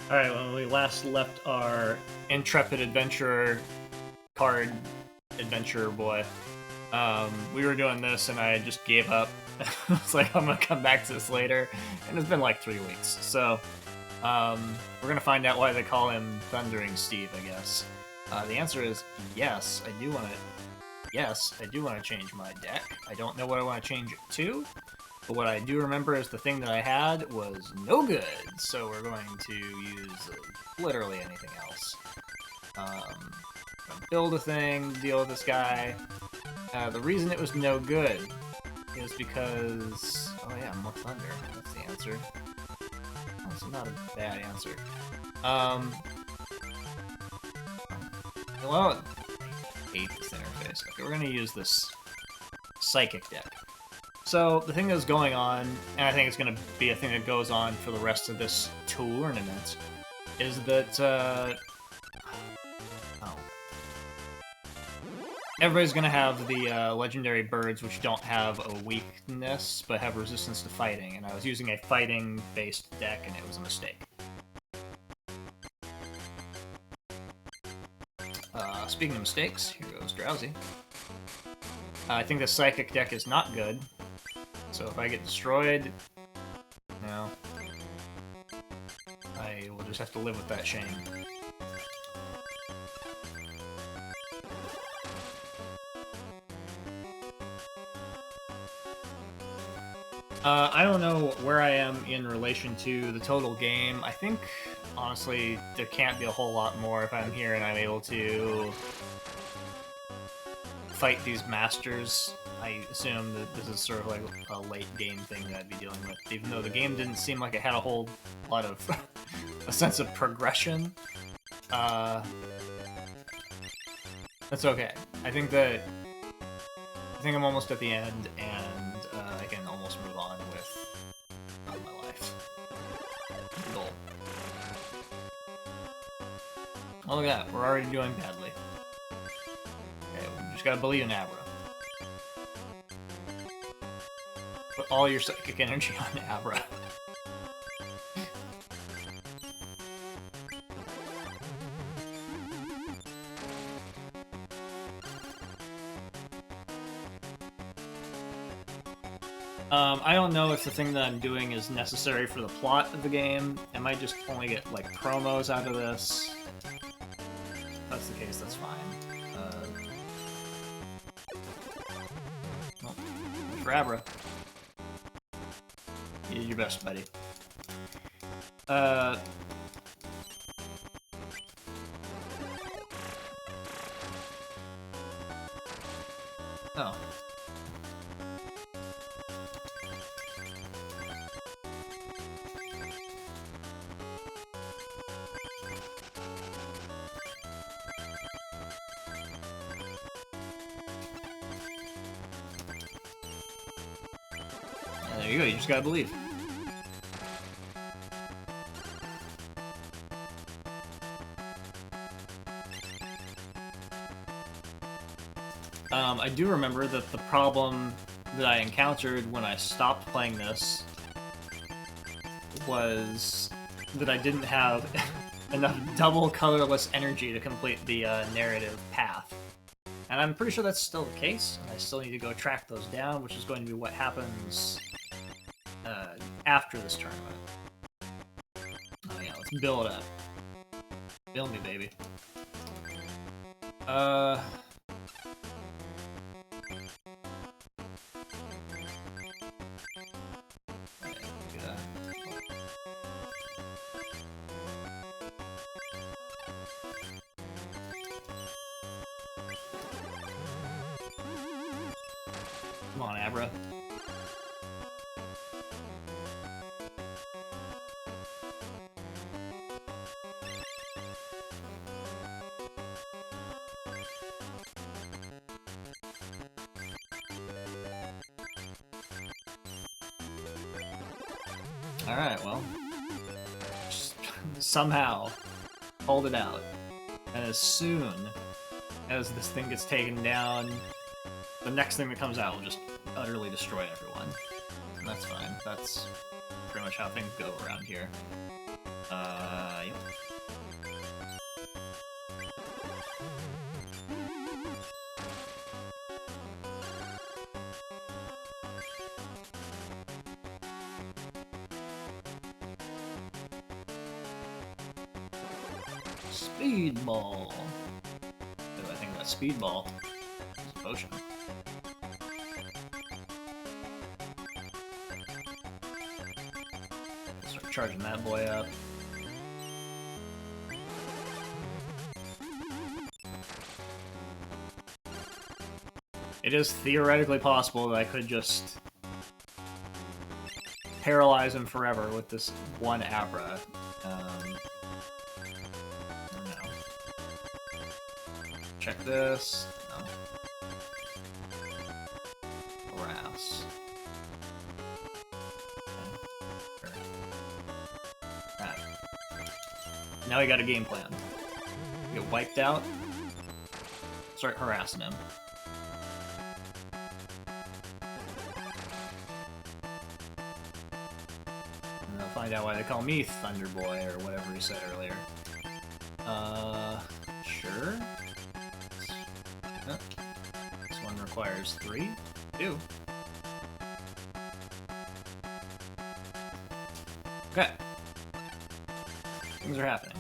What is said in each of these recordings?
Alright, when we last left our intrepid adventurer card adventurer boy, we were doing this and I just gave up. It's like, I'm gonna come back to this later, and it's been like 3 weeks. So, we're gonna find out why they call him Thundering Steve, I guess. The answer is yes, I do want to. Yes, I do want to change my deck. I don't know what I want to change it to, but what I do remember is the thing that I had was no good, so we're going to use literally anything else. Build a thing, deal with this guy. The reason it was no good is because... Oh yeah, more thunder. That's the answer. That's not a bad answer. Well, I hate this interface. Okay, we're gonna use this psychic deck. So, the thing that's going on, and I think it's going to be a thing that goes on for the rest of this tournament, is that, everybody's going to have the legendary birds, which don't have a weakness, but have resistance to fighting, and I was using a fighting-based deck, and it was a mistake. Speaking of mistakes, here goes Drowsy. I think the psychic deck is not good. So if I get destroyed, no, I will just have to live with that shame. I don't know where I am in relation to the total game. I think, honestly, there can't be a whole lot more if I'm here and I'm able to fight these masters. I assume that this is sort of like a late game thing that I'd be dealing with, even though the game didn't seem like it had a whole lot of a sense of progression. That's okay. I think I'm almost at the end, and I can almost move on with my life. Goal. Oh, look at that. We're already doing badly. Okay, we just gotta believe in Abra. Put all your psychic energy on Abra. I don't know if the thing that I'm doing is necessary for the plot of the game. I might just only get, like, promos out of this. If that's the case, that's fine. Well, for Abra. You did your best, buddy. Oh. There you go, you just gotta believe. I do remember that the problem that I encountered when I stopped playing this was that I didn't have enough double colorless energy to complete the narrative path. And I'm pretty sure that's still the case, and I still need to go track those down, which is going to be what happens after this tournament. Oh yeah, let's build up. Build me, baby. Come on, Abra. Alright, well. Just somehow hold it out. And as soon as this thing gets taken down, the next thing that comes out will just utterly destroy everyone. And that's fine. That's pretty much how things go around here. Yep. Speedball. Oh, I think that speedball is a potion. Start charging that boy up. It is theoretically possible that I could just paralyze him forever with this one Abra. I don't know. Check this. No. Harass. Okay. Right. Now we got a game plan. Get wiped out. Start harassing him. Find out why they call me Thunder Boy or whatever he said earlier. Sure. This one requires 3. 2. Okay. Things are happening.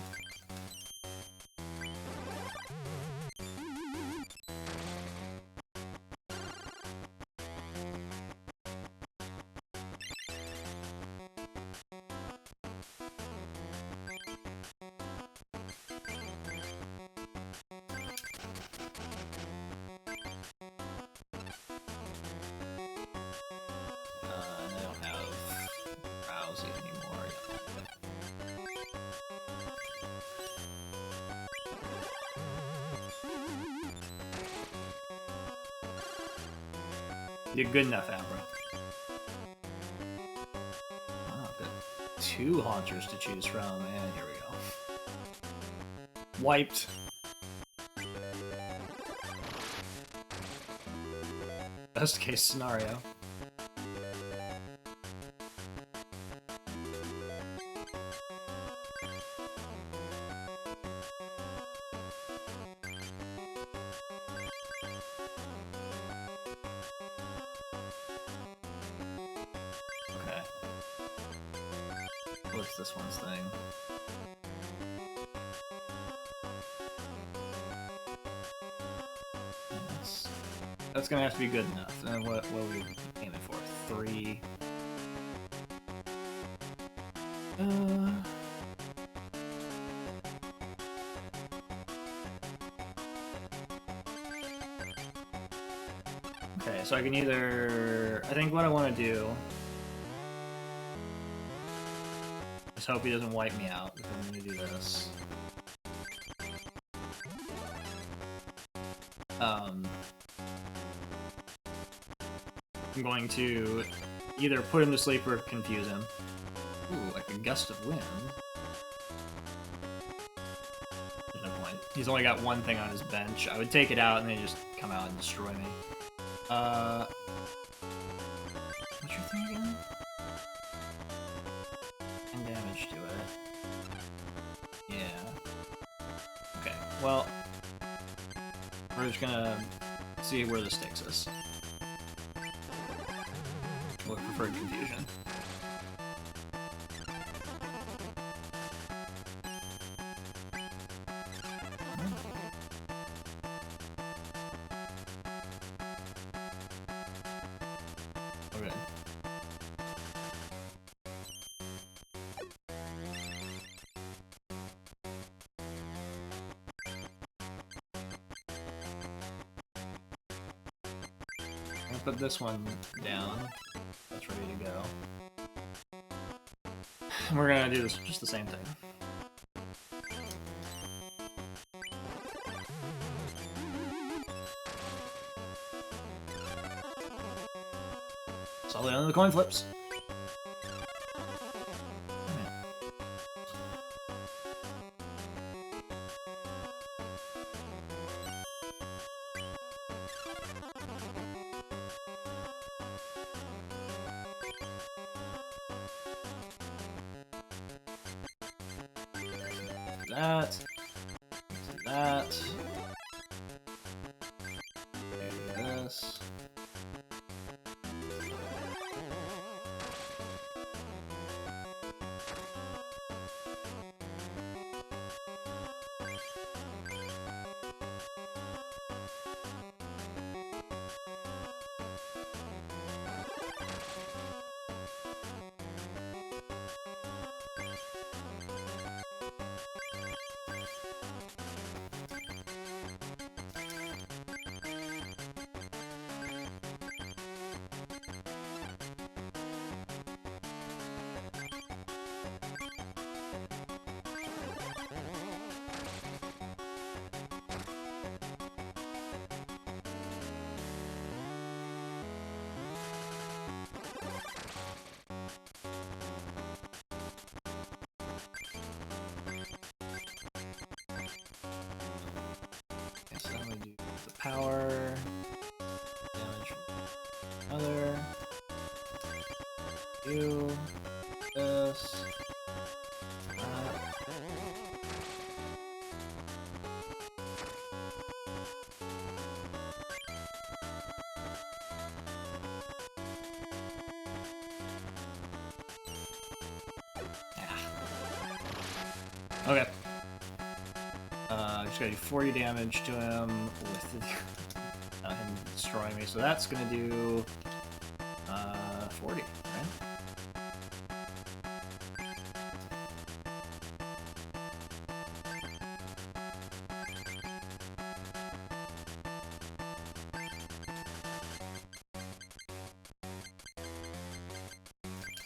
You're good enough, Abra. Oh, good. 2 Haunters to choose from, and here we go. Wiped. Best case scenario. What's this one's thing? That's gonna have to be good enough. And what are we aiming for? 3. Okay, so I can either... I think what I want to do... Just hope he doesn't wipe me out if I'm going to do this. I'm going to either put him to sleep or confuse him. Ooh, like a gust of wind. There's no point. He's only got one thing on his bench. I would take it out and then just come out and destroy me. What's your thing again? And damage to it. Yeah. Okay, well, we're just gonna see where this takes us. With preferred confusion. Okay. I'll put this one down. That's ready to go. And we're gonna do this just the same thing. Solid on the coin flips. That. That. Do this. power. Damage from other. You. This. Okay. Just gotta do 40 damage to him with him destroying me. So that's gonna do 40, right?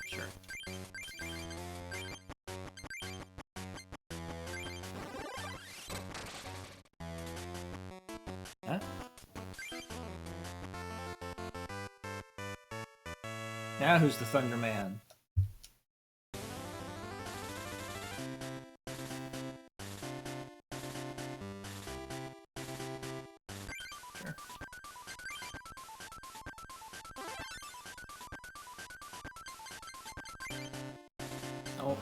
Sure. Huh? Now who's the Thunder Man? Sure. Oh.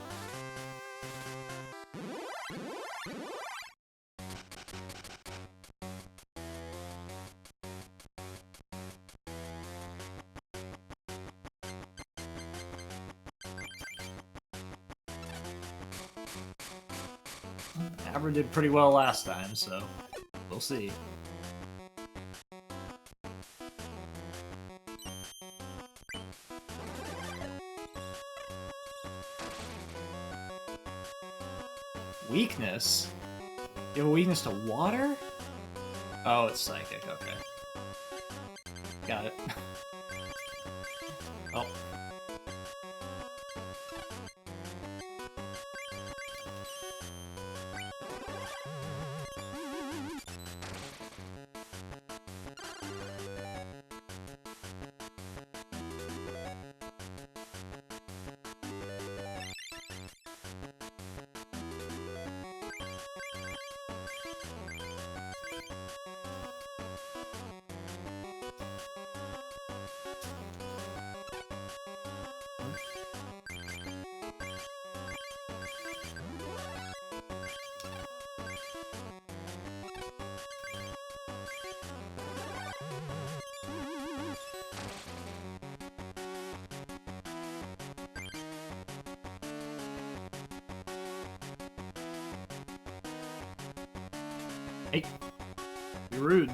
Abra did pretty well last time, so we'll see. Weakness? You have a weakness to water? Oh, it's psychic, okay. Got it. Oh. Hey, you're rude.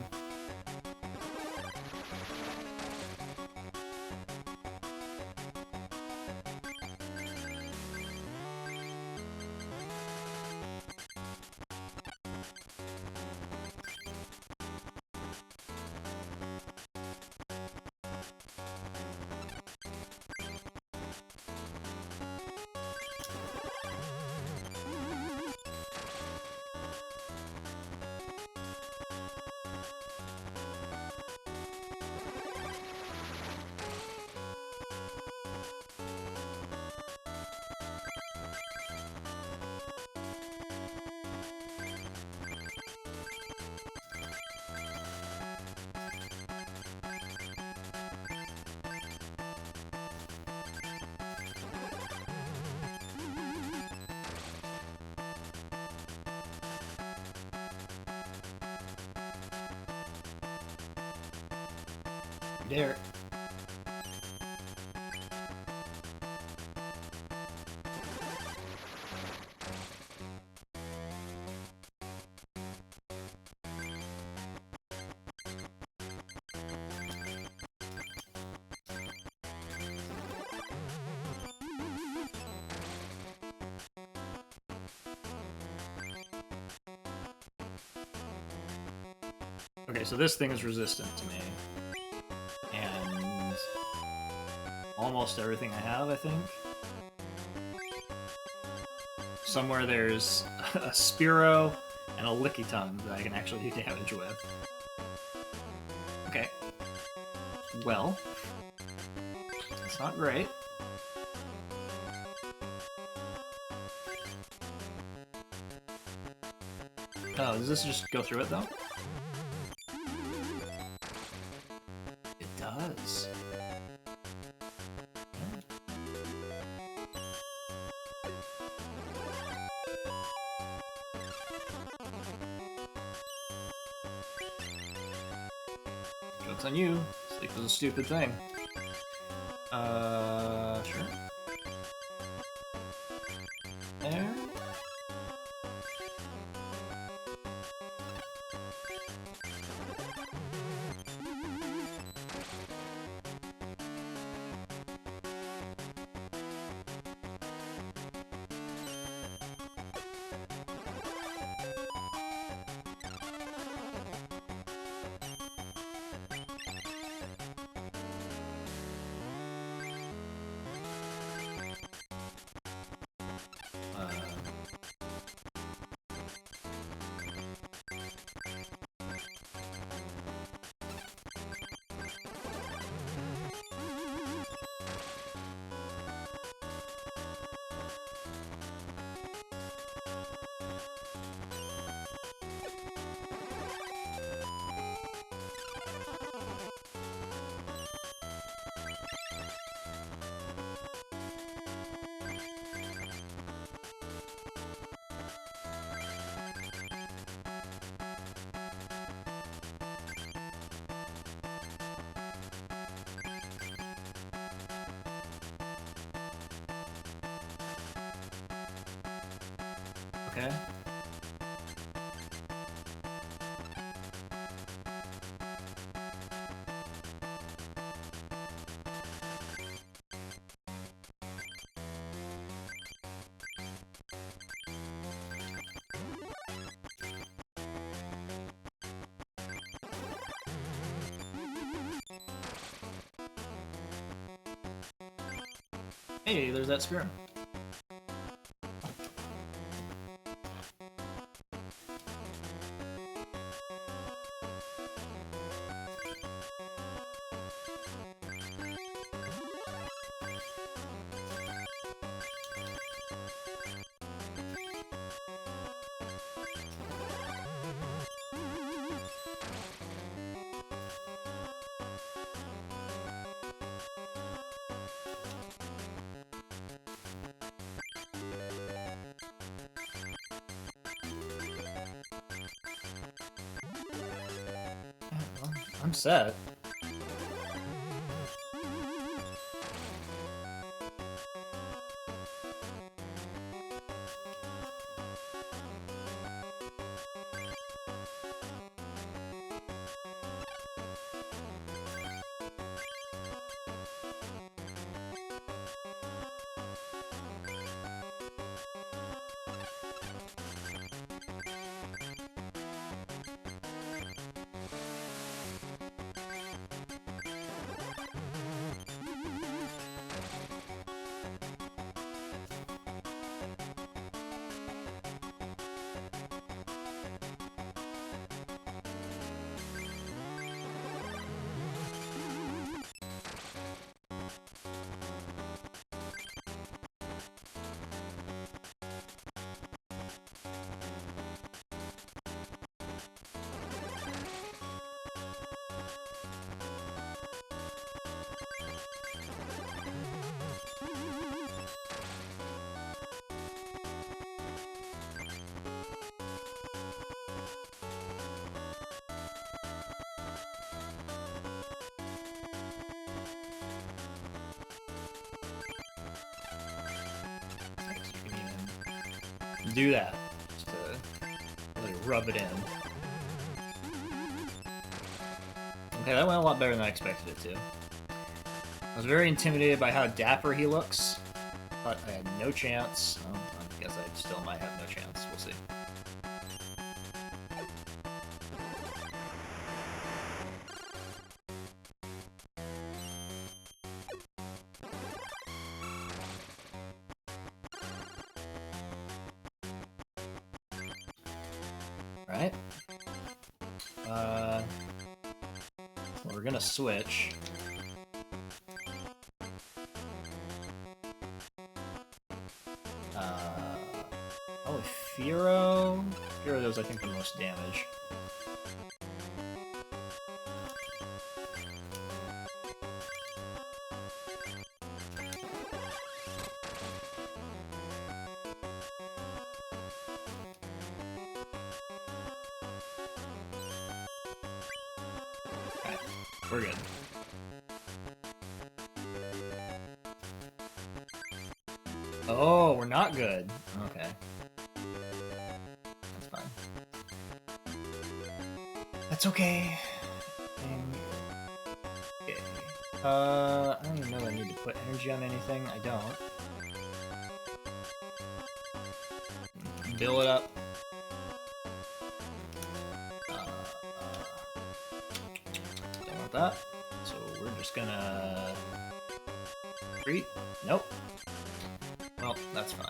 Dare. Okay, so this thing is resistant to me. And almost everything I have, I think. Somewhere there's a Spearow and a Lickitung that I can actually do damage with. Okay. Well, it's not great. Oh, does this just go through it, though? Joke's on you. Sleep is a stupid thing. Sure. There. Okay. Hey, there's that spear. I'm set. Do that just to really rub it in. Okay, that went a lot better than I expected it to. I was very intimidated by how dapper he looks, but I had no chance. I guess I still might have no chance. We'll see. Right? We're gonna switch. Oh, Firo. Firo does, I think, the most damage. We're good. Oh, we're not good. Okay. That's fine. That's okay. Okay. I don't even know if I need to put energy on anything. I don't. Build it up. Don't want that. So we're just gonna... Retreat? Nope. Well, that's fine.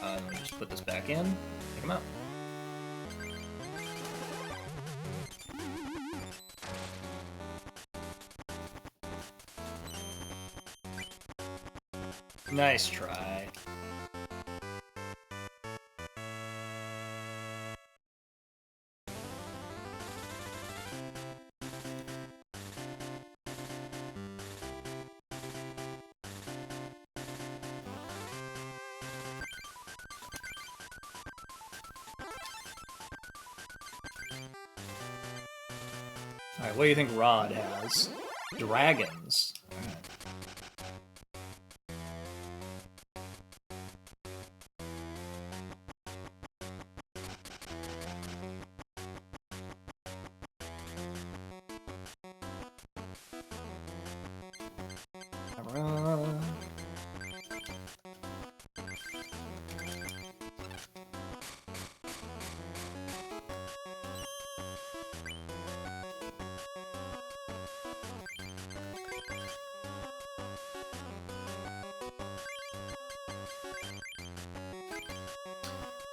Let me just put this back in. Take him out. Nice try. Alright, what do you think Rod has? Dragons.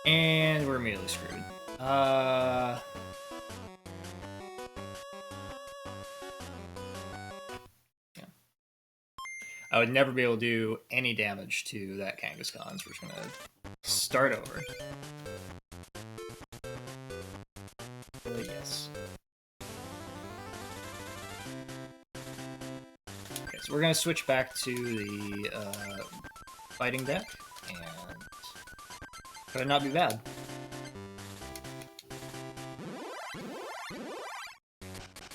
And we're immediately screwed. Yeah. I would never be able to do any damage to that Kangaskhan, so we're just gonna start over. Yes. Okay, so we're gonna switch back to the fighting deck, and try to not be bad.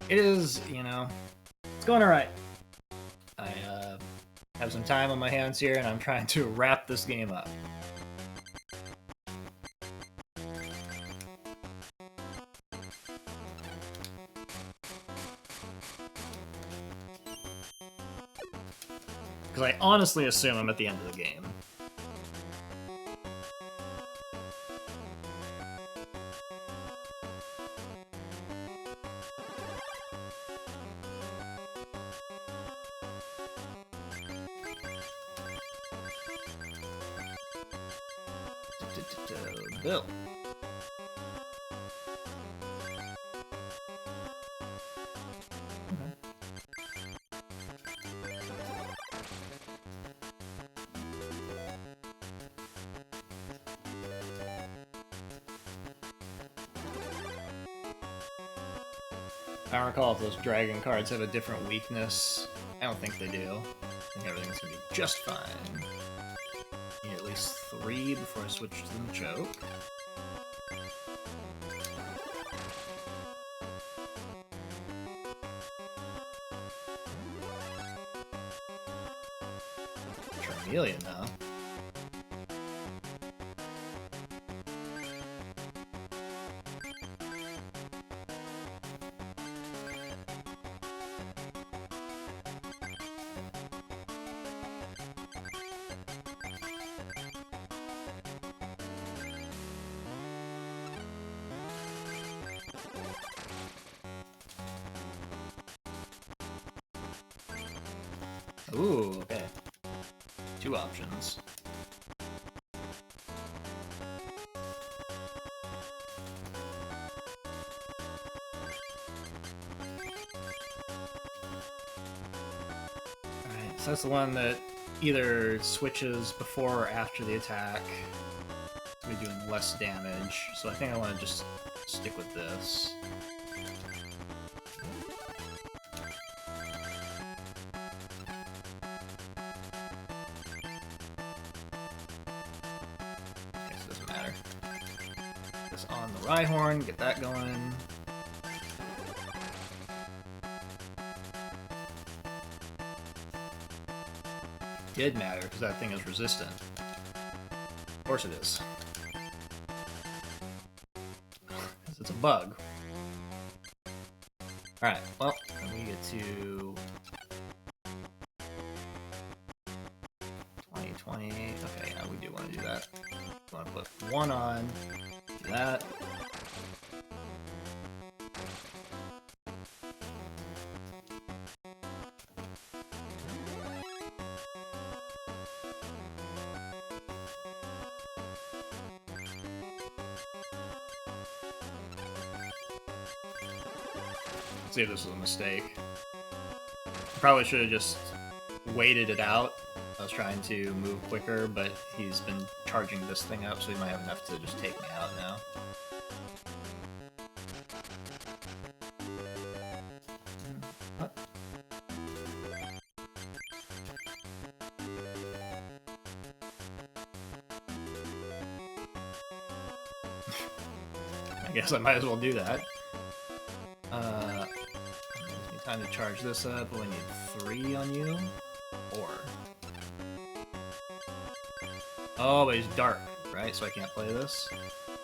It is, you know, it's going alright. I have some time on my hands here, and I'm trying to wrap this game up. Because I honestly assume I'm at the end of the game. Bill. I don't recall if those dragon cards have a different weakness. I don't think they do. I think everything's gonna be just fine. Need at least 3 before I switch to the Machoke. Charmeleon now. Ooh, okay. 2 options. Alright, so that's the one that either switches before or after the attack. We're doing less damage, so I think I want to just stick with this. focus on the Rhyhorn, get that going. Did matter, because that thing is resistant. Of course it is. It's a bug. Alright, well, then we get to 2020. Okay, yeah, we do want to do that. We want to put one on, do that. Let's see if this was a mistake. Probably should have just waited it out. I was trying to move quicker, but he's been charging this thing up, so he might have enough to just take me out now. What? I guess I might as well do that. Gives me time to charge this up. We need 3 on you. 4. Oh, but he's dark, right? So I can't play this?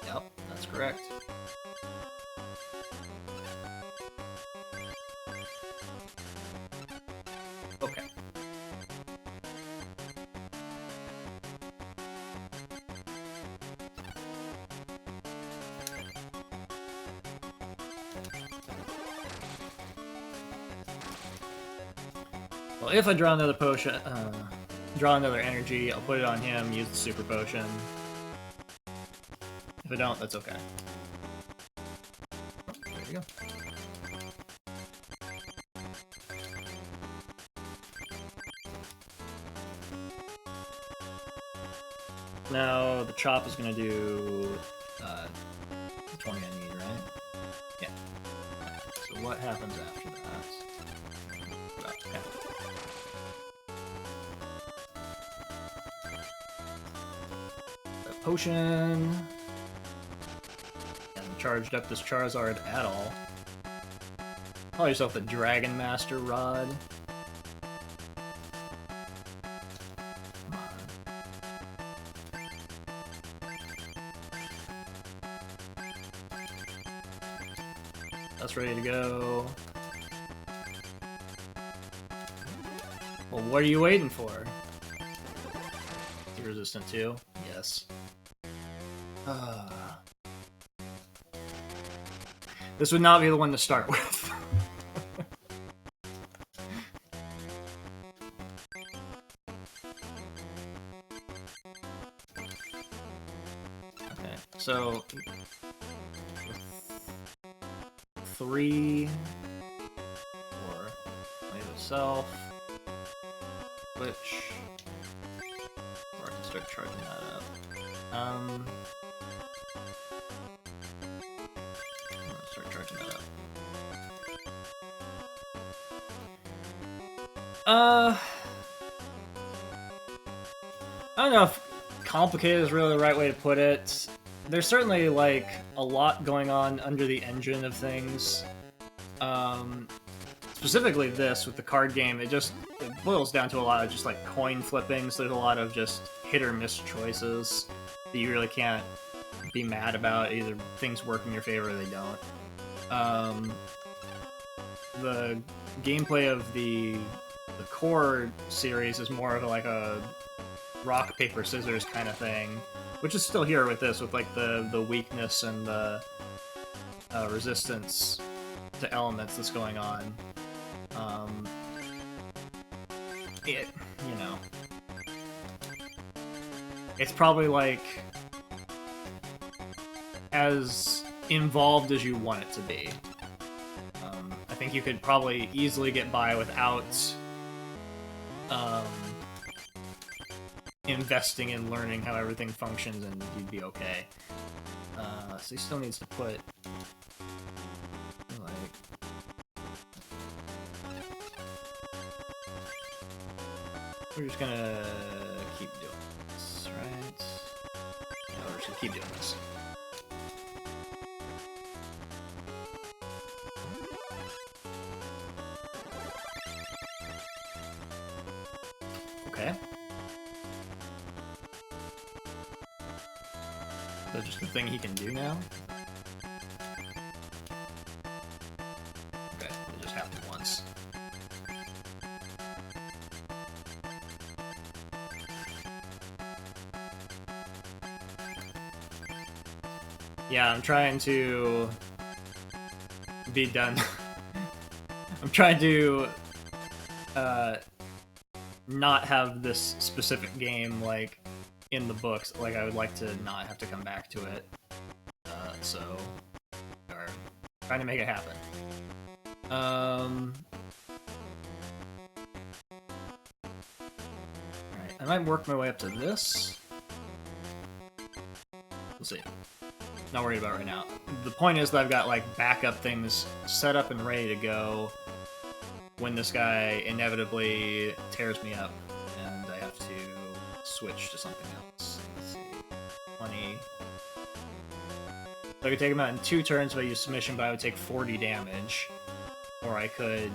Yep, that's correct. Okay. Well, if I draw another potion, draw another energy, I'll put it on him, use the super potion. If I don't, that's okay. Oh, there we go. Now, the chop is going to do 20 I need, right? Yeah. So what happens after that? Okay. Potion. And charged up this Charizard at all. Call yourself the Dragon Master Rod. Come on. That's ready to go. Well, what are you waiting for? You resistant too? Yes. This would not be the one to start with. Okay, so 3, 4, play itself, switch, or I can start charging that up. Start charging that up. I don't know if complicated is really the right way to put it. There's certainly, like, a lot going on under the engine of things. Specifically this, with the card game, it boils down to a lot of just, like, coin flipping, so there's a lot of just hit-or-miss choices that you really can't be mad about. Either things work in your favor or they don't. The gameplay of the core series is more of like a rock, paper, scissors kind of thing, which is still here with this, with like the weakness and the resistance to elements that's going on. You know, it's probably like as involved as you want it to be. I think you could probably easily get by without investing in learning how everything functions, and you'd be okay. So he still needs to put like we're just gonna keep doing this, right? No, we're just gonna keep doing this. Okay. That's just the thing he can do now? Okay, it just happened once. Yeah, I'm trying to be done. I'm trying to not have this specific game like in the books. Like I would like to not have to come back to it. So or trying to make it happen. Alright, I might work my way up to this. We'll see. Not worried about it right now. The point is that I've got like backup things set up and ready to go when this guy inevitably tears me up and I have to switch to something else. Let's see. 20. So I could take him out in 2 turns if I use submission, but I would take 40 damage. Or I could...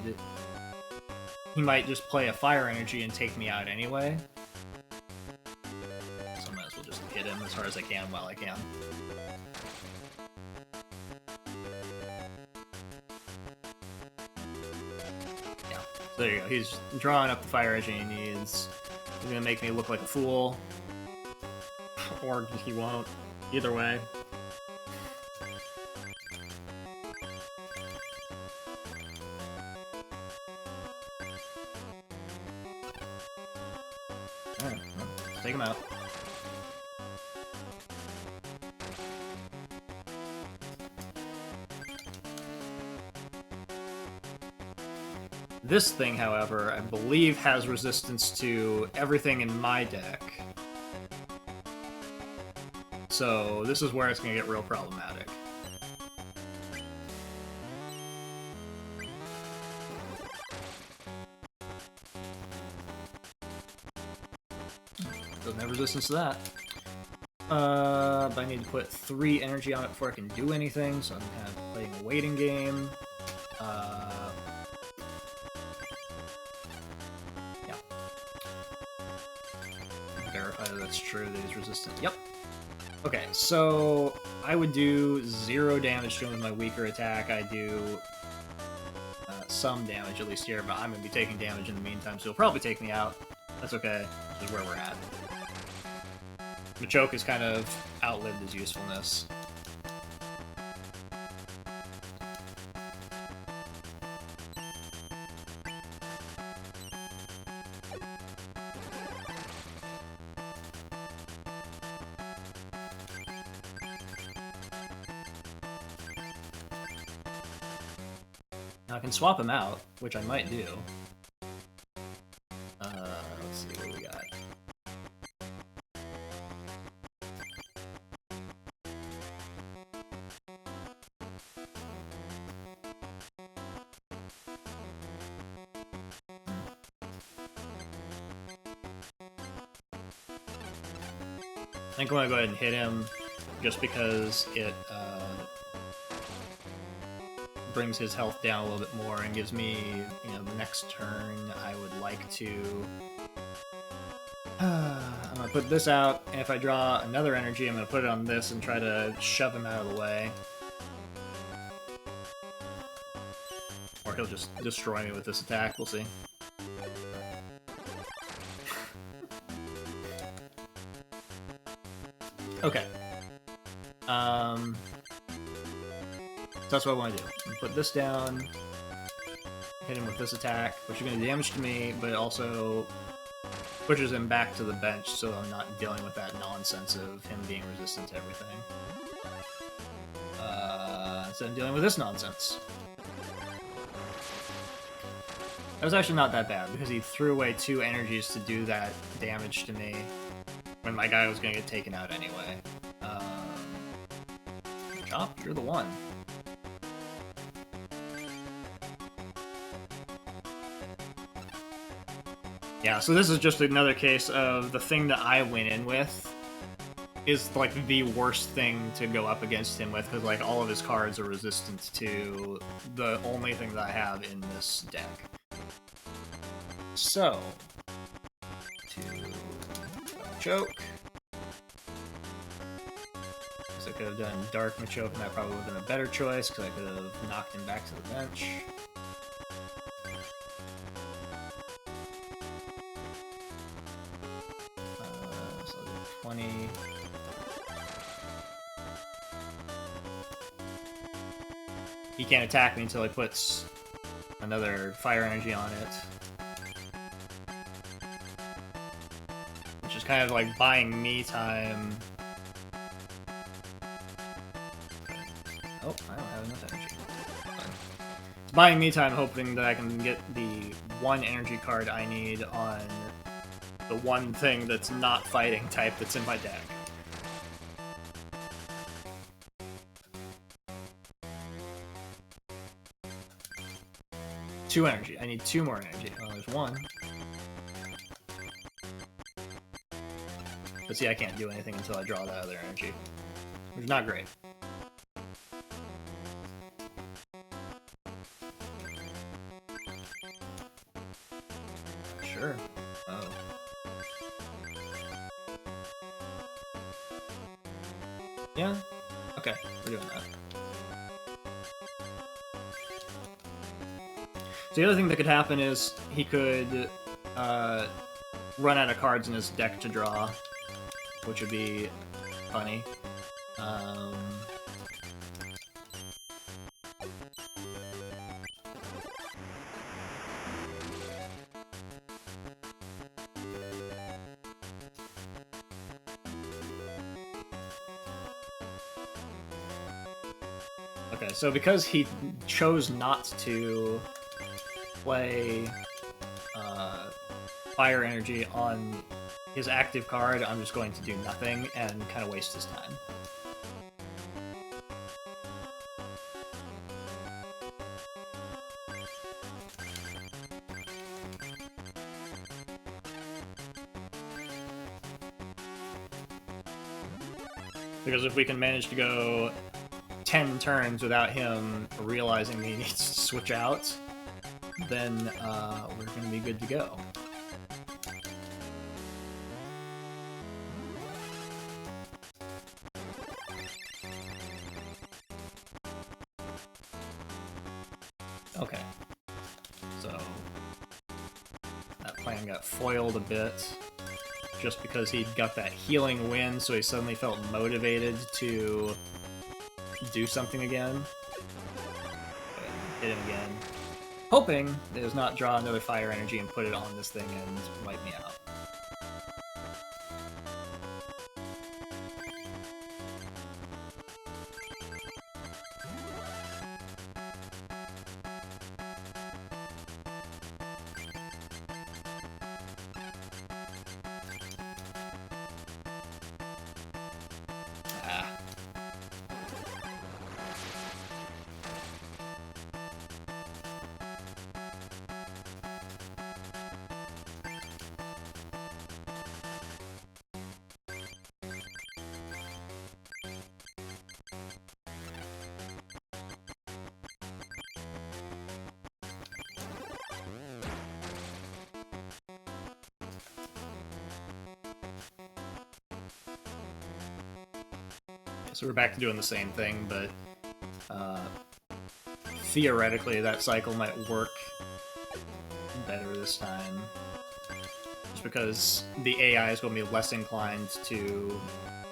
He might just play a fire energy and take me out anyway. So I might as well just hit him as hard as I can while I can. Yeah, so there you go. He's drawing up the fire energy he needs. He's gonna make me look like a fool. Or he won't. Either way. Alright, well, take him out. This thing, however, I believe has resistance to everything in my deck. So this is where it's going to get real problematic. Doesn't have resistance to that. But I need to put 3 energy on it before I can do anything, so I'm kind of playing a waiting game. Yeah. Verify that that's true, that he's resistant. Yep. Okay, so I would do 0 damage to him with my weaker attack. I do some damage, at least here, but I'm going to be taking damage in the meantime, so he'll probably take me out. That's okay. This is where we're at. Machoke has kind of outlived his usefulness. Now I can swap him out, which I might do. Let's see what we got. I think I'm gonna go ahead and hit him just because it brings his health down a little bit more and gives me, you know, the next turn I would like to... I'm gonna put this out, and if I draw another energy, I'm gonna put it on this and try to shove him out of the way. Or he'll just destroy me with this attack, we'll see. Okay. So that's what I want to do. I'm gonna put this down, hit him with this attack, which is going to do damage to me, but it also pushes him back to the bench, so I'm not dealing with that nonsense of him being resistant to everything. So I'm dealing with this nonsense. That was actually not that bad, because he threw away 2 energies to do that damage to me when my guy was going to get taken out anyway. Chop, you're the one. Yeah, so this is just another case of the thing that I went in with is like the worst thing to go up against him with, because like all of his cards are resistant to the only thing that I have in this deck. So, Machoke. I could have done Dark Machoke, and that probably would have been a better choice, because I could have knocked him back to the bench. So 20. He can't attack me until he puts another Fire Energy on it. Which is kind of like buying me time. Oh, I don't have enough energy. It's buying me time, hoping that I can get the one energy card I need on the one thing that's not fighting type that's in my deck. Two energy. I need two more energy. Oh, there's one. But see, I can't do anything until I draw that other energy. Which is not great. Sure. Oh. Yeah? Okay, we're doing that. So the other thing that could happen is he could run out of cards in his deck to draw, which would be funny. Okay, so because he chose not to play Fire Energy on his active card, I'm just going to do nothing and kind of waste his time. Because if we can manage to go 10 turns without him realizing he needs to switch out, then we're going to be good to go. Okay. So that plan got foiled a bit just because he got that healing win, so he suddenly felt motivated to do something again. Hit him again. Hoping that it does not draw another Fire Energy and put it on this thing and wipe me out. So we're back to doing the same thing, but theoretically that cycle might work better this time. Just because the AI is going to be less inclined to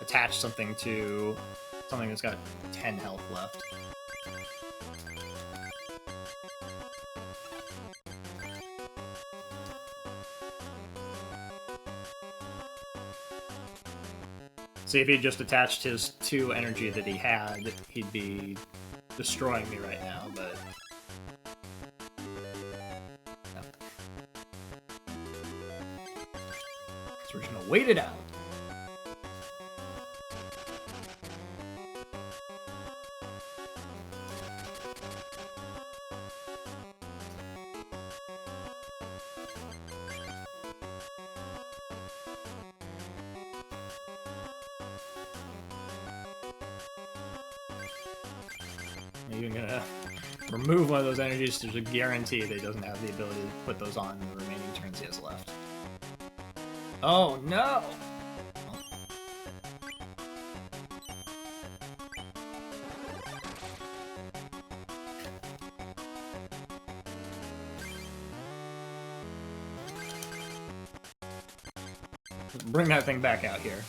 attach something to something that's got 10 health left. See, if he just attached his 2 energy that he had, he'd be destroying me right now, but... No. So we're just gonna wait it out. You're gonna remove one of those energies to guarantee that he doesn't have the ability to put those on the remaining turns he has left. Oh no! Bring that thing back out here.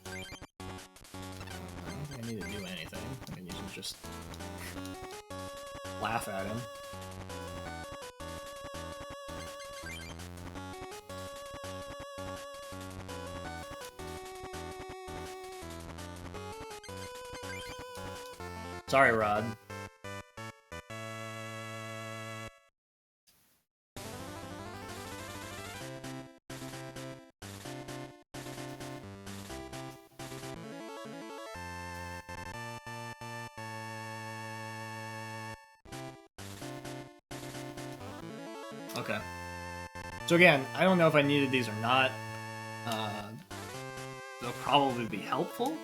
I don't think I need to do anything. I mean, you can just laugh at him. Sorry, Rod. Okay. So again, I don't know if I needed these or not. They'll probably be helpful.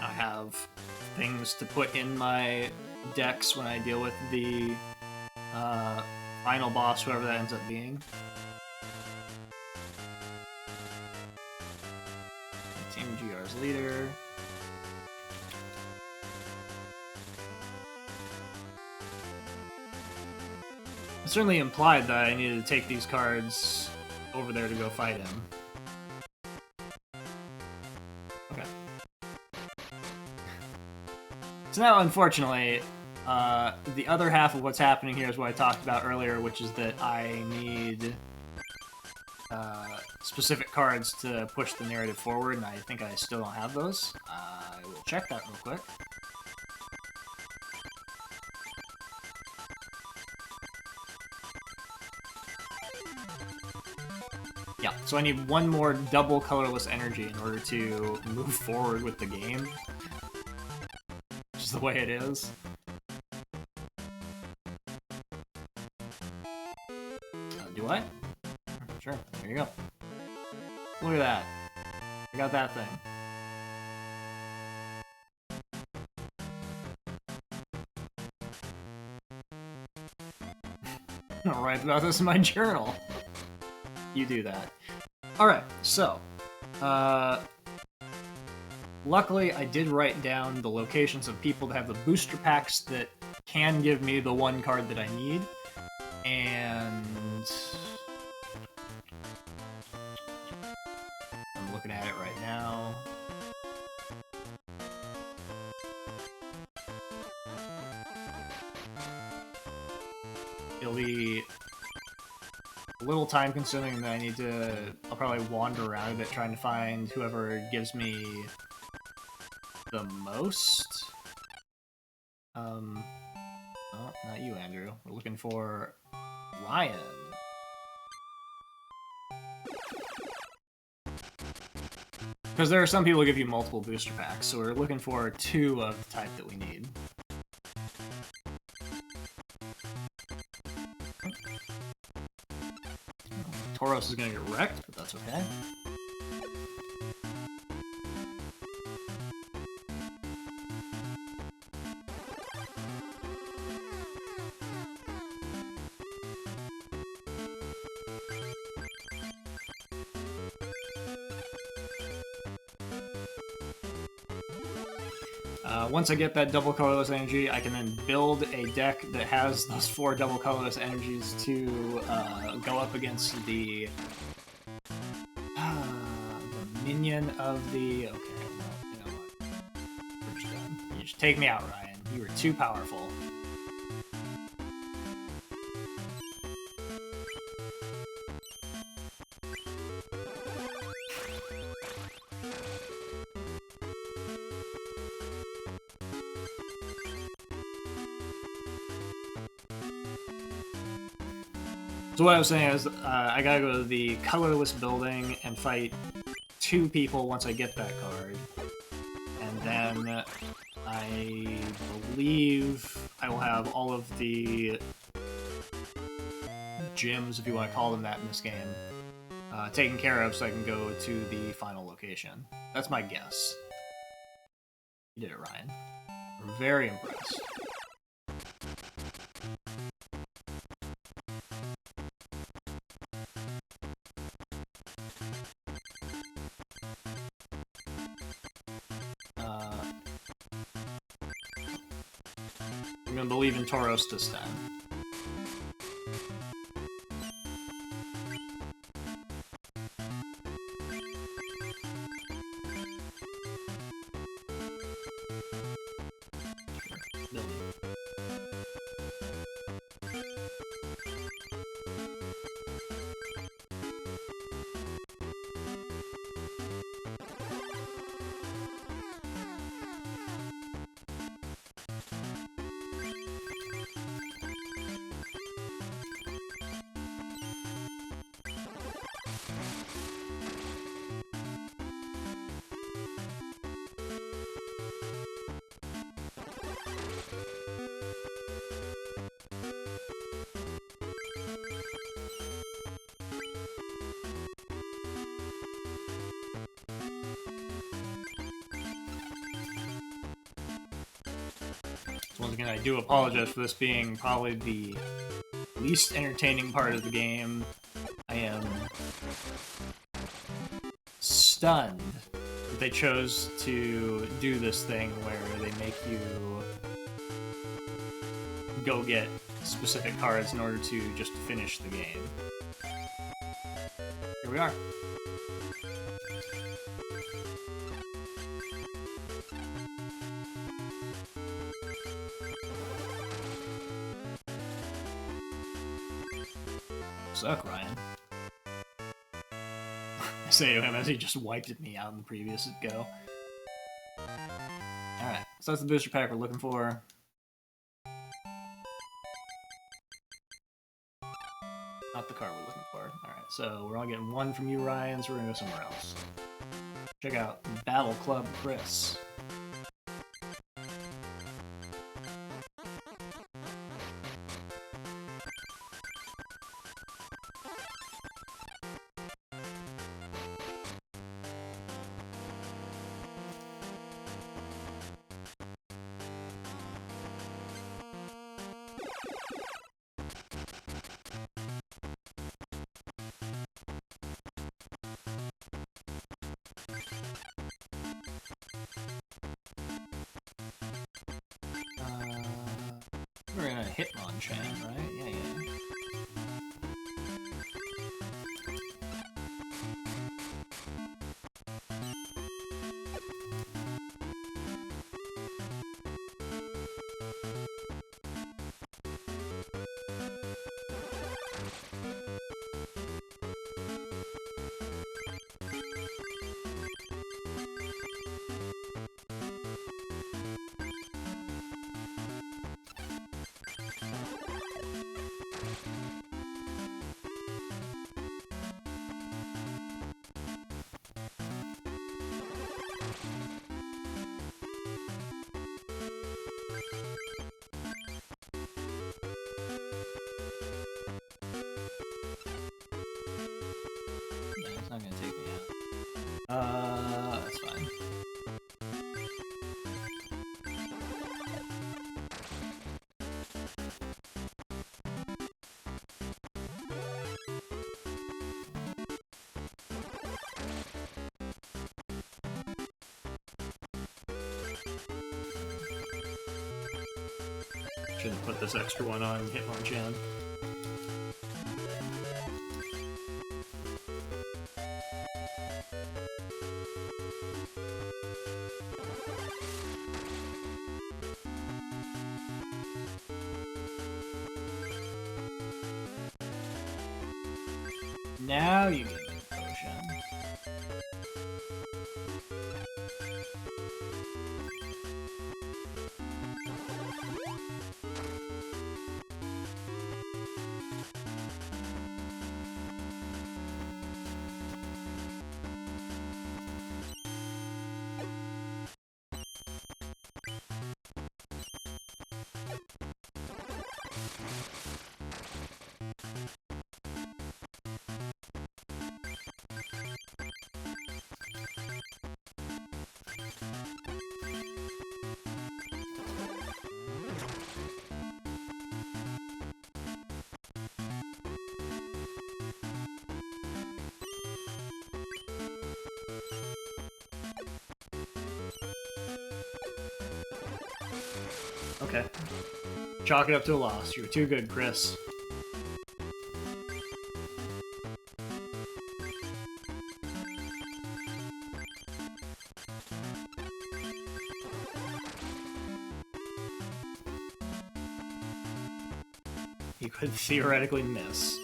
I have things to put in my decks when I deal with the final boss, whoever that ends up being. Team GR's leader. It certainly implied that I needed to take these cards over there to go fight him. Okay. So now, unfortunately, the other half of what's happening here is what I talked about earlier, which is that I need specific cards to push the narrative forward, and I think I still don't have those. I will check that real quick. Yeah, so I need one more double colorless energy in order to move forward with the game. Just the way it is. Do I? Sure, there you go. Look at that. I got that thing. I'll write about this in my journal. You do that. Alright, so, luckily I did write down the locations of people that have the booster packs that can give me the one card that I need, and I'm looking at it right now. It'll be a little time consuming, and then I'll probably wander around a bit trying to find whoever gives me the most. Oh, not you, Andrew. We're looking for Ryan. Because there are some people who give you multiple booster packs, so we're looking for 2 of the type that we need. Tauros is gonna get wrecked, but that's okay. Once I get that double colorless energy, I can then build a deck that has those 4 double colorless energies to go up against the minion of the... Okay, well, you know what? We're just done. You just take me out, Ryan. You were too powerful. So what I was saying is, I gotta go to the colorless building and fight 2 people once I get that card. And then I believe I will have all of the gyms, if you want to call them that in this game, taken care of so I can go to the final location. That's my guess. You did it, Ryan. We're very impressed. I'm gonna believe in Tauros this time. Once again, I do apologize for this being probably the least entertaining part of the game. I am stunned that they chose to do this thing where they make you go get specific cards in order to just finish the game. Here we are. Suck, Ryan. I say to him as he just wiped me out in the previous go. Alright, so that's the booster pack we're looking for. Not the card we're looking for. Alright, so we're all getting one from you, Ryan, so we're gonna go somewhere else. Check out Battle Club Chris. We're in a Hitmonchan, right? Yeah. It's not gonna take me out. That's fine. Shouldn't put this extra one on Hitmonchan. Now you get the potion. Okay. Chalk it up to a loss. You were too good, Chris. You could theoretically miss.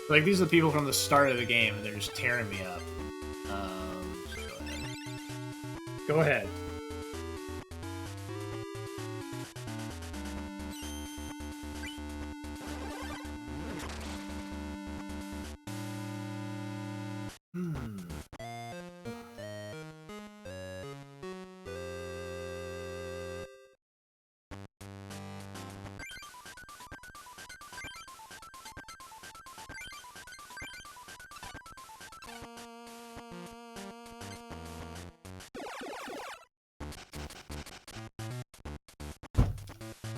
Like, these are the people from the start of the game, and they're just tearing me up. Go ahead.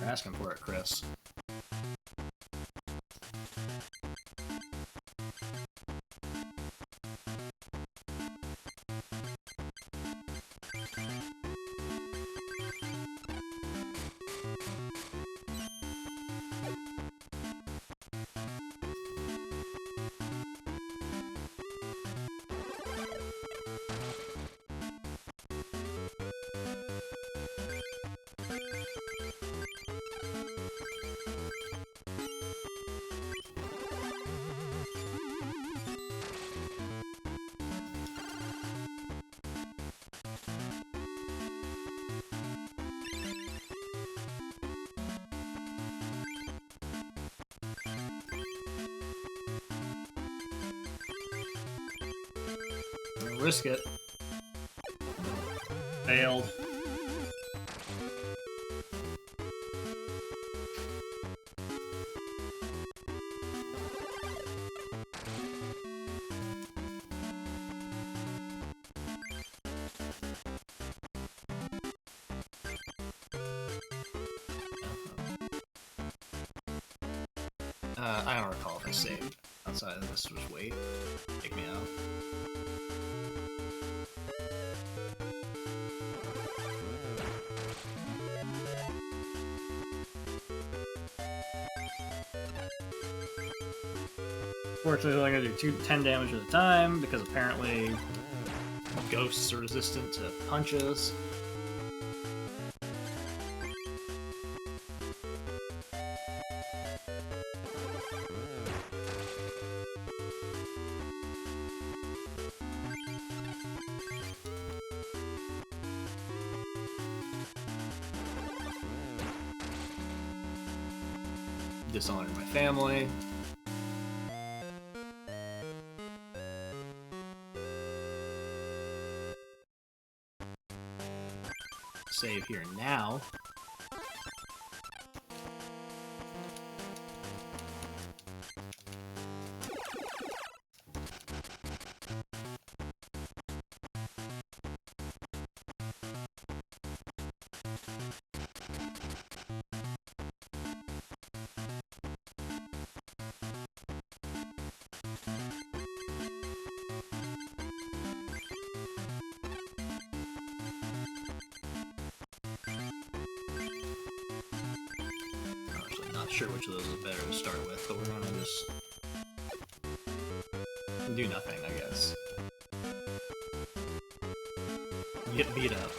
You're asking for it, Chris. Risk it. Failed. I don't recall if I saved outside of this. Was wait. Take me out. Fortunately, I'm gonna do 10 damage at a time because apparently ghosts are resistant to punches. Dishonored my family. Save here now. Not sure which of those is better to start with, but we're gonna just do nothing, I guess. Get beat up.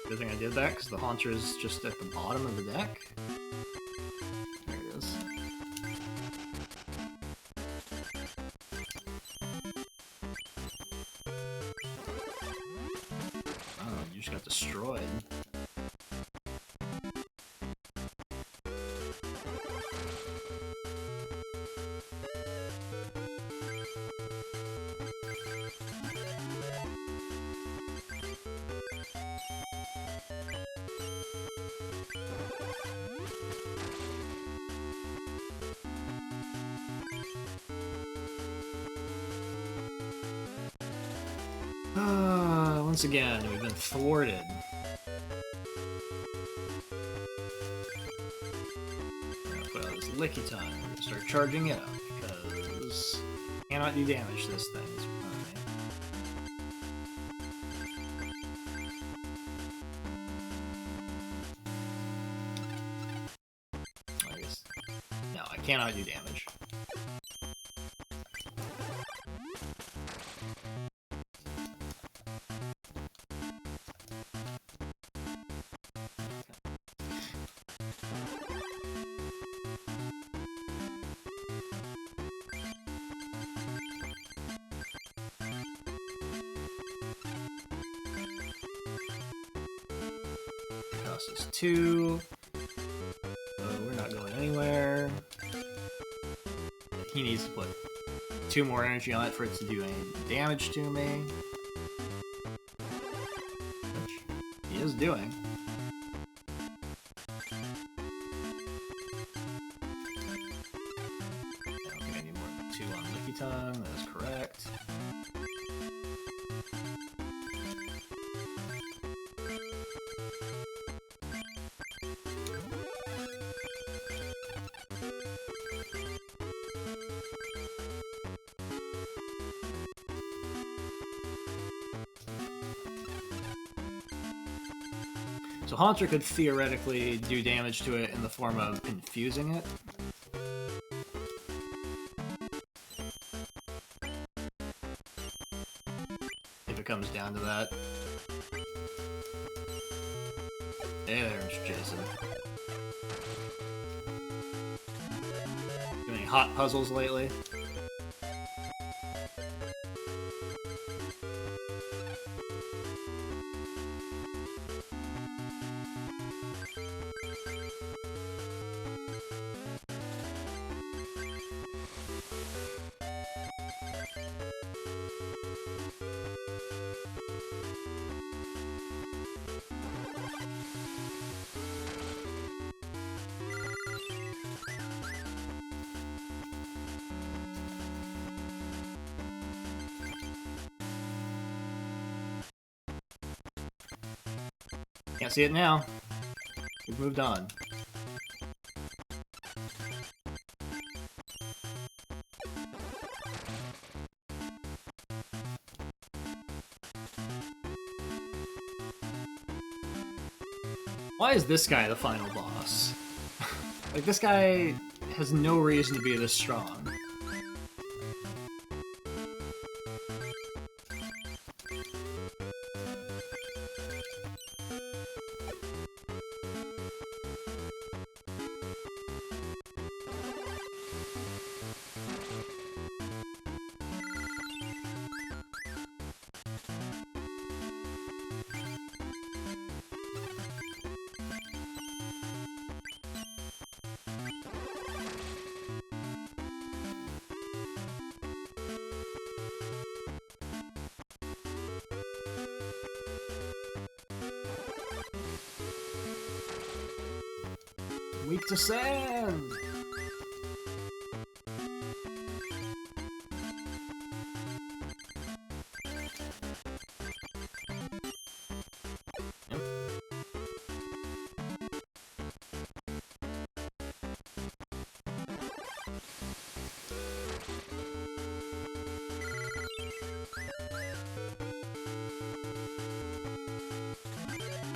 Good thing I did that, because the Haunter is just at the bottom of the deck. There it is. Oh, you just got destroyed. Once again, we've been thwarted. Put out this Licky Time and start charging it up because cannot do damage to this thing. It's fine. I guess no, I cannot do damage. Is 2. We're not going anywhere. He needs to put 2 more energy on it for it to do any damage to me. Which he is doing. I don't think I need more than 2 on Licky Tongue, that is correct. So Haunter could theoretically do damage to it in the form of infusing it. If it comes down to that. Hey there, Mr. Jason. Doing any hot puzzles lately? Can't see it now. We've moved on. Why is this guy the final boss? Like, this guy has no reason to be this strong. Weak to sand! Yep.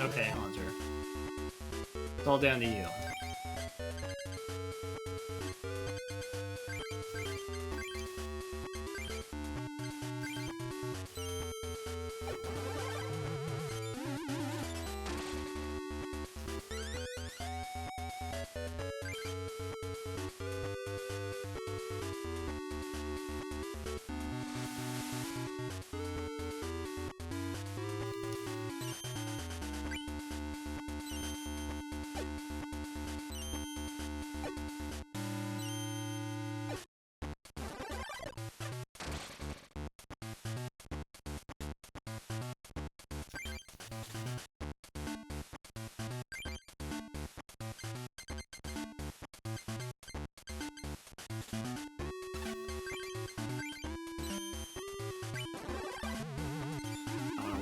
Okay, Haunter. It's all down to you.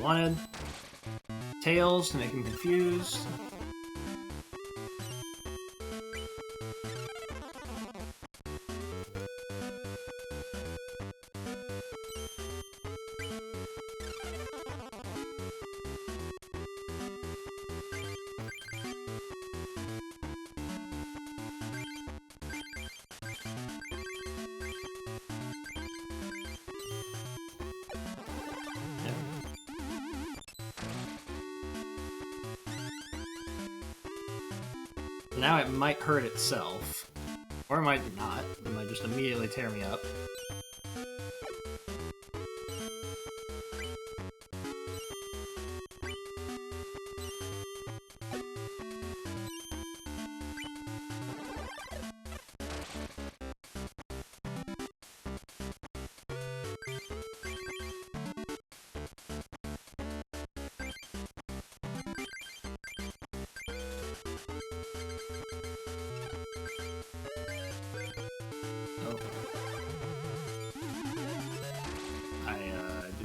I wanted. Tails to make him confused. Now it might hurt itself. Or it might not. It might just immediately tear me up.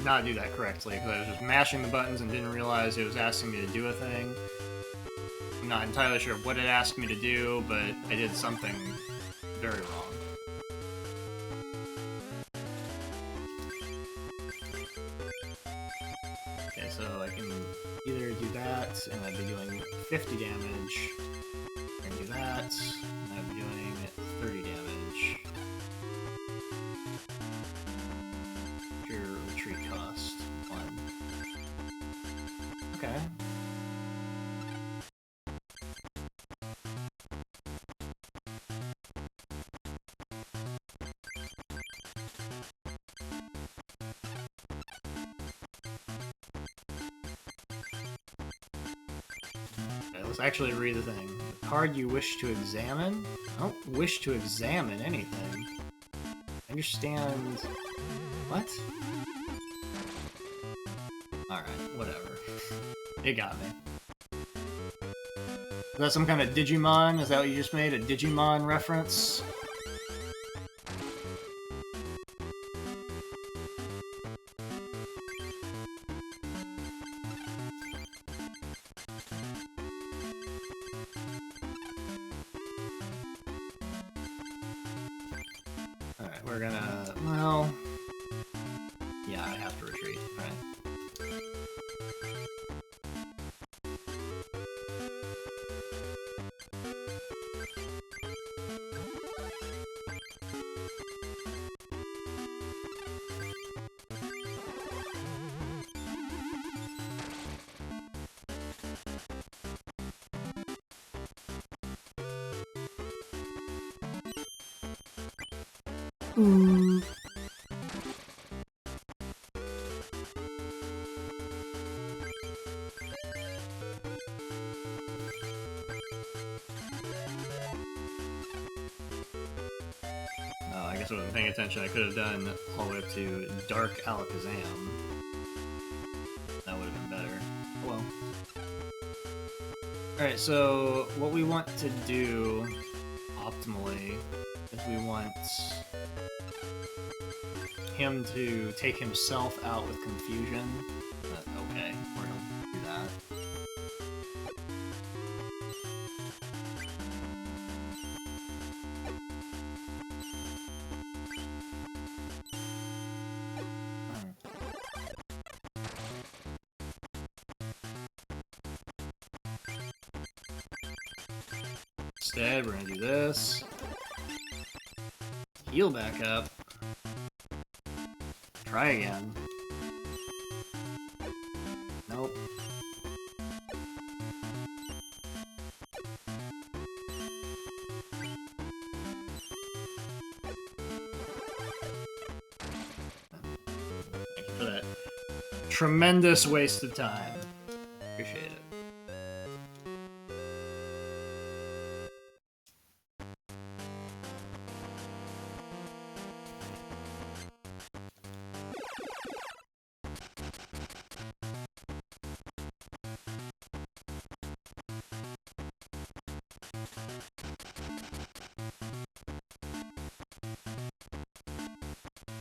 Not do that correctly because I was just mashing the buttons and didn't realize it was asking me to do a thing. I'm not entirely sure what it asked me to do, but I did something very wrong. Okay, so I can either do that, and I'd be doing 50 damage, and do that, and I'd be doing 30 damage. Retreat cost 1. Okay. Okay, let's actually read the thing. The card you wish to examine? I don't wish to examine anything. Understand... What? Alright, whatever. It got me. Is that some kind of Digimon? Is that what you just made? A Digimon reference? Alright, we're gonna... well... yeah, I have to retreat, right? I guess I wasn't paying attention. I could have done all the way up to Dark Alakazam. That would have been better. Oh well. Alright, so what we want to do optimally is we want him to take himself out with confusion. Okay, we're gonna do that. Instead, we're gonna do this. Heal back up. Try again. Nope. Thank you for that tremendous waste of time. Appreciate it.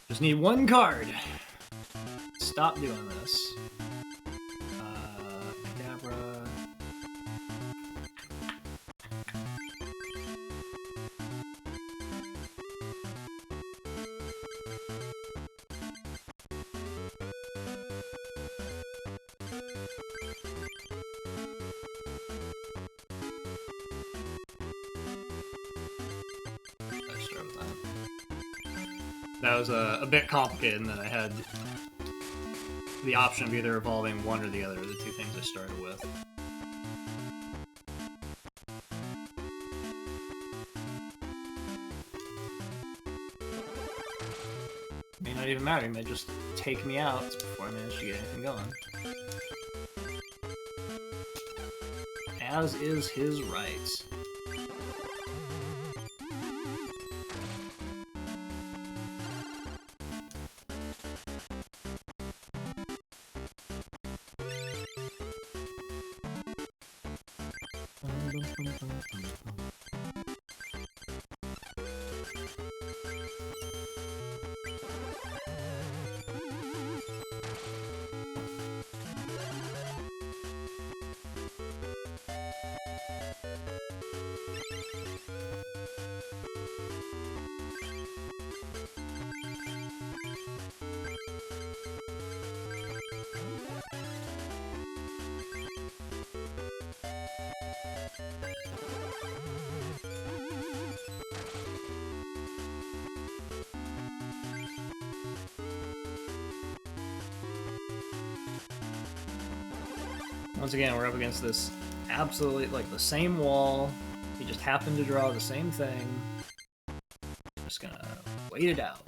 Just need one card. Stop doing this. Let's start with that. That was a bit complicated, and then I had the option of either evolving one or the other, the two things I started with. May not even matter, it may just take me out before I manage to get anything going. As is his right. Once again, we're up against this absolutely, like, the same wall. He just happened to draw the same thing. Just gonna wait it out.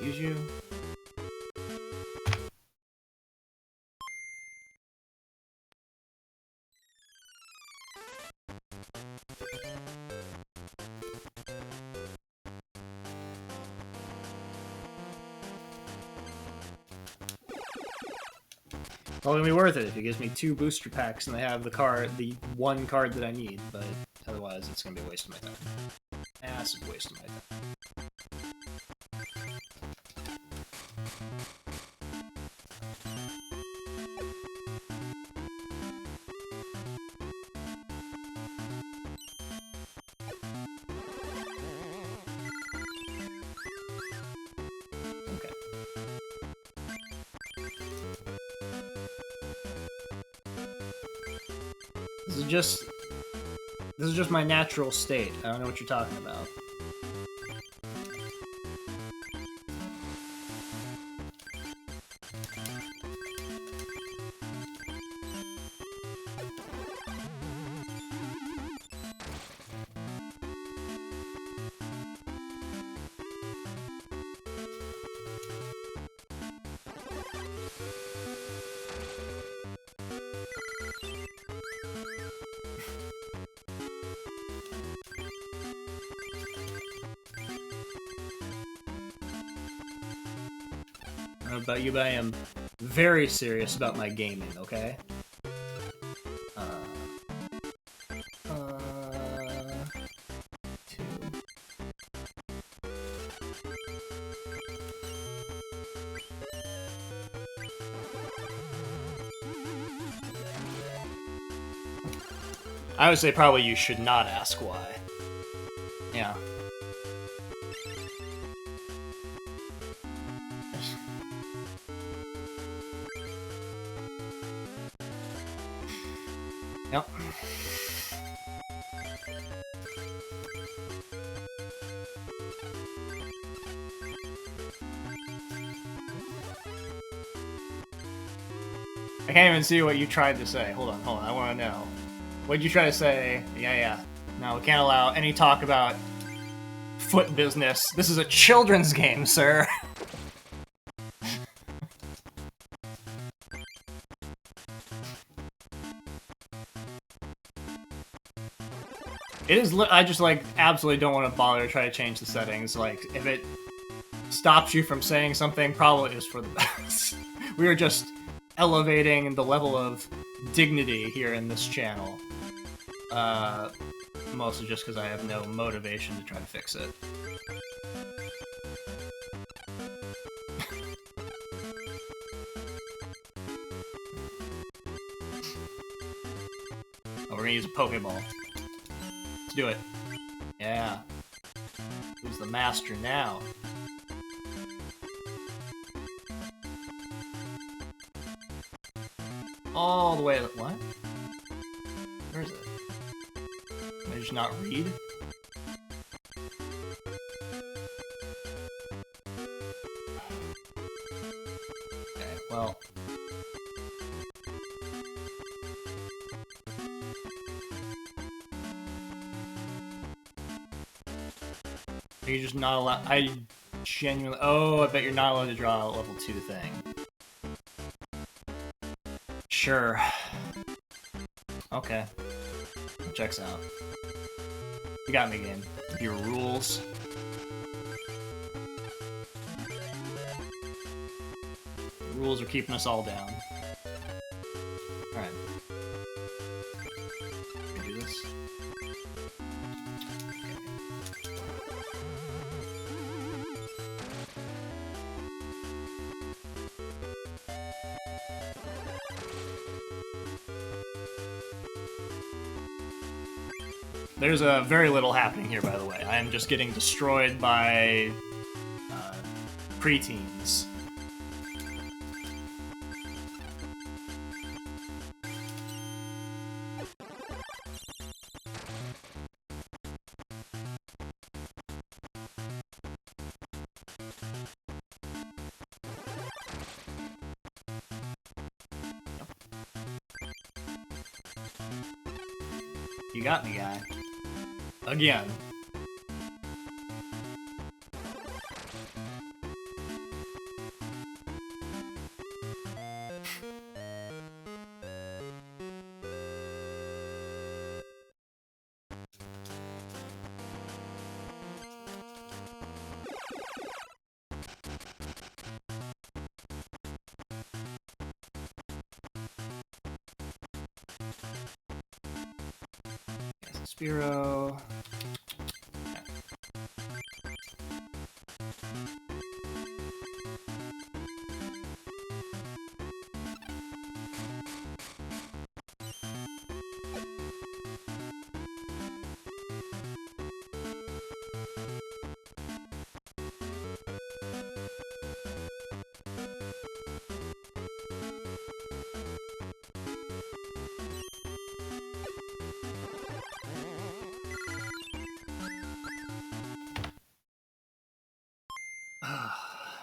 Excuse you. Probably gonna be worth it if it gives me 2 booster packs and they have the one card that I need, but otherwise it's gonna be a waste of my time. Massive waste of my time. This is just my natural state. I don't know what you're talking about. I don't know about you, but I am very serious about my gaming, okay? Two. I would say probably you should not ask why. Yeah. Yep. I can't even see what you tried to say. Hold on, I want to know. What did you try to say? Yeah. No, we can't allow any talk about foot business. This is a children's game, sir. It is. I just like absolutely don't want to bother to try to change the settings. Like, if it stops you from saying something, probably is for the best. We are just elevating the level of dignity here in this channel. Mostly just because I have no motivation to try to fix it. Oh, we're gonna use a Pokeball. Let's do it. Yeah. Who's the master now? All the way to what? Where is it? Can I just not read? Okay, well. Are you just not allowed? I genuinely. Oh, I bet you're not allowed to draw a level 2 thing. Sure. Okay. Checks out. You got me, game. Your rules. The rules are keeping us all down. Alright. Can we do this? There's very little happening here, by the way. I am just getting destroyed by preteens. You got me, guy. Again. Spiro.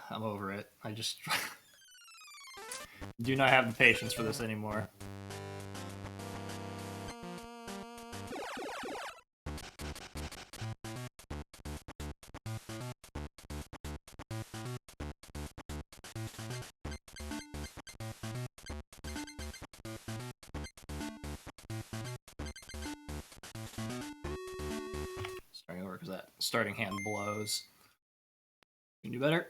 I'm over it. I just do not have the patience for this anymore. Starting over because that starting hand blows. You can do better.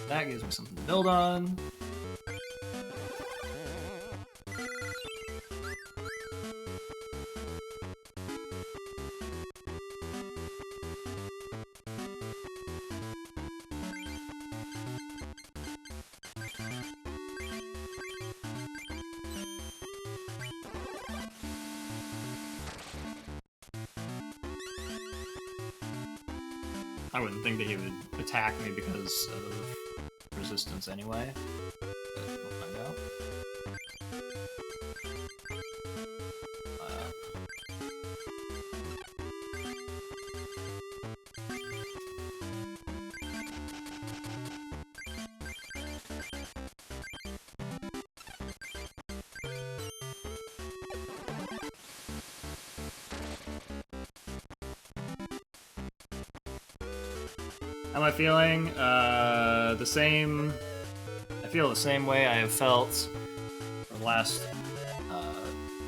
That gives me something to build on. I wouldn't think that he would attack me because of resistance anyway. But we'll find out. How am I feeling? The same. I feel the same way I have felt for the last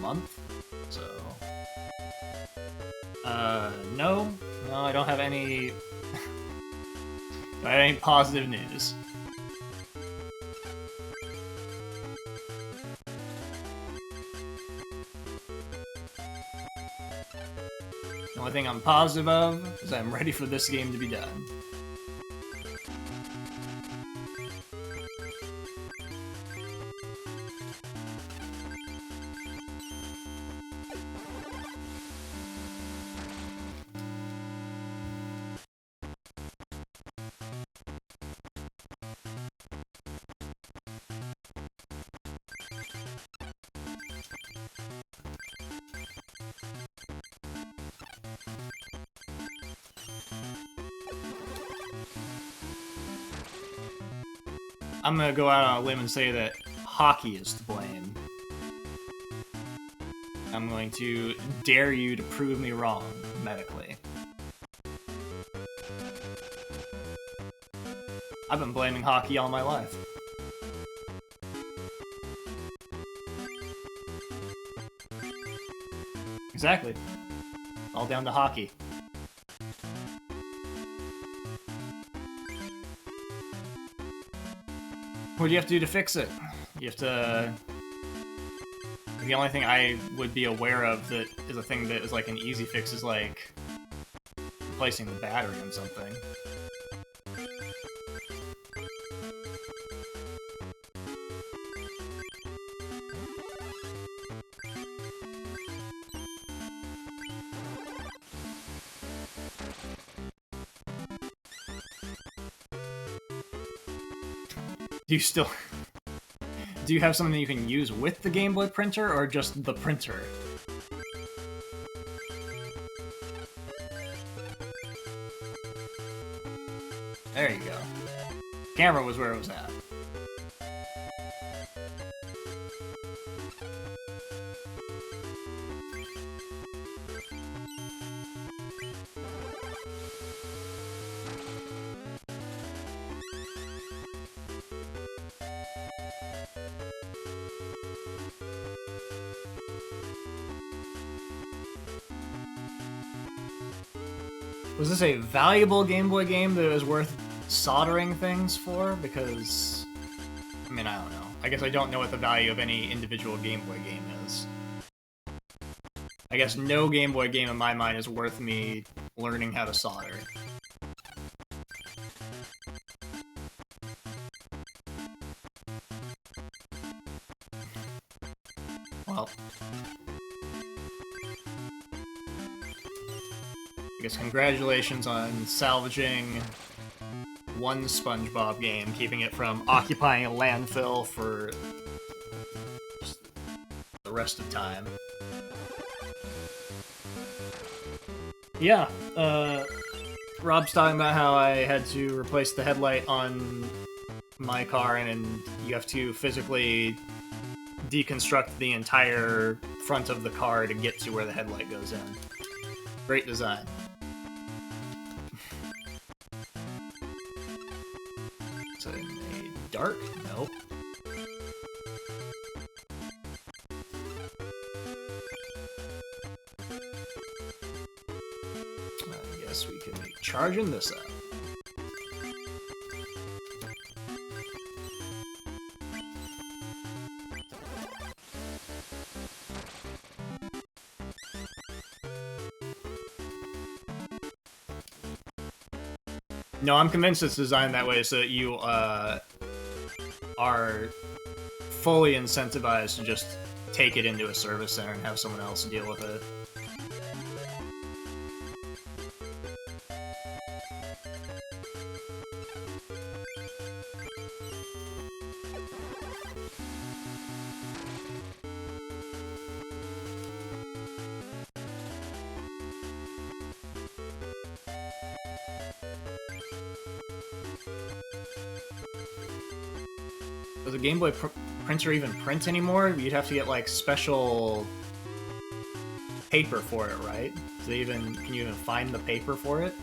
month. So, no, I don't have any. Don't have any positive news. The only thing I'm positive of is I'm ready for this game to be done. I'm gonna go out on a limb and say that hockey is to blame. I'm going to dare you to prove me wrong, medically. I've been blaming hockey all my life. Exactly. All down to hockey. What do you have to do to fix it? You have to... The only thing I would be aware of that is a thing that is like an easy fix is like replacing the battery on something. Do you still... Do you have something that you can use with the Game Boy printer, or just the printer? There you go. Camera was where it was at. Was this a valuable Game Boy game that was worth soldering things for? Because, I mean, I don't know. I guess I don't know what the value of any individual Game Boy game is. I guess no Game Boy game in my mind is worth me learning how to solder. Well... I guess congratulations on salvaging one SpongeBob game, keeping it from occupying a landfill for the rest of time. Yeah, Rob's talking about how I had to replace the headlight on my car, and you have to physically deconstruct the entire front of the car to get to where the headlight goes in. Great design. Is it a dark? Nope. I guess we can be charging this up. No, I'm convinced it's designed that way so that you are fully incentivized to just take it into a service center and have someone else deal with it. Does a Game Boy printer even print anymore? You'd have to get like special paper for it, right? Can you even find the paper for it?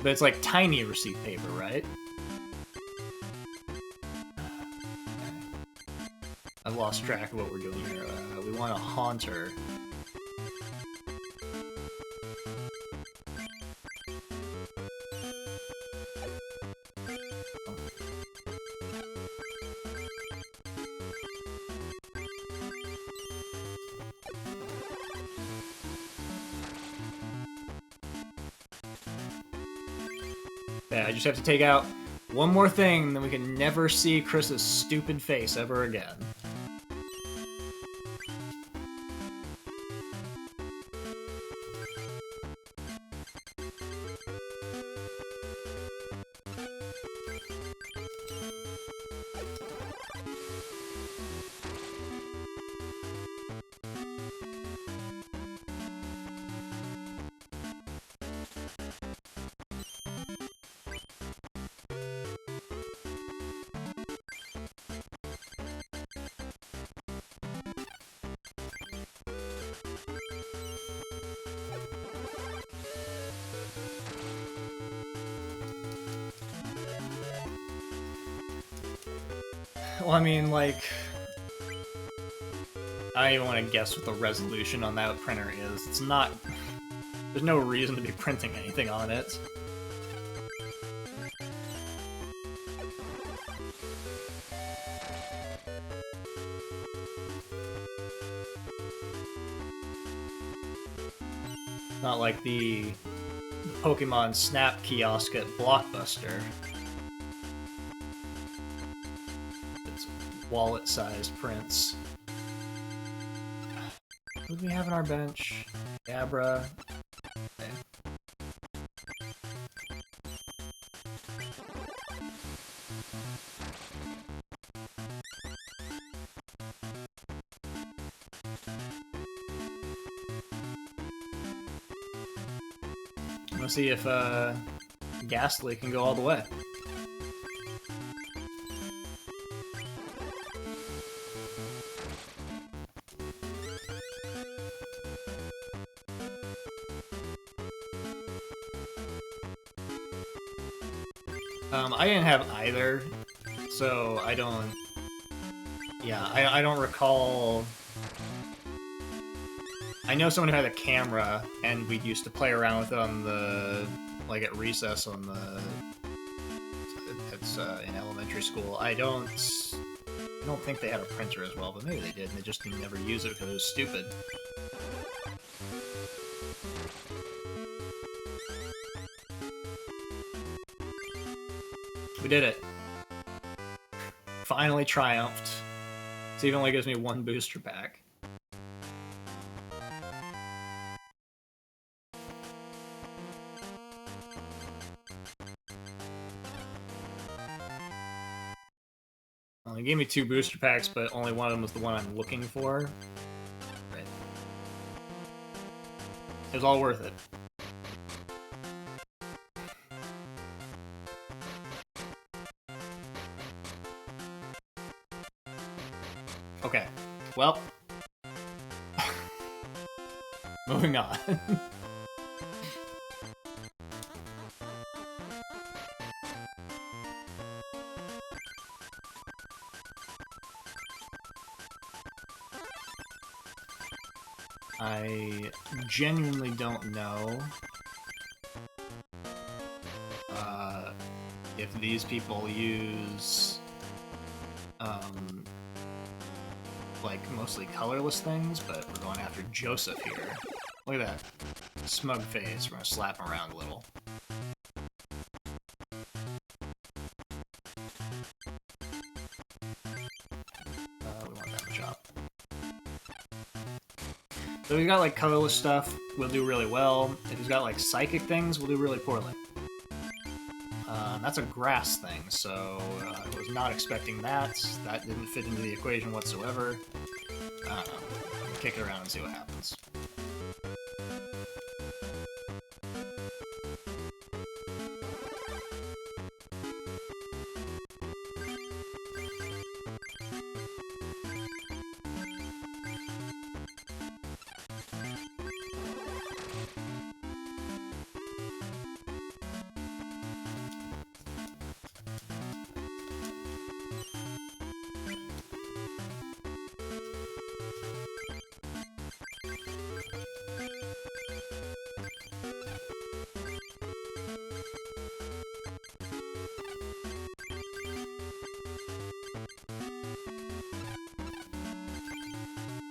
But it's like tiny receipt paper, right? I've lost track of what we're doing here. We want a Haunter. Yeah, I just have to take out one more thing, then we can never see Chris's stupid face ever again. Well, I mean, like, I don't even want to guess what the resolution on that printer is. It's not... There's no reason to be printing anything on it. Not like the Pokemon Snap kiosk at Blockbuster. It's wallet-sized prints. What do we have on our bench? Gabra. Okay. Let's see if Ghastly can go all the way. I didn't have either, so I don't... Yeah, I don't recall... I know someone who had a camera, and we used to play around with it on the... like, at recess on the... It's in elementary school. I don't think they had a printer as well, but maybe they did, and they just never used it because it was stupid. We did it. Finally triumphed. This even only gives me one booster pack. Well, he gave me 2 booster packs, but only one of them was the one I'm looking for. Right. It was all worth it. Okay, well, moving on. I genuinely don't know if these people use like mostly colorless things, but we're going after Joseph here. Look at that smug face. We're gonna slap him around a little. We want that much up. So if he's got like colorless stuff, we'll do really well. If he's got like psychic things, we'll do really poorly. That's a grass thing, so I was not expecting that. That didn't fit into the equation whatsoever. I don't know. Kick it around and see what happens.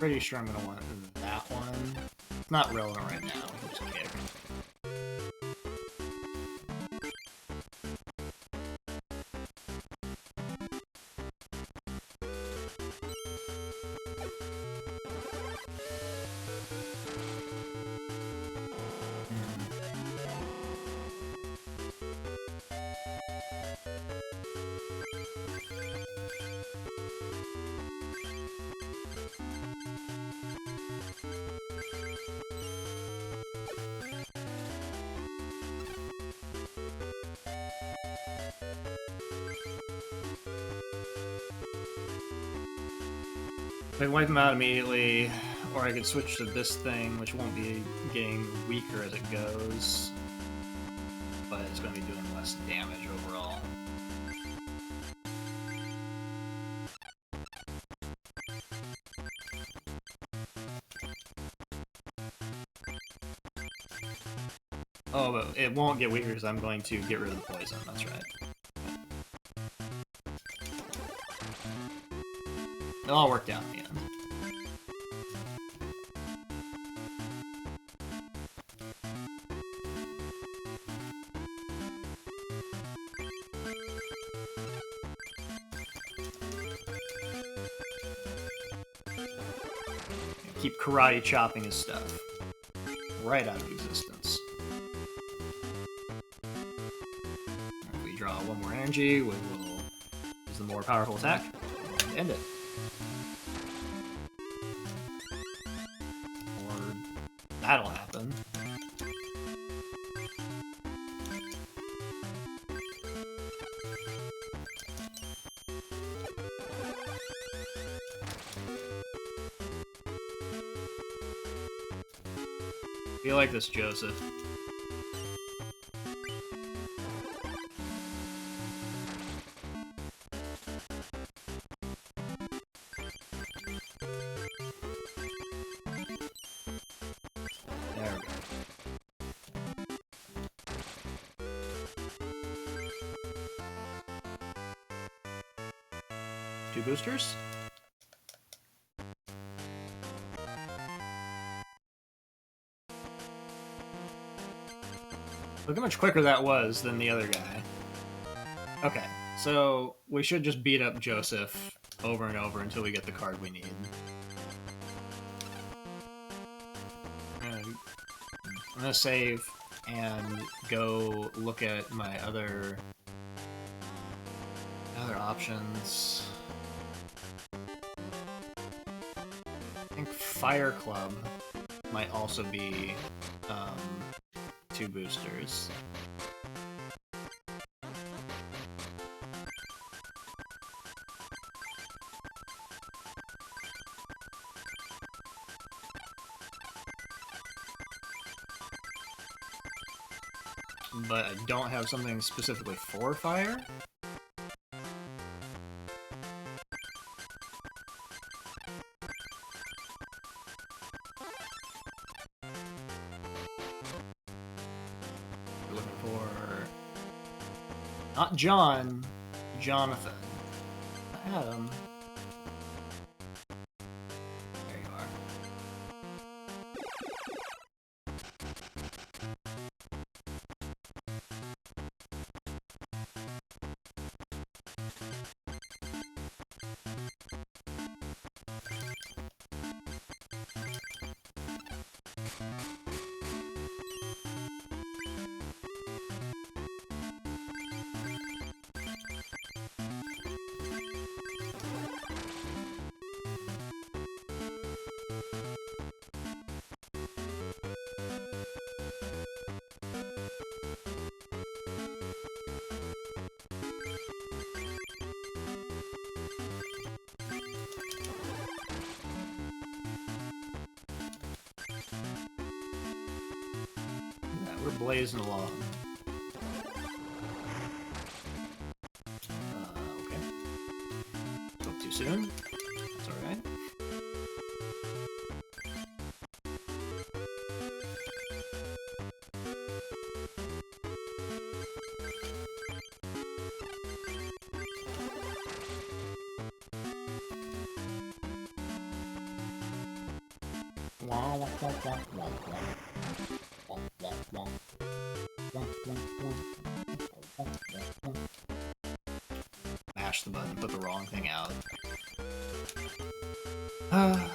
Pretty sure I'm gonna want that one. It's not relevant right now. Just kick. I can wipe them out immediately, or I could switch to this thing, which won't be getting weaker as it goes, but it's going to be doing less damage overall. Oh, but it won't get weaker because I'm going to get rid of the poison, that's right. It all worked out in the end. Keep karate chopping his stuff right out of existence. If we draw one more energy, we will use the more powerful attack and end it. Or that'll happen. I feel like this, Joseph. There we go. Two boosters? Look how much quicker that was than the other guy. Okay, so we should just beat up Joseph over and over until we get the card we need. I'm gonna save and go look at my other options. I think Fire Club might also be two boosters. But I don't have something specifically for fire. We're looking for not John, Jonathan. Adam. There you are. We're blazing along. Okay. Spoke too soon. That's alright. Mash the button, put the wrong thing out. Okay.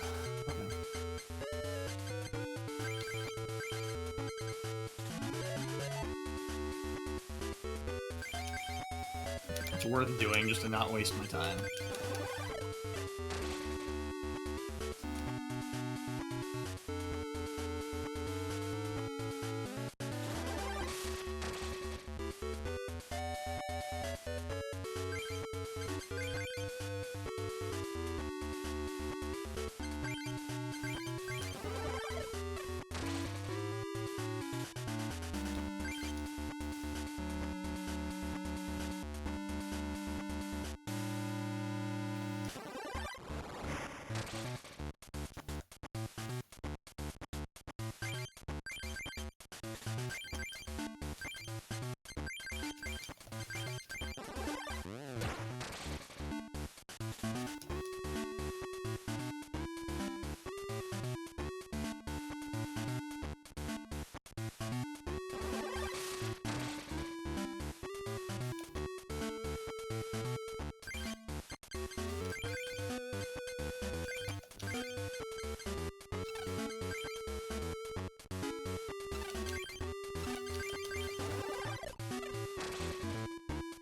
It's worth doing just to not waste my time.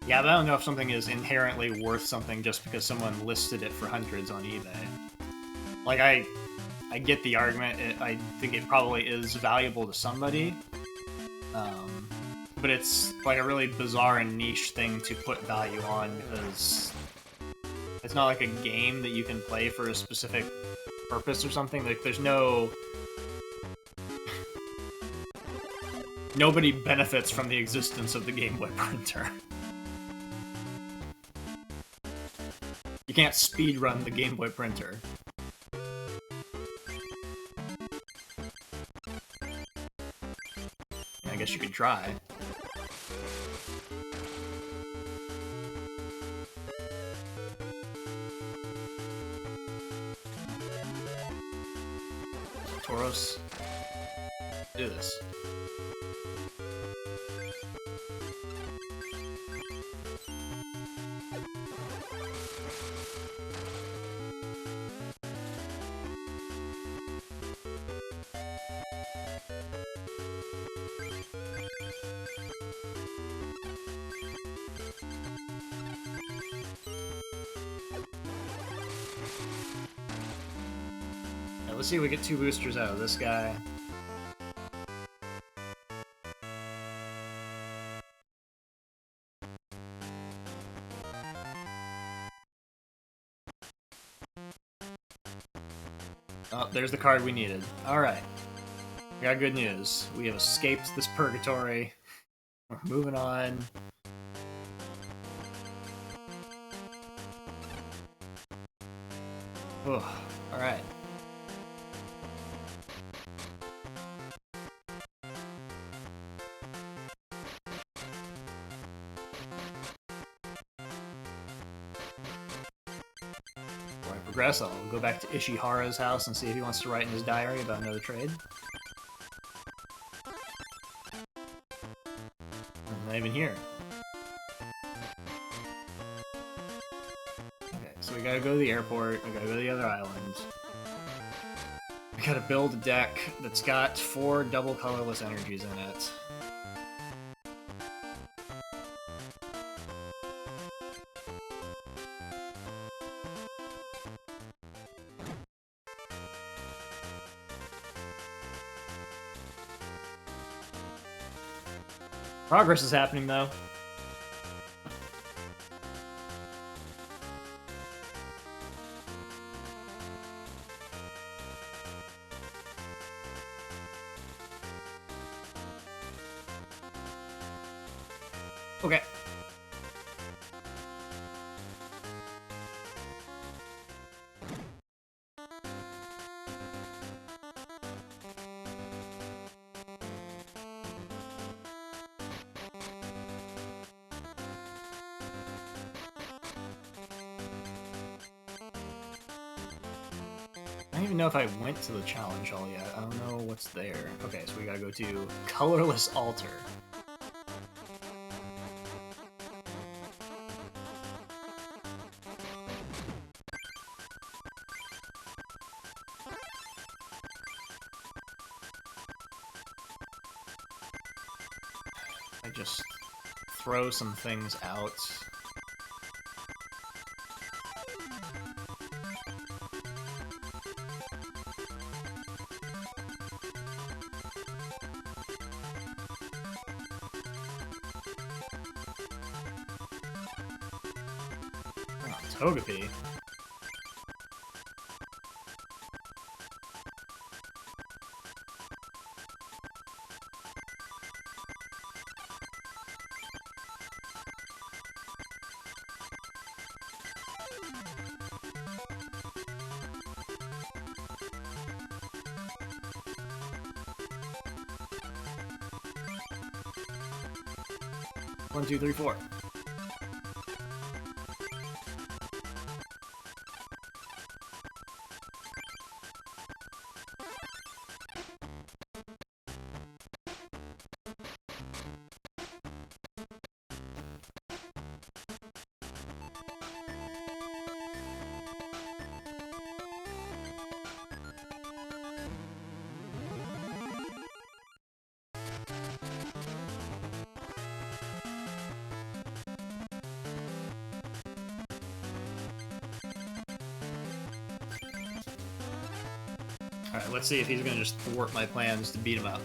Yeah, but I don't know if something is inherently worth something just because someone listed it for hundreds on eBay. Like, I get the argument. I think it probably is valuable to somebody. But it's like a really bizarre and niche thing to put value on because it's not like a game that you can play for a specific purpose or something. Like, there's no... Nobody benefits from the existence of the Game Boy printer. You can't speedrun the Game Boy printer. I guess you could try. Tauros, do this. Let's see if we get 2 boosters out of this guy. Oh, there's the card we needed. Alright. We got good news. We have escaped this purgatory. We're moving on. Oh, alright. Progress, I'll go back to Ishihara's house and see if he wants to write in his diary about another trade. I'm not even here. Okay, so we gotta go to the airport, we gotta go to the other island. We gotta build a deck that's got 4 double colorless energies in it. Progress is happening, though. Okay. I don't even know if I went to the challenge hall yet. I don't know what's there. Okay, so we gotta go to Colorless Altar. I just throw some things out. Togepi. One, two, three, four. Alright, let's see if he's gonna just thwart my plans to beat him up.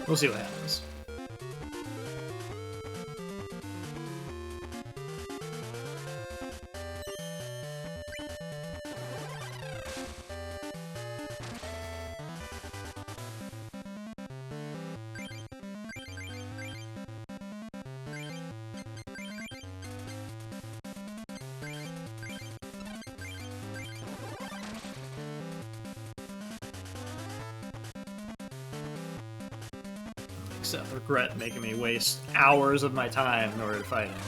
We'll see what happens. Except regret making me waste hours of my time in order to fight him.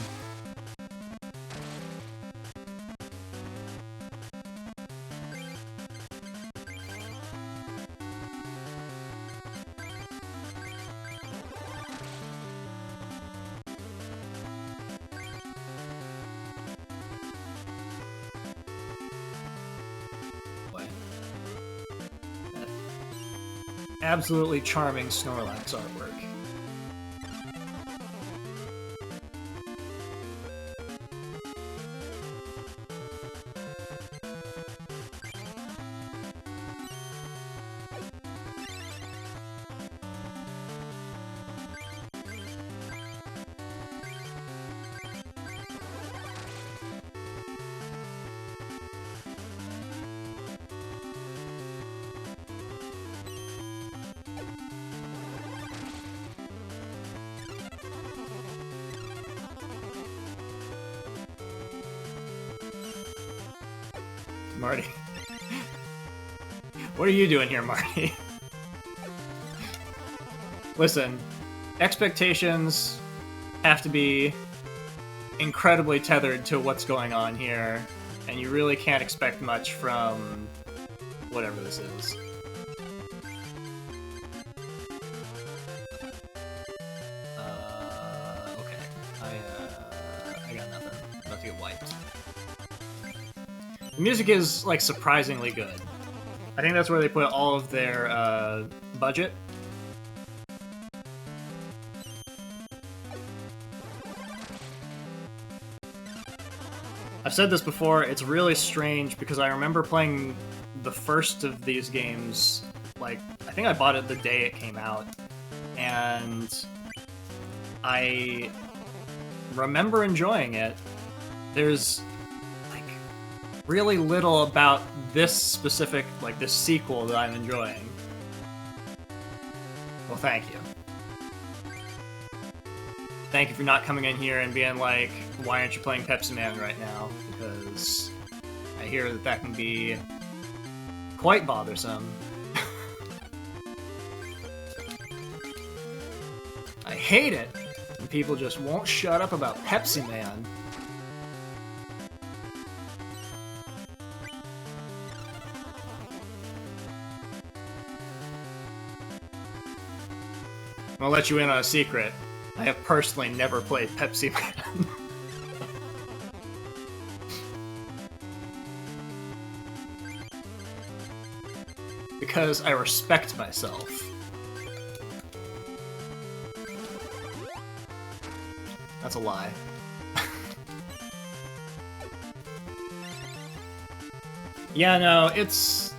Absolutely charming Snorlax artwork. Marty. What are you doing here, Marty? Listen, expectations have to be incredibly tethered to what's going on here, and you really can't expect much from whatever this is. Okay. I got nothing. I'm about to get wiped. The music is, like, surprisingly good. I think that's where they put all of their, budget. I've said this before, it's really strange because I remember playing the first of these games, like, I think I bought it the day it came out, and I remember enjoying it. There's, like, really little about this specific, like, this sequel that I'm enjoying. Well, thank you. Thank you for not coming in here and being like, why aren't you playing Pepsi Man right now? Because I hear that that can be quite bothersome. I hate it when people just won't shut up about Pepsi Man. I'll let you in on a secret. I have personally never played Pepsi Man. Because I respect myself. That's a lie. Yeah, no, it's...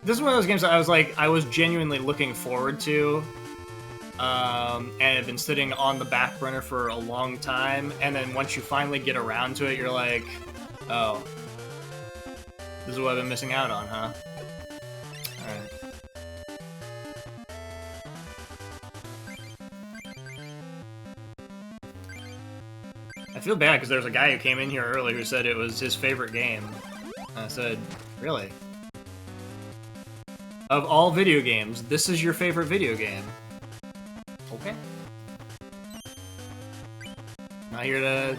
This is one of those games that I was genuinely looking forward to. And had been sitting on the back burner for a long time, and then once you finally get around to it, you're like, oh, this is what I've been missing out on, huh? Alright. I feel bad, because there's a guy who came in here earlier who said it was his favorite game. And I said, really? Of all video games, this is your favorite video game? Okay. Not here to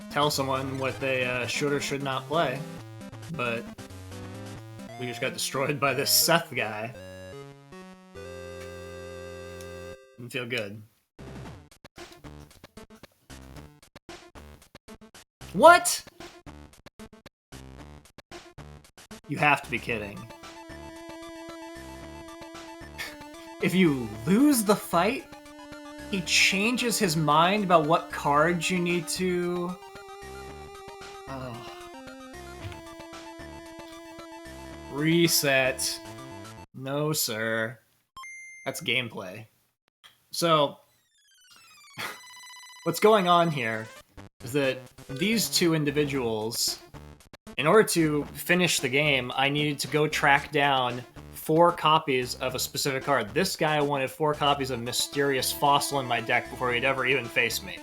tell someone what they should or should not play, but we just got destroyed by this Seth guy. Didn't feel good. What? You have to be kidding. If you lose the fight, he changes his mind about what cards you need to... Oh. Reset. No, sir. That's gameplay. So, what's going on here is that these two individuals, in order to finish the game, I needed to go track down 4 copies of a specific card. This guy wanted 4 copies of Mysterious Fossil in my deck before he'd ever even faced me.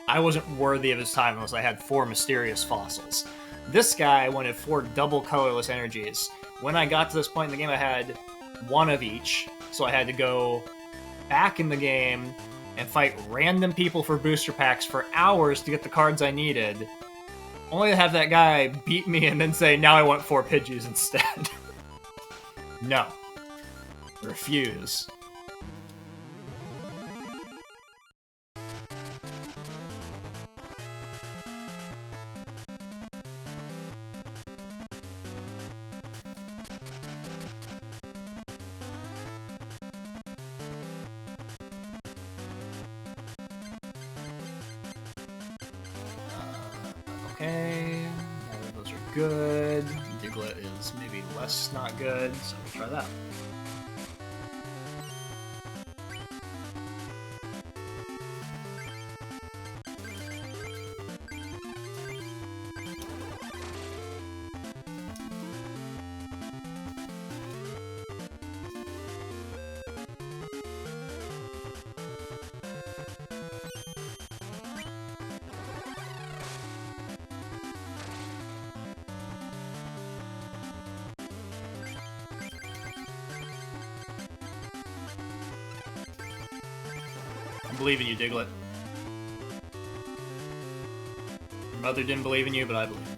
I wasn't worthy of his time unless I had 4 Mysterious Fossils. This guy wanted 4 double colorless energies. When I got to this point in the game, I had 1 of each, so I had to go back in the game and fight random people for booster packs for hours to get the cards I needed, only to have that guy beat me and then say, now I want 4 Pidgeys instead. No. Refuse. Okay. Those are good. Diglett is maybe less not good, so we'll try that. believe in you, Diglett. Your mother didn't believe in you, but I believe in you.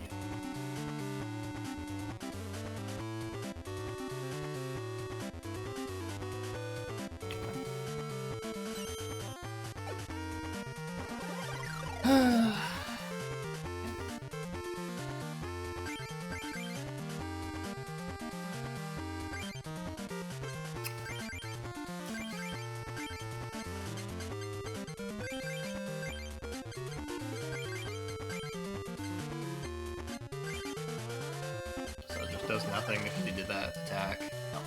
So it just does nothing if he did that attack. No.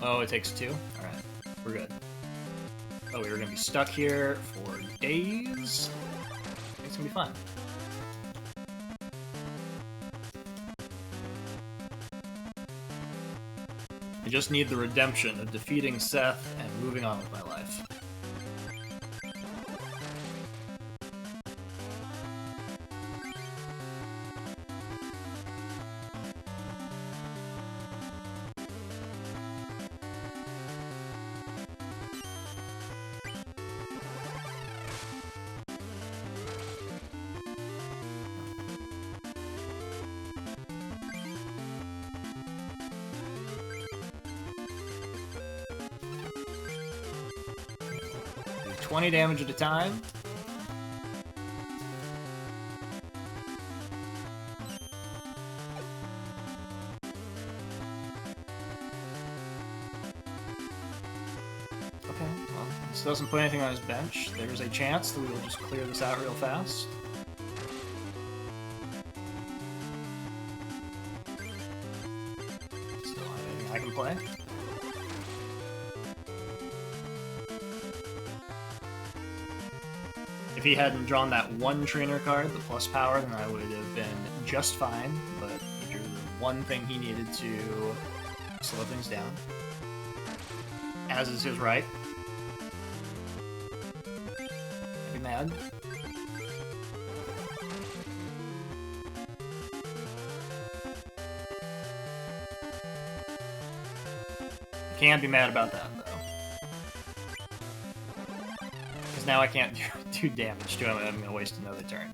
Oh, it takes 2? Alright, we're good. Oh, we were gonna be stuck here for days. It's gonna be fun. I just need the redemption of defeating Seth and moving on with my life. Do 20 damage at a time. Okay, well, this doesn't put anything on his bench. There's a chance that we will just clear this out real fast. Still have anything I can play. If he hadn't drawn that one trainer card, the plus power, then I would have been just fine, but he drew the one thing he needed to slow things down. As is his right. I'd be mad. Can't be mad about that, though. Because now I can't do damage to him and I'm gonna waste another turn.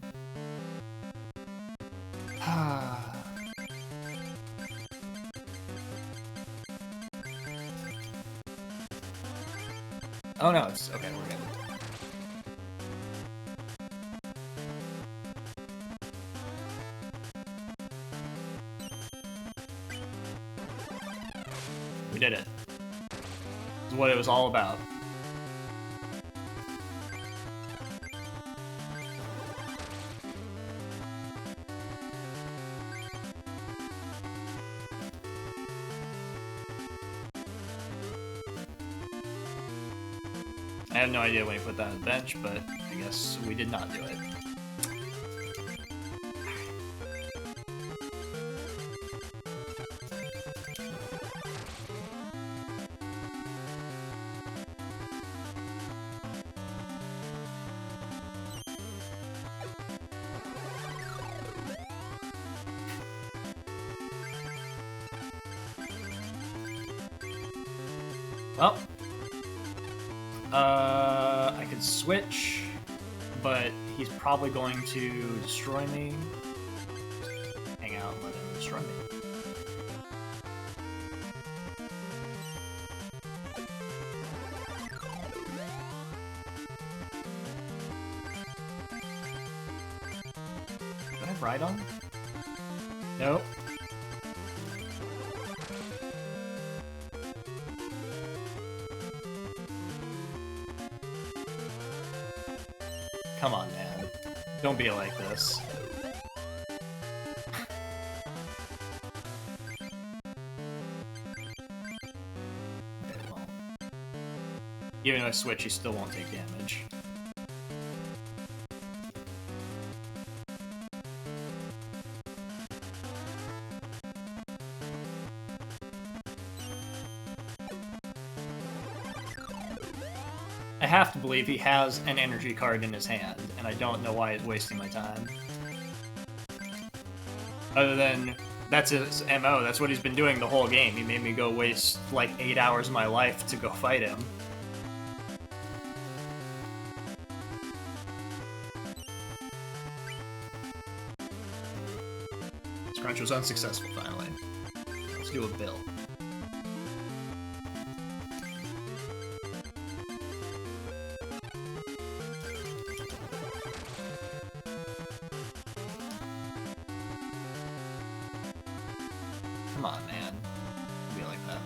Oh no, it's okay, we're good. We did it. This is what it was all about. I have no idea when he put that on the bench, but I guess we did not do it. Well, I could switch, but he's probably going to destroy me. Just hang out and let him destroy me. Do I have Rhydon? Nope. Come on, man. Don't be like this. Okay, well. Even if I switch, he still won't take damage. I have to believe he has an energy card in his hand, and I don't know why he's wasting my time. Other than that's his MO. That's what he's been doing the whole game. He made me go waste like 8 hours of my life to go fight him. Scrunch was unsuccessful finally. Let's do a bill. Come on, man. Be like that.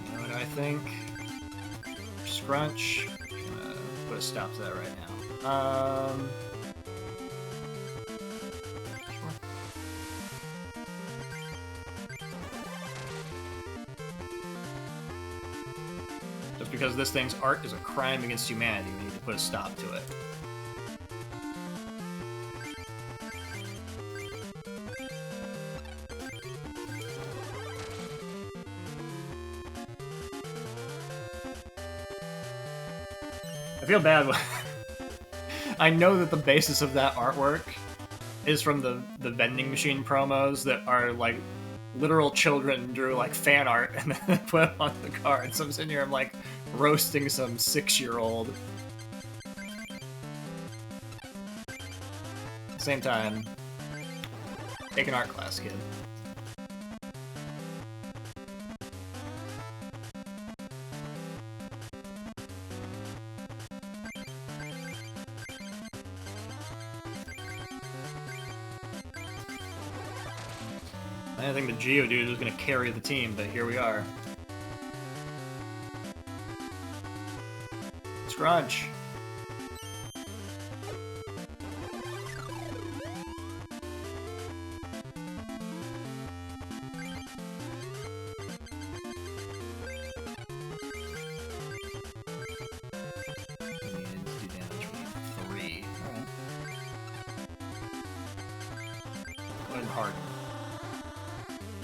You know what I think? Scrunch. I'm gonna put a stop to that right now. Just because this thing's art is a crime against humanity, we need to put a stop to it. I feel bad when I know that the basis of that artwork is from the vending machine promos that are like literal children drew like fan art and then put it on the card. So I'm sitting here, I'm like roasting some 6-year-old. Same time, take an art class, kid. I didn't think the Geodude was going to carry the team, but here we are. Scrunch. Harden.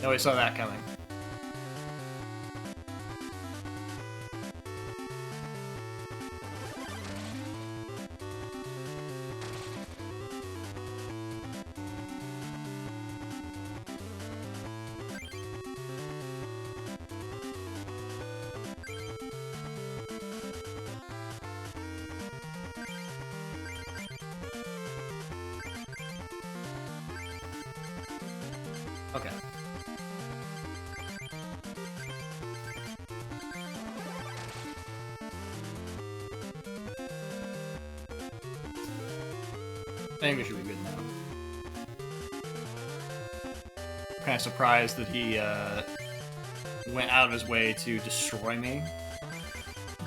No, we saw that coming. Okay. I think we should be good now. I'm kind of surprised that he went out of his way to destroy me,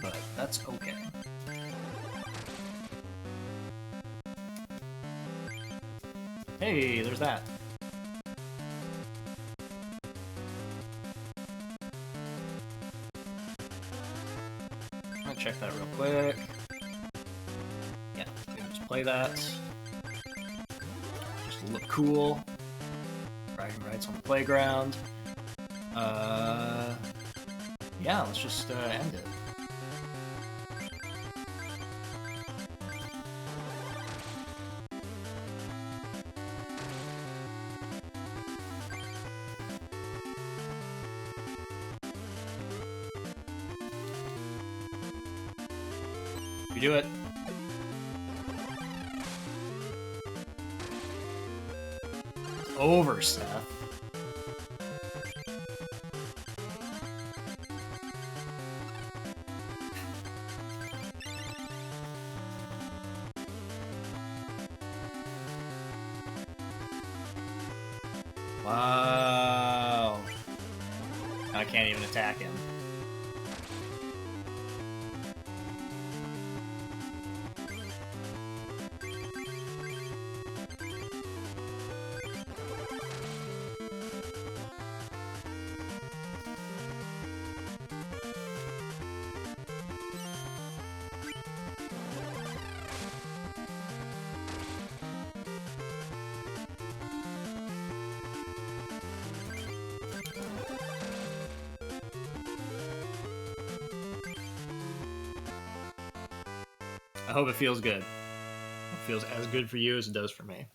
but that's okay. Hey, there's that. I'm gonna check that real quick. Yeah, just play that. Just look cool. Bragging rights on the playground. Yeah, let's just end it. We do it. It's over, Seth. Wow. I can't even attack him. I hope it feels good. It feels as good for you as it does for me.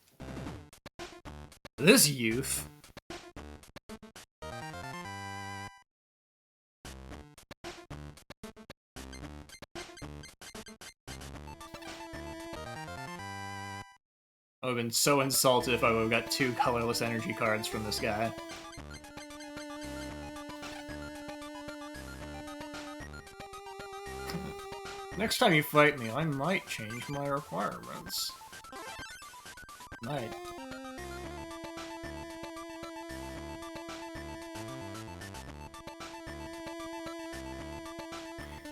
This youth. I would have been so insulted if I would have got 2 colorless energy cards from this guy. Next time you fight me, I might change my requirements. Might. Do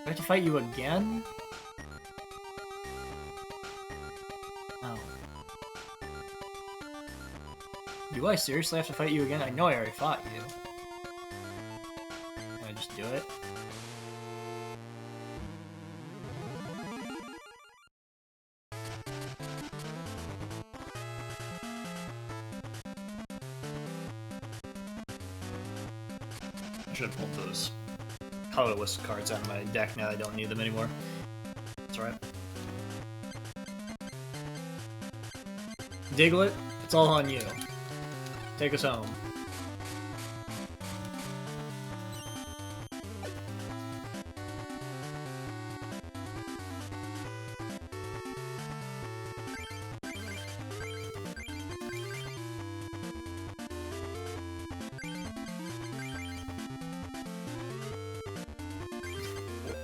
I have to fight you again? Oh. Do I seriously have to fight you again? I know I already fought you. Can I just do it? I should have pulled those colorless cards out of my deck now that I don't need them anymore. That's alright. Diglett, it's all on you. Take us home.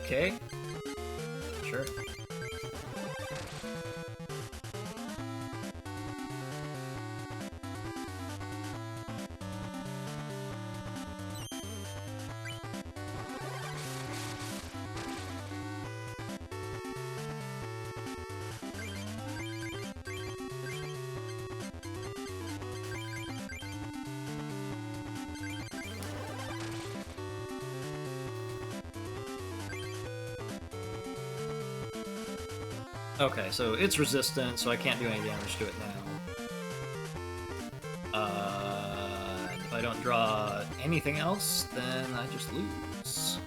Okay. Sure. Okay, so it's resistant, so I can't do any damage to it now. If I don't draw anything else, then I just lose.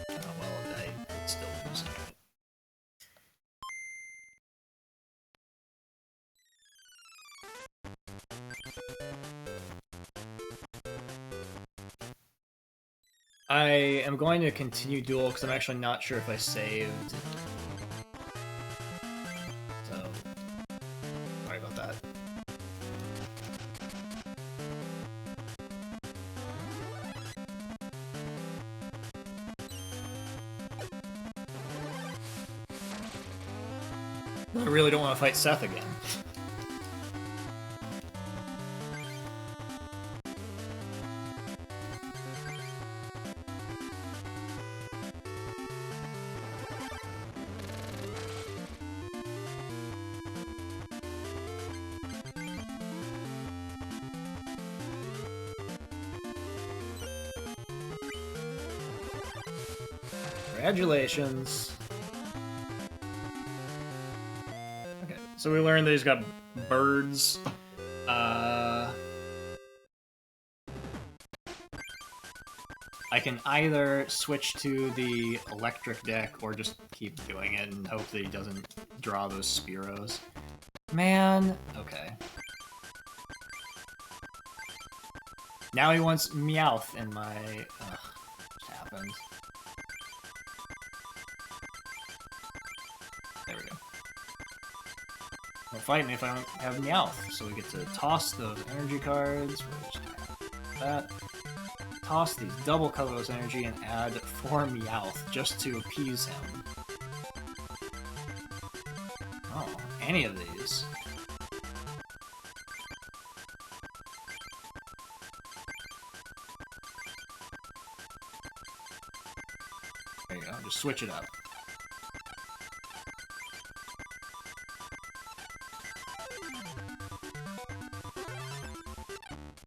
Oh, well, I could still lose it. I am going to continue duel because I'm actually not sure if I saved. So, sorry about that. I really don't want to fight Seth again. Congratulations. Okay, so we learned that he's got birds. I can either switch to the electric deck or just keep doing it and hope that he doesn't draw those Spearows. Man, okay. Now he wants Meowth in my... Ugh, what happened? There we go. Don't fight me if I don't have Meowth. So we get to toss those energy cards. We'll just have that. Toss these double colorless energy and add 4 Meowth just to appease him. Oh, any of these. There you go, just switch it up.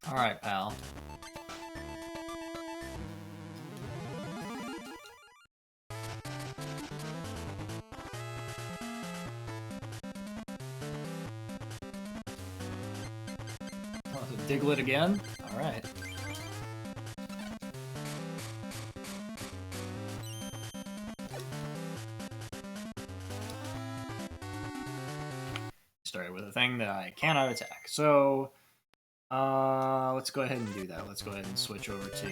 Alright, pal. Diglett again? Alright. Started with a thing that I cannot attack. So, let's go ahead and do that. Let's go ahead and switch over to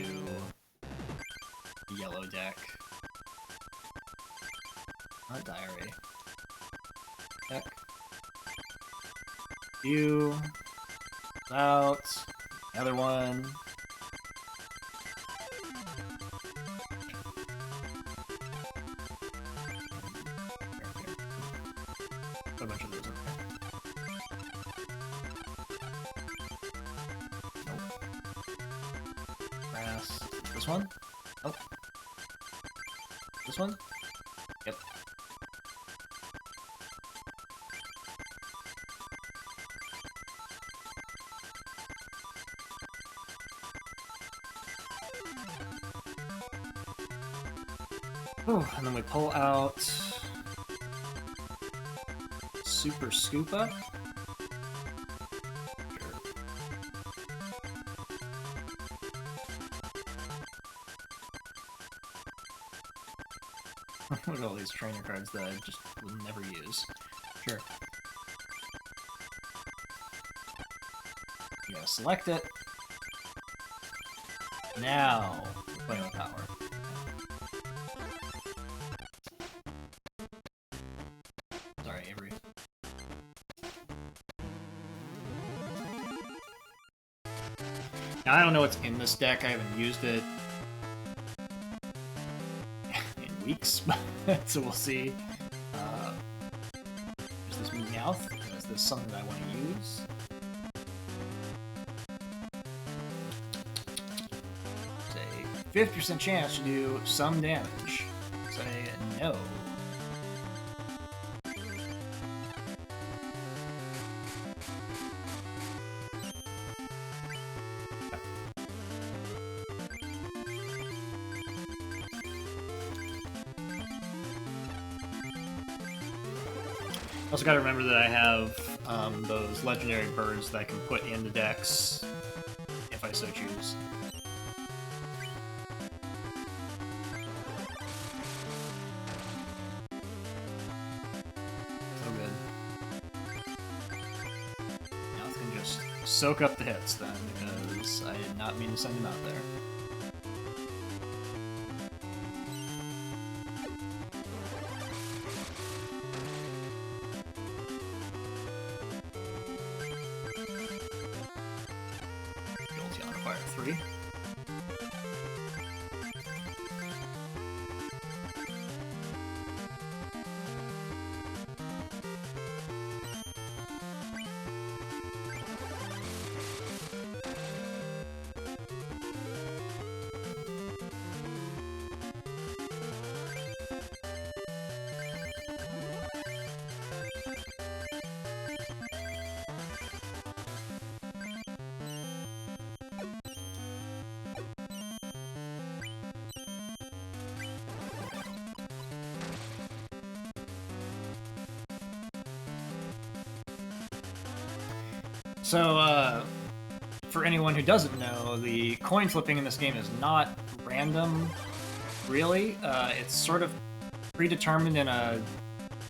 the yellow deck. Not diary. Deck. View. Out. The other one. Put a bunch of those in there. Nope. Grass. This one? Nope. This one? Yep. Oh, and then we pull out Super Scoop Up. Sure. Look at all these trainer cards that I just would never use. Sure. You gotta select it. Now, we're playing with power. Sorry, Avery. Now, I don't know what's in this deck. I haven't used it in weeks, so we'll see. Is this Meowth? Is this something that I want to use? Say 50% chance to do some damage. Say no. Also gotta remember that I have those legendary birds that I can put in the decks if I so choose. So good. Now it can just soak up the hits then, because I did not mean to send him out there. Three. So, for anyone who doesn't know, the coin flipping in this game is not random, really. It's sort of predetermined in a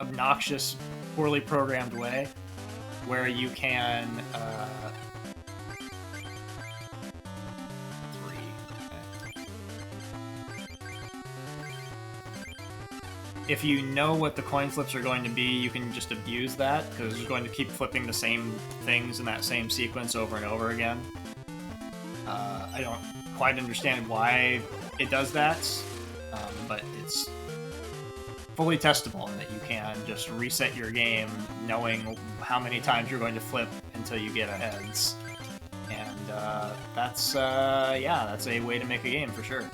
obnoxious, poorly programmed way, where you can, if you know what the coin flips are going to be, you can just abuse that, because it's going to keep flipping the same things in that same sequence over and over again. I don't quite understand why it does that, but it's fully testable in that you can just reset your game knowing how many times you're going to flip until you get a heads. And that's a way to make a game for sure.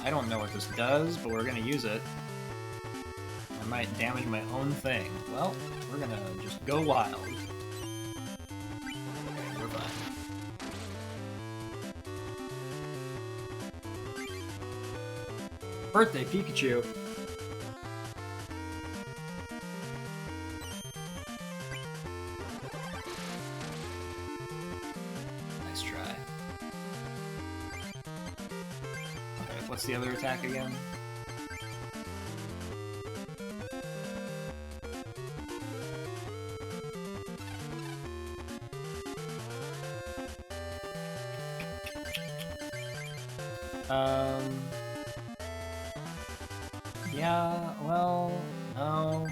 I don't know what this does, but we're gonna use it. I might damage my own thing. Well, we're gonna just go wild. Okay, we're fine. Birthday Pikachu! the other attack again? Yeah, well, no.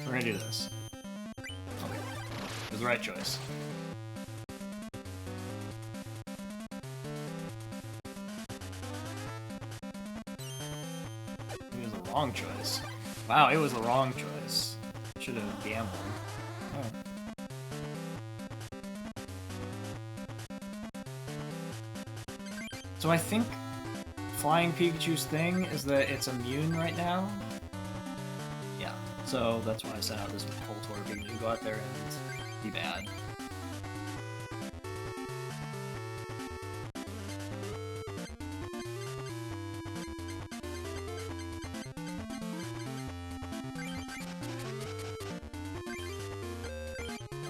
We're gonna do this. Okay. It was the right choice. It was the wrong choice. Wow, it was the wrong choice. Should have gambled. Oh. So I think Flying Pikachu's thing is that it's immune right now. Yeah, so that's why I sent out this whole tour. You can go out there and be bad.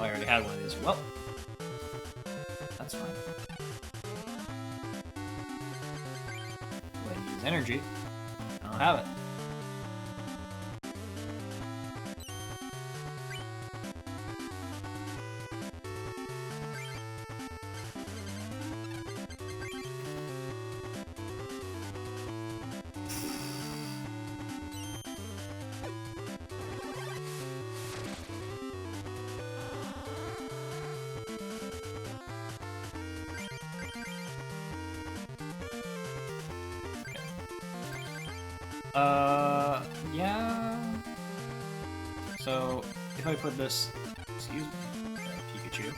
Oh, I already had one of these. Well, that's fine. When I use energy, I don't have it. Yeah. So, if I put this, excuse me, Pikachu.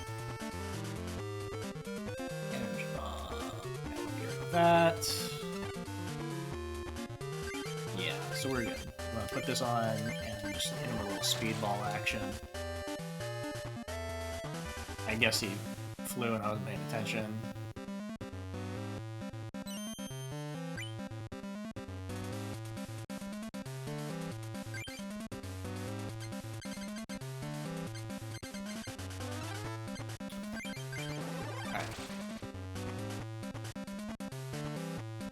Energy bomb. That. Yeah, so we're good. I'm gonna put this on and just hit him a little speedball action. I guess he flew and I wasn't paying attention.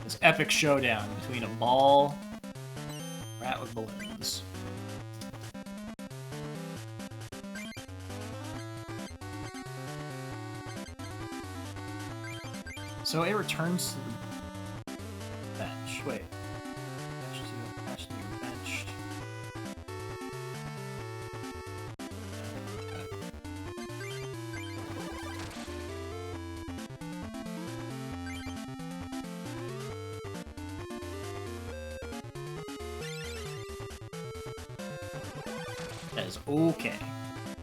This epic showdown between a ball, rat with balloons. So it returns to the bench. Wait. Bench to your bench. That is okay.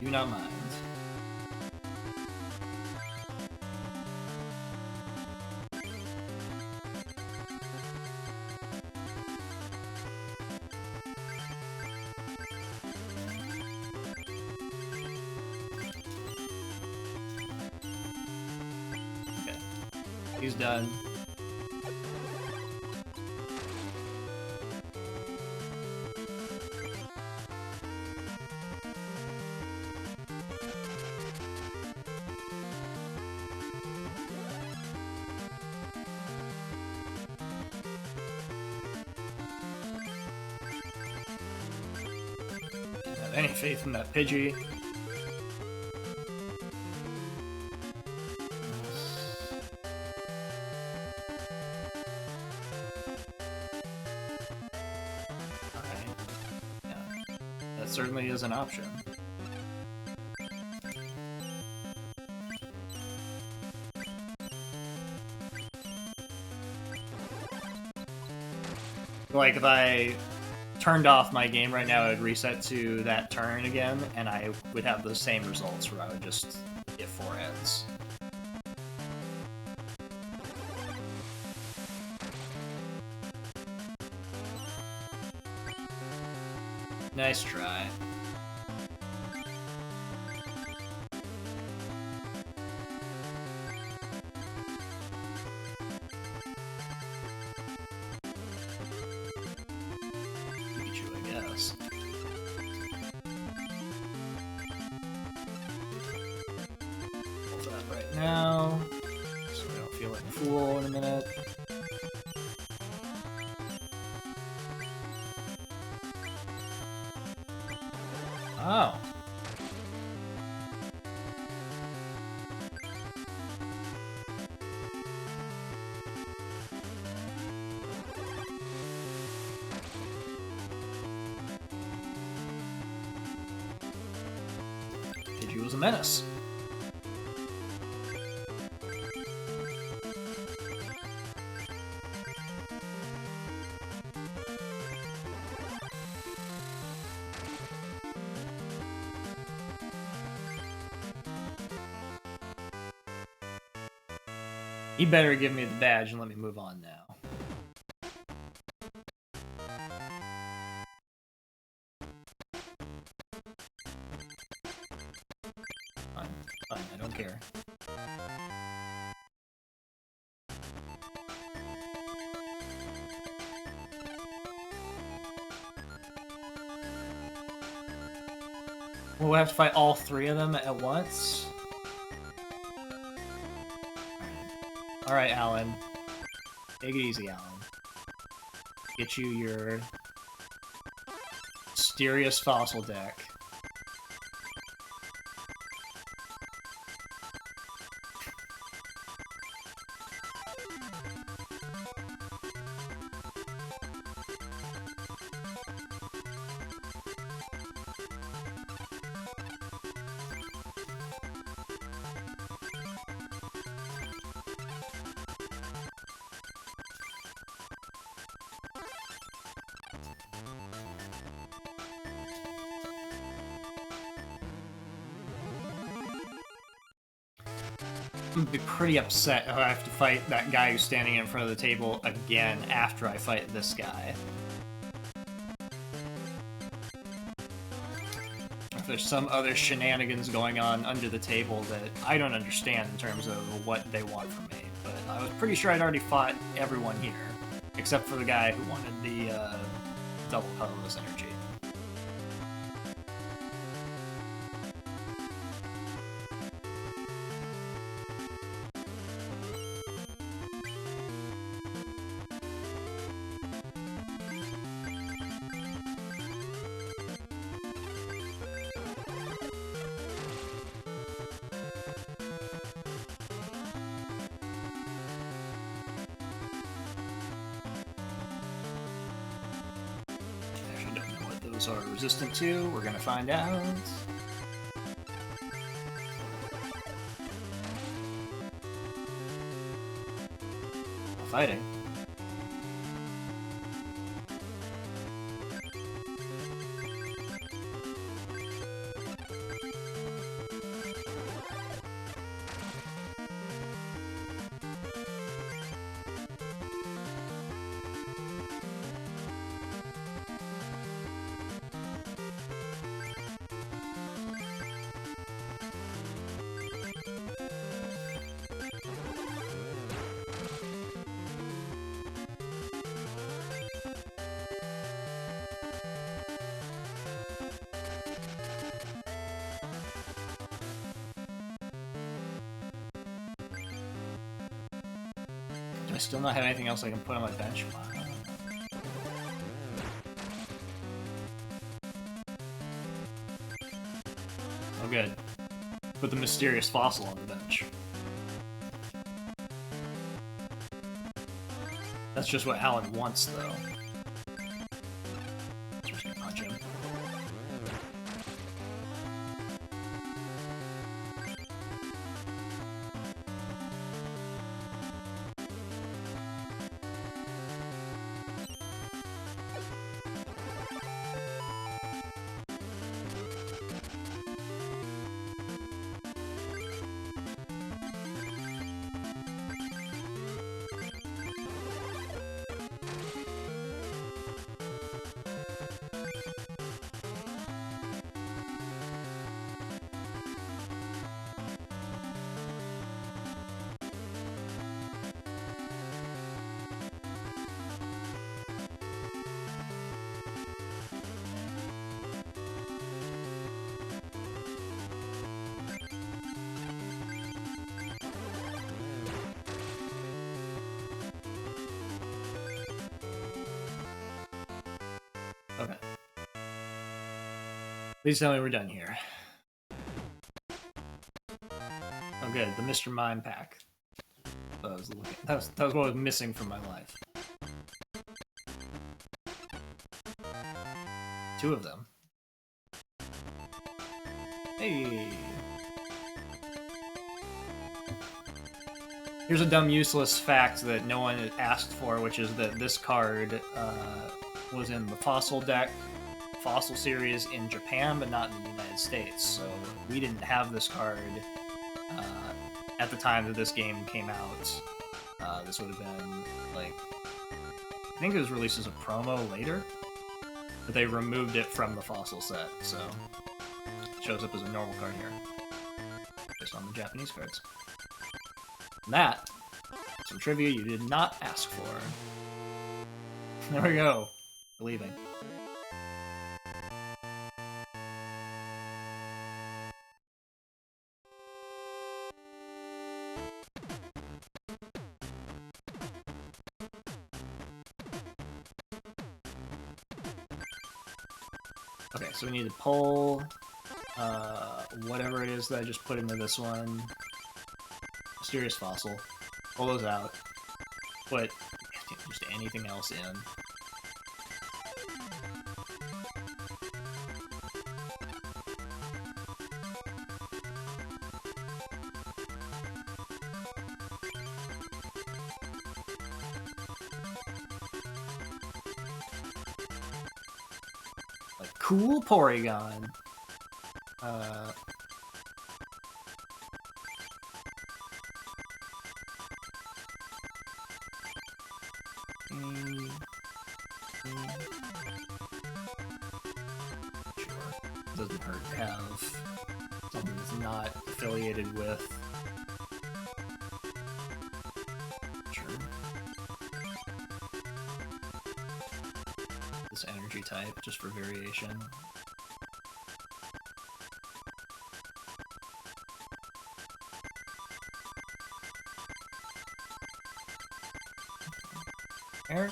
Do not mind. Okay. He's done. Any faith in that Pidgey. Alright. Yeah. That certainly is an option. Like, if I turned off my game right now, I would reset to that turn again, and I would have the same results where I would just get 4 heads. Nice try. Pull that right now, so we don't feel like a fool in a minute. Oh. Pidgey was a menace. You better give me the badge and let me move on now. Fine, I don't care. We'll have to fight all 3 of them at once? Alright, Alan. Take it easy, Alan. Get you your mysterious fossil deck. I'm gonna be pretty upset if I have to fight that guy who's standing in front of the table again after I fight this guy. If there's some other shenanigans going on under the table that I don't understand in terms of what they want from me. But I was pretty sure I'd already fought everyone here, except for the guy who wanted the double colorless energy. Those are resistant to. We're gonna find out. Fighting. I still not have anything else I can put on my bench. Wow. Oh good. Put the mysterious fossil on the bench. That's just what Alan wants, though. Just gonna punch him. Okay. Please tell me we're done here. Oh good, the Mr. Mime pack. That was what was missing from my life. 2 of them. Hey! Here's a dumb, useless fact that no one asked for, which is that this card was in the Fossil deck, Fossil series in Japan, but not in the United States. So we didn't have this card at the time that this game came out. This would have been, like, I think it was released as a promo later, but they removed it from the Fossil set, so it shows up as a normal card here, just on the Japanese cards. And that, some trivia you did not ask for. There we go. We're leaving. Okay, so we need to pull whatever it is that I just put into this one. Mysterious Fossil. Pull those out. Put just anything else in. Like, cool Porygon. Doesn't hurt to have something that's not affiliated with. Sure. This energy type, just for variation. Eric?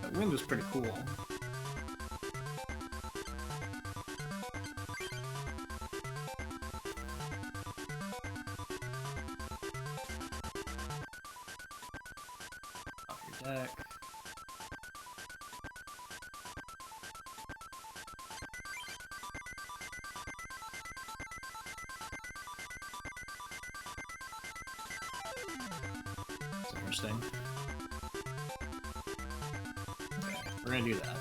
That wind was pretty cool. Off your deck. That's interesting. We're gonna do that.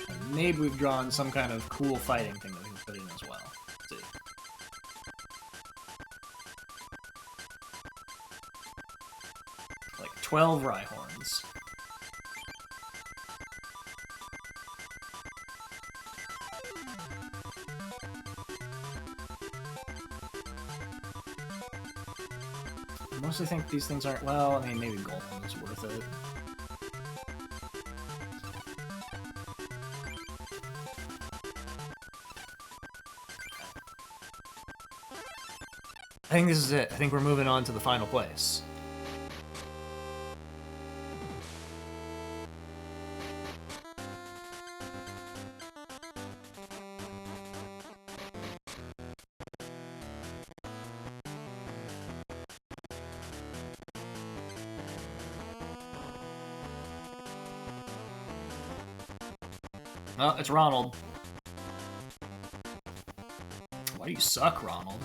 And maybe we've drawn some kind of cool fighting thing that we can put in as well. Let's see. Like 12 Rhyhorns. I mostly think these things aren't, well, I mean, maybe Golem is worth it. I think this is it. I think we're moving on to the final place. Oh, it's Ronald. Why do you suck, Ronald?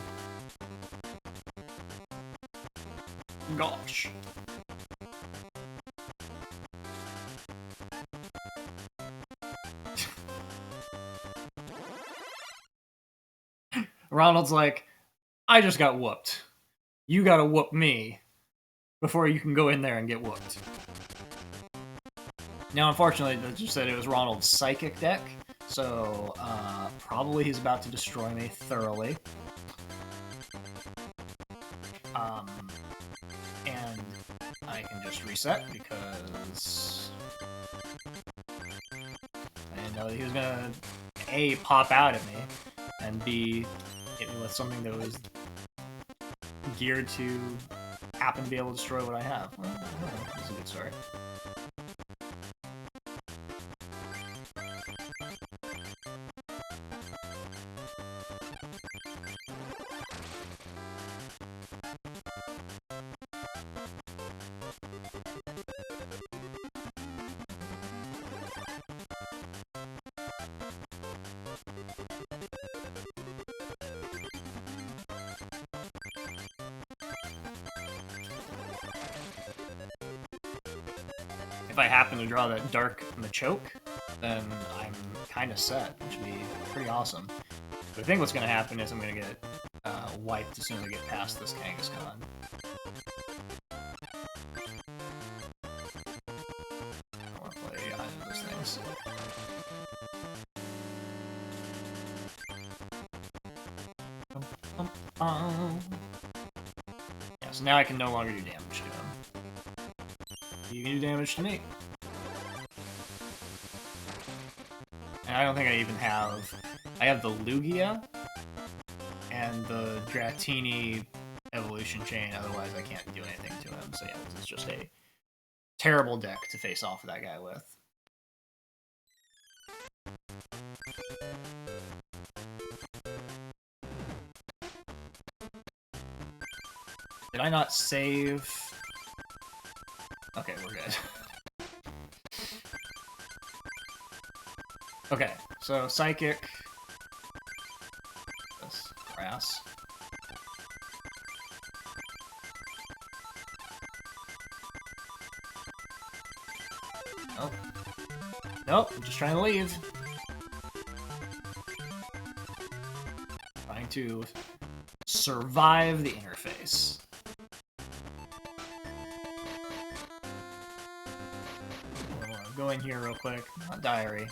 Gosh. Ronald's like, I just got whooped. You gotta whoop me before you can go in there and get whooped. Now, unfortunately, they just said it was Ronald's psychic deck, so probably he's about to destroy me thoroughly. And I can just reset because I didn't know that he was gonna A, pop out at me, and B, hit me with something that was geared to happen to be able to destroy what I have. Well, that's a good start. If I happen to draw that Dark Machoke, then I'm kind of set, which would be pretty awesome. But I think what's going to happen is I'm going to get wiped as soon as I get past this Kangaskhan. I want to play either of those things. Yeah, so now I can no longer do damage to him. You can do damage to me. And I don't think I even have... I have the Lugia and the Dratini evolution chain, otherwise I can't do anything to him. So yeah, this is just a terrible deck to face off with that guy with. Did I not save? Okay, we're good. Okay, so Psychic. This grass. Nope. Nope, I'm just trying to leave. Trying to survive the interface. Go in here real quick. Not diary.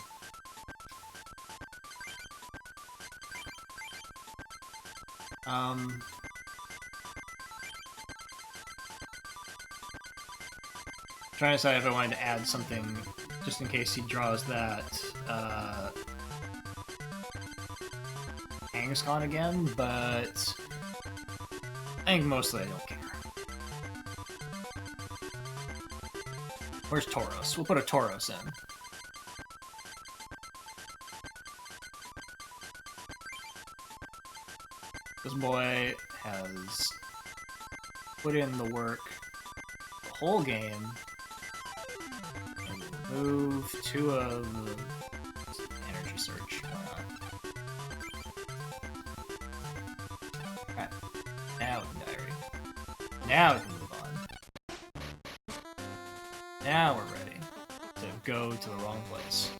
Trying to decide if I wanted to add something just in case he draws that Kangaskhan again, but I think mostly I don't care. Where's Tauros? We'll put a Tauros in. This boy has put in the work the whole game and remove 2 of the energy search. Alright, now we can diary. Now we can move on. Now we're ready to go to the wrong place.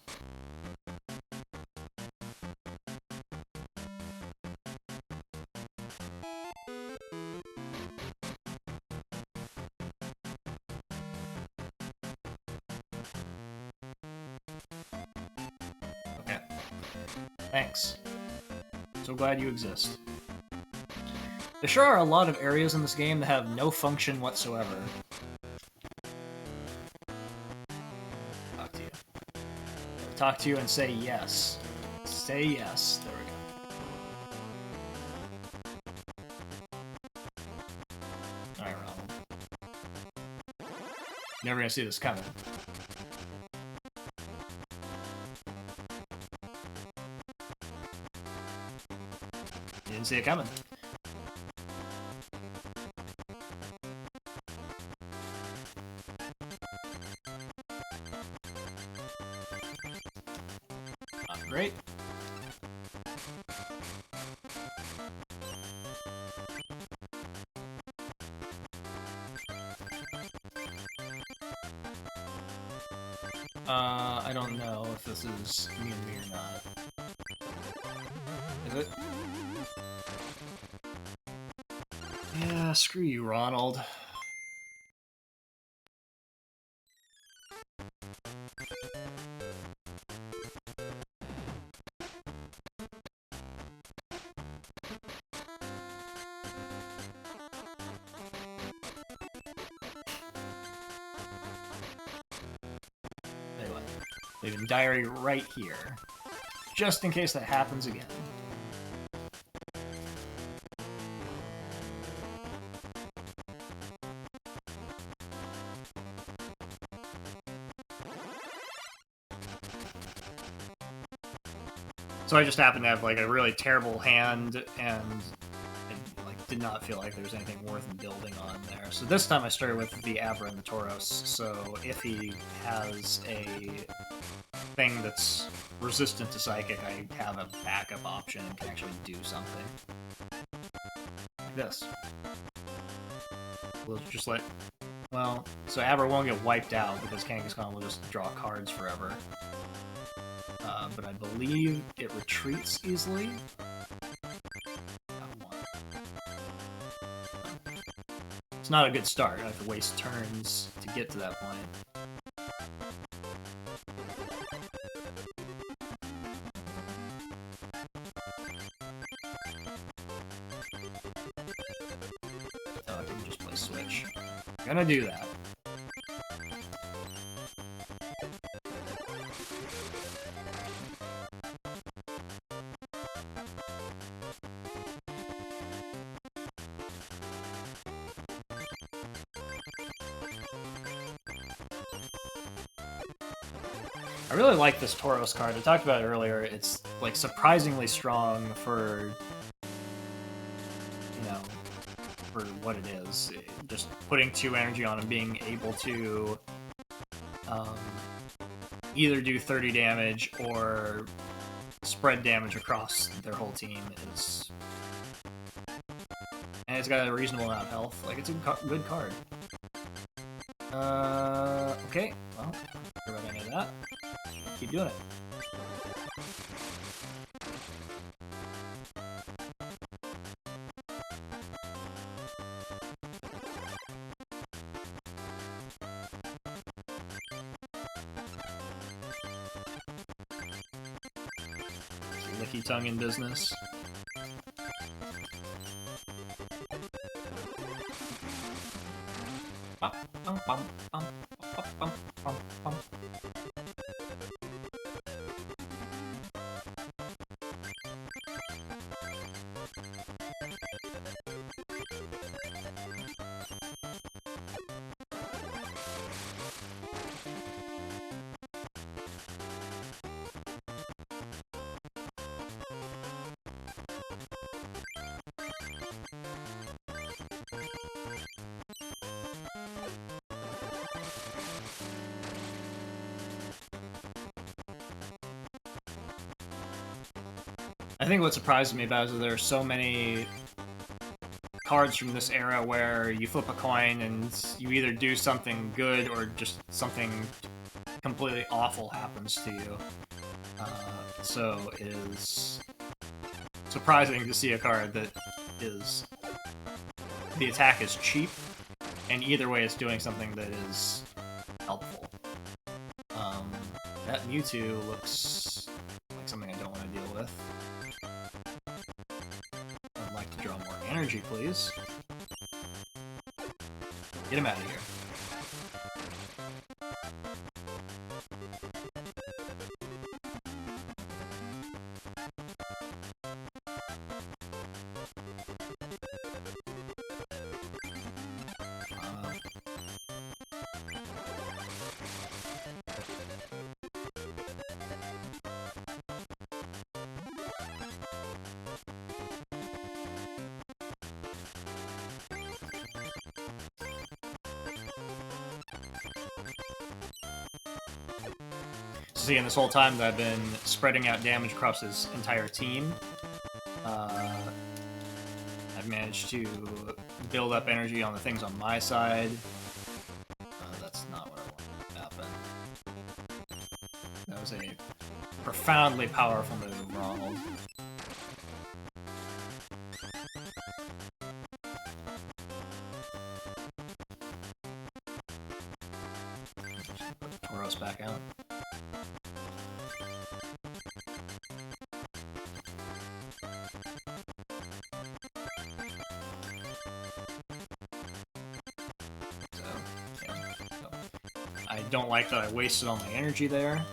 Okay. Thanks. So glad you exist. There sure are a lot of areas in this game that have no function whatsoever. Talk to you and say yes. Say yes. There we go. Alright, Ronald. Never gonna see this coming. Didn't see it coming. Great. I don't know if this is me and me or not. Is it? Yeah, screw you, Ronald. Leaving diary right here, just in case that happens again. So I just happened to have like a really terrible hand, and like did not feel like there was anything worth building on there. So this time I started with the Abra and the Tauros. So if he has a thing that's resistant to Psychic, I have a backup option and can actually do something. Like this. We'll just let... Well, so Abra won't get wiped out because Kangaskhan will just draw cards forever. But I believe it retreats easily. It's not a good start. I have to waste turns to get to that point. Oh, I can just play Switch. I'm gonna do that. I really like this Tauros card. I talked about it earlier. It's like surprisingly strong for, you know, for what it is. Just putting 2 energy on and being able to either do 30 damage or spread damage across their whole team is... And it's got a reasonable amount of health. Like, it's a good card. Okay. Well, not sure about any of that. Keep doing it. Licky tongue in business. Bum, bum, bum, bum, bum, bum, bum, bum. I think what surprised me about it is that there are so many cards from this era where you flip a coin and you either do something good or just something completely awful happens to you. So it is surprising to see a card that is... The attack is cheap, and either way it's doing something that is helpful. That Mewtwo looks like something I don't want to deal with. I'd like to draw more energy, please. Get him out of here. So again, this whole time that I've been spreading out damage across his entire team, I've managed to build up energy on the things on my side. That's not what I wanted to happen. That was a profoundly powerful move, Ronald. Put Tauros back out. I don't like that I wasted all my energy there.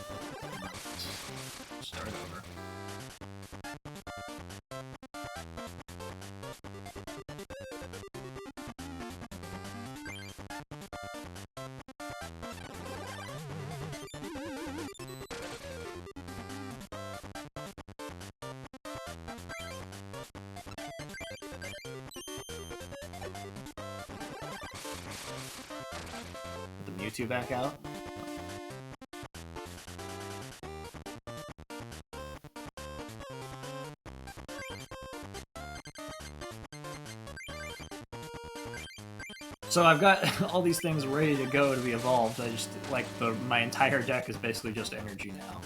Start over. Mewtwo back out. So I've got all these things ready to go to be evolved. I just, like, my entire deck is basically just energy now.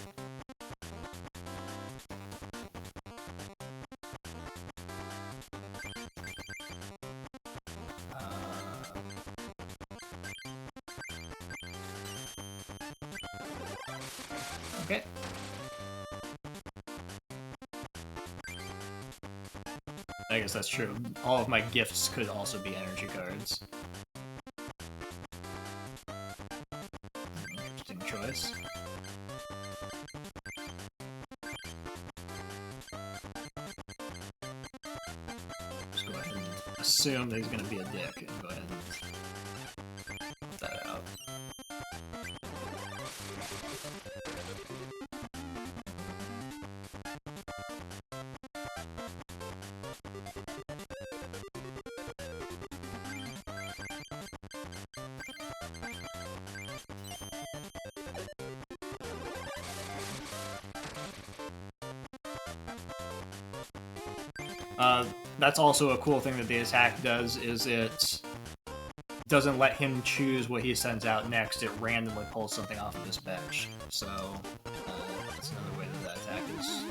Okay. I guess that's true. All of my gifts could also be energy cards. Interesting choice. Just go ahead and assume that he's going to be a dick and go ahead and put that out. That's also a cool thing that the attack does, is it doesn't let him choose what he sends out next, it randomly pulls something off of his bench. So, that's another way that attack is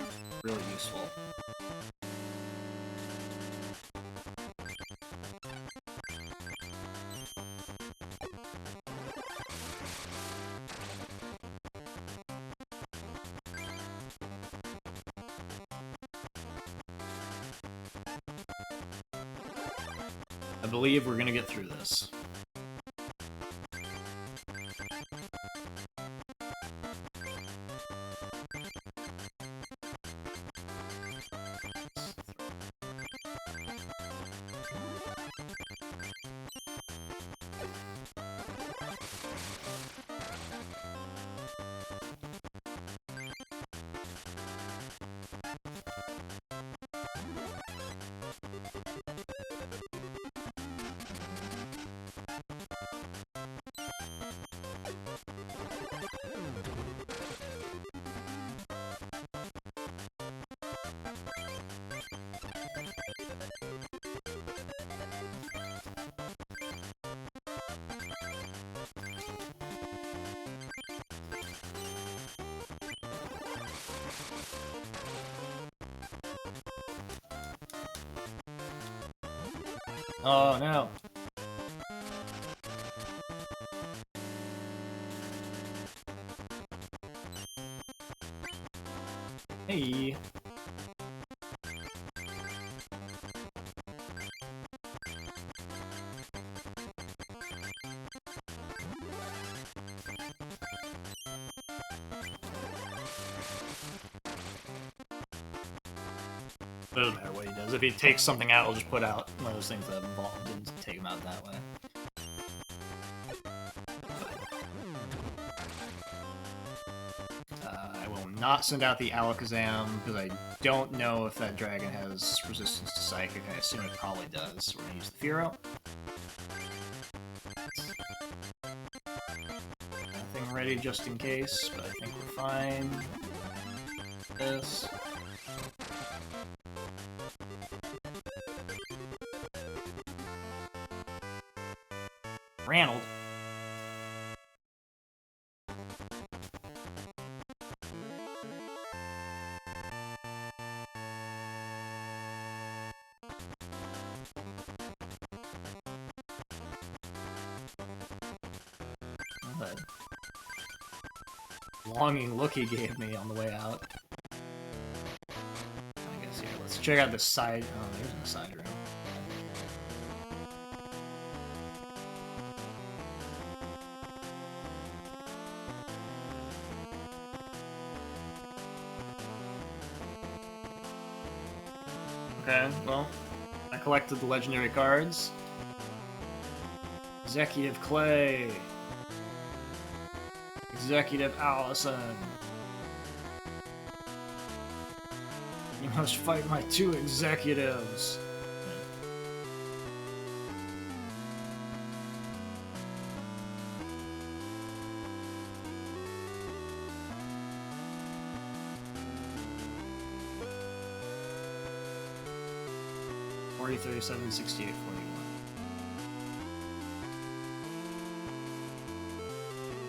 really useful. I believe we're gonna get through this. Oh no. Hey. It doesn't matter what he does. If he takes something out, he'll just put out one of those things that evolved and take him out that way. I will not send out the Alakazam, because I don't know if that dragon has resistance to Psychic. I assume it probably does. We're going to use the Fearow. Nothing ready just in case, but I think we're fine. This. Ranald. That longing look he gave me on the way out. I guess here, let's check out this side. Oh, there's no side room. Okay, well, I collected the legendary cards. Executive Clay. Executive Allison. You must fight my 2 executives. 40, 37, 68, 41.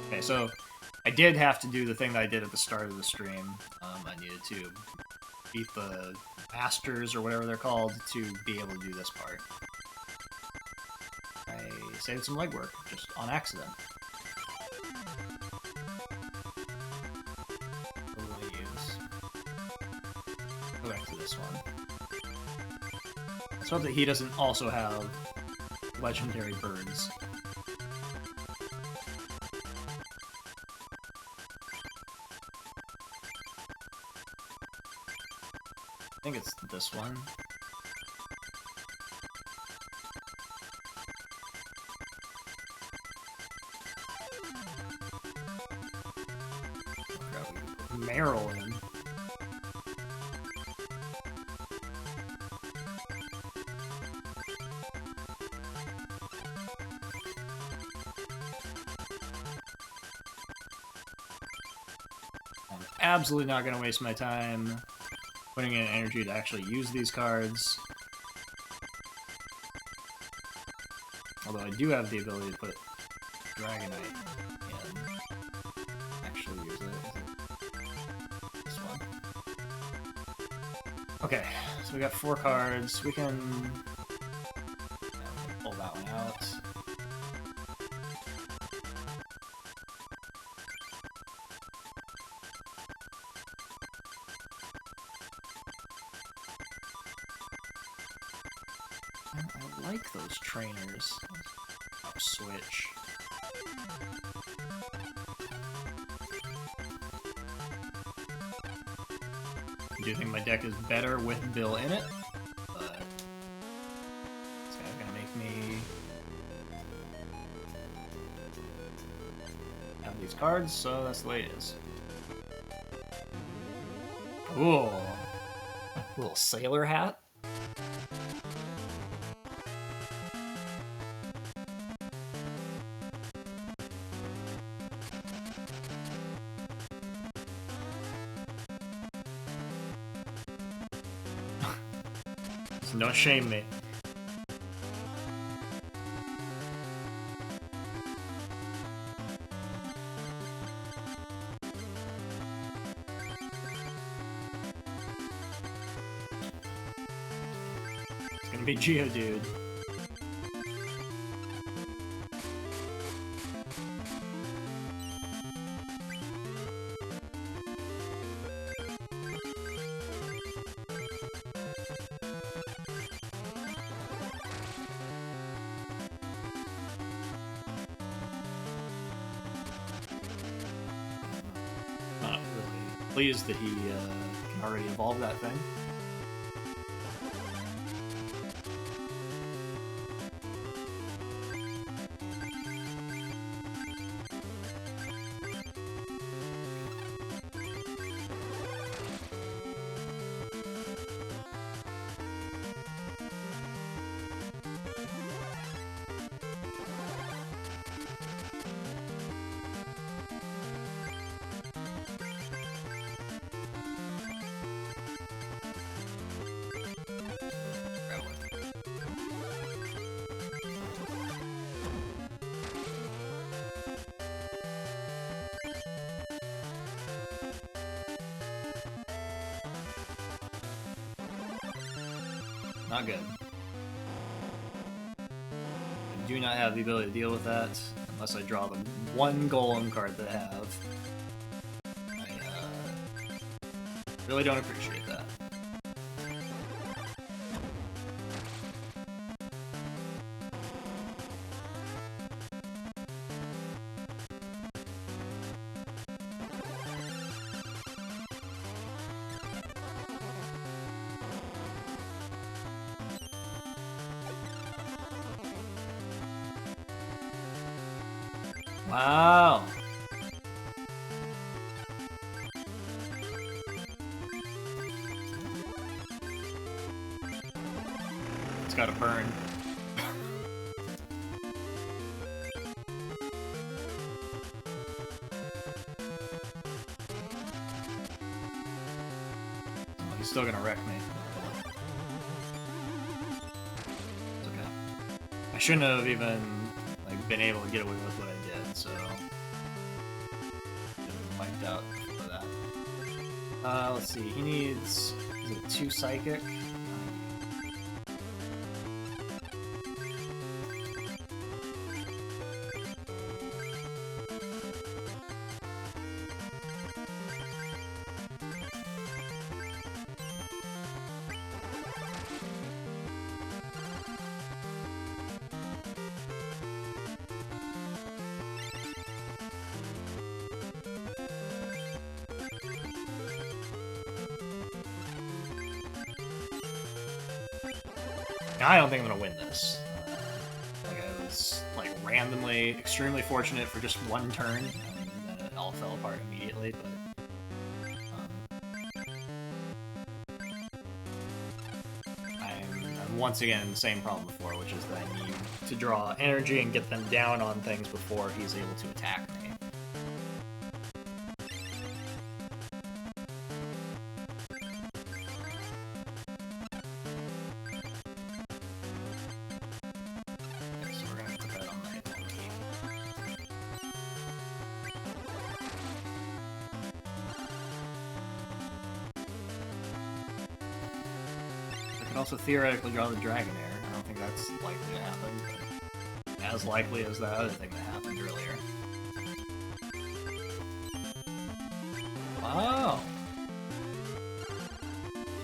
Okay, so I did have to do the thing that I did at the start of the stream. I needed to beat the masters, or whatever they're called, to be able to do this part. I saved some legwork, just on accident. What do I use? Go back to this one. Let's hope that he doesn't also have legendary birds. I think it's this one. Meryl in. I'm absolutely not going to waste my time putting in energy to actually use these cards. Although I do have the ability to put Dragonite in. Actually use it. This one. Okay, so we got 4 cards. We can pull that one out. I like those trainers. Up switch. I do think my deck is better with Bill in it, but it's kind of gonna make me have these cards, so that's the way it is. Ooh, little sailor hat. So don't shame me. It's gonna be Geodude. Not really pleased that he can already evolve that thing. Not good. I do not have the ability to deal with that unless I draw the one Golem card that I have. I really don't appreciate that. Wow. It's gotta burn. Oh, he's still gonna wreck me. shouldn't have even like been able to get away with what I did, so wiped out for that. Let's see. He needs, is it 2 psychic? I don't think I'm gonna win this. Like I was like randomly extremely fortunate for just one turn, and then it all fell apart immediately. But I'm once again in the same problem before, which is that I need to draw energy and get them down on things before he's able to attack me. Also theoretically draw the Dragonair. I don't think that's likely to happen, but as likely as that other thing that happened earlier. Wow!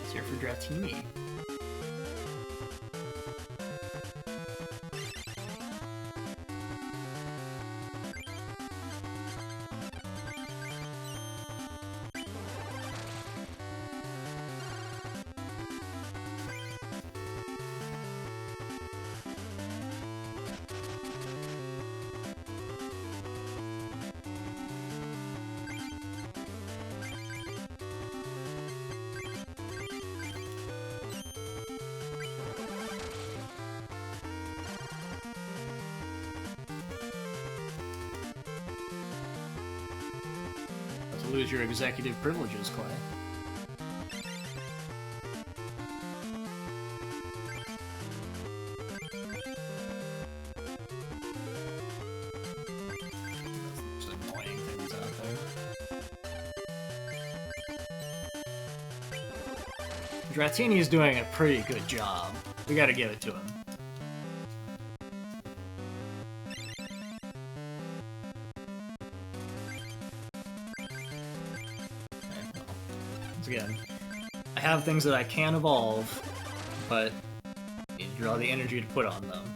It's here for Dratini. Lose your executive privileges, Clay. There's annoying things out there. Dratini is doing a pretty good job. We gotta give it to him. Again, I have things that I can evolve, but you need to draw the energy to put on them.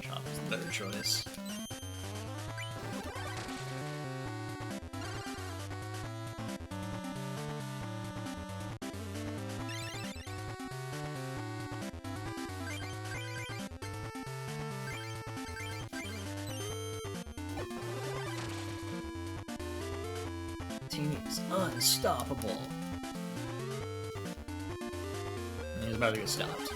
Chop is the better choice. Is unstoppable. And he's about to get stopped.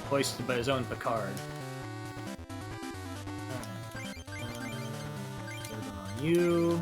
Hoisted by his own Picard. Third one on you.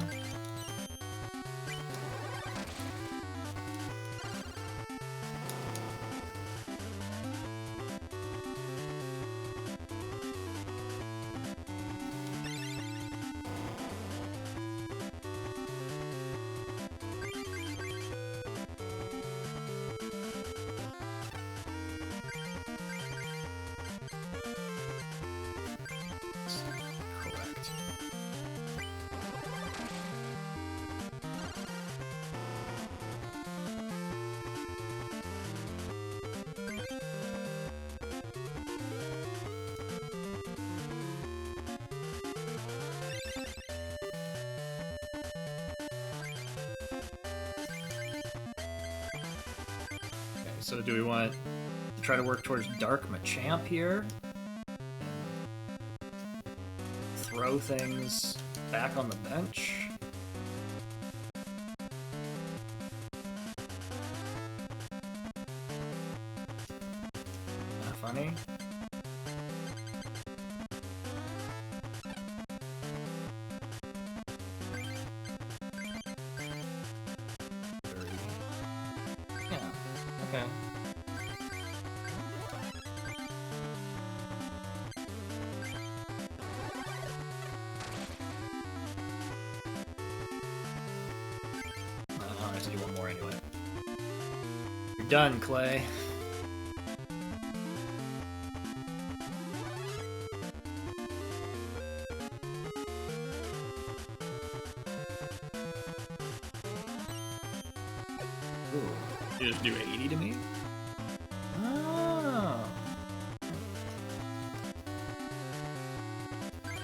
So do we want to try to work towards Dark Machamp here? Throw things back on the bench? Not funny? Okay. I have to do one more anyway. You're done, Clay. Ooh. You just do 80 to me? Oh.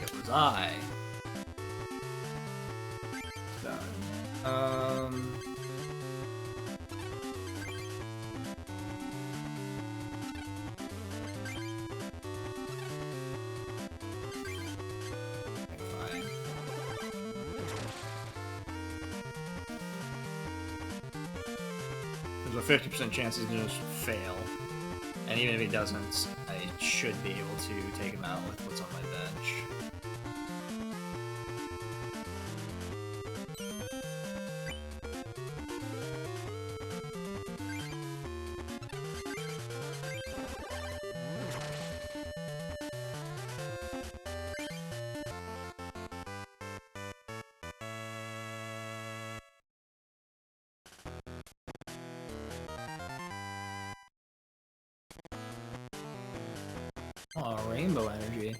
It was I. Done. Fine. There's a 50% chance he's gonna just fail. And even if he doesn't, I should be able to take him out with what's on my bench. Oh, rainbow energy.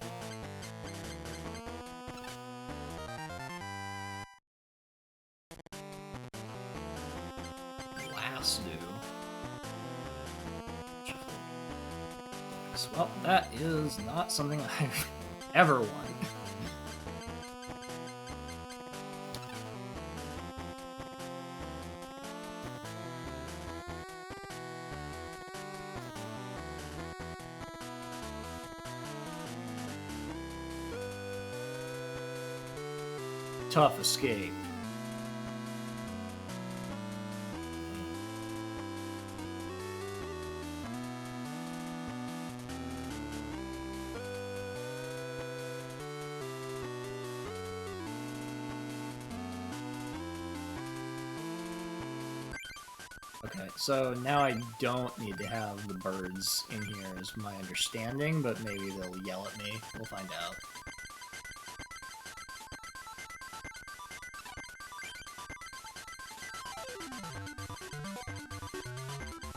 Last do. Well, that is not something I've ever won. Tough escape. Okay, so now I don't need to have the birds in here is my understanding, but maybe they'll yell at me. We'll find out.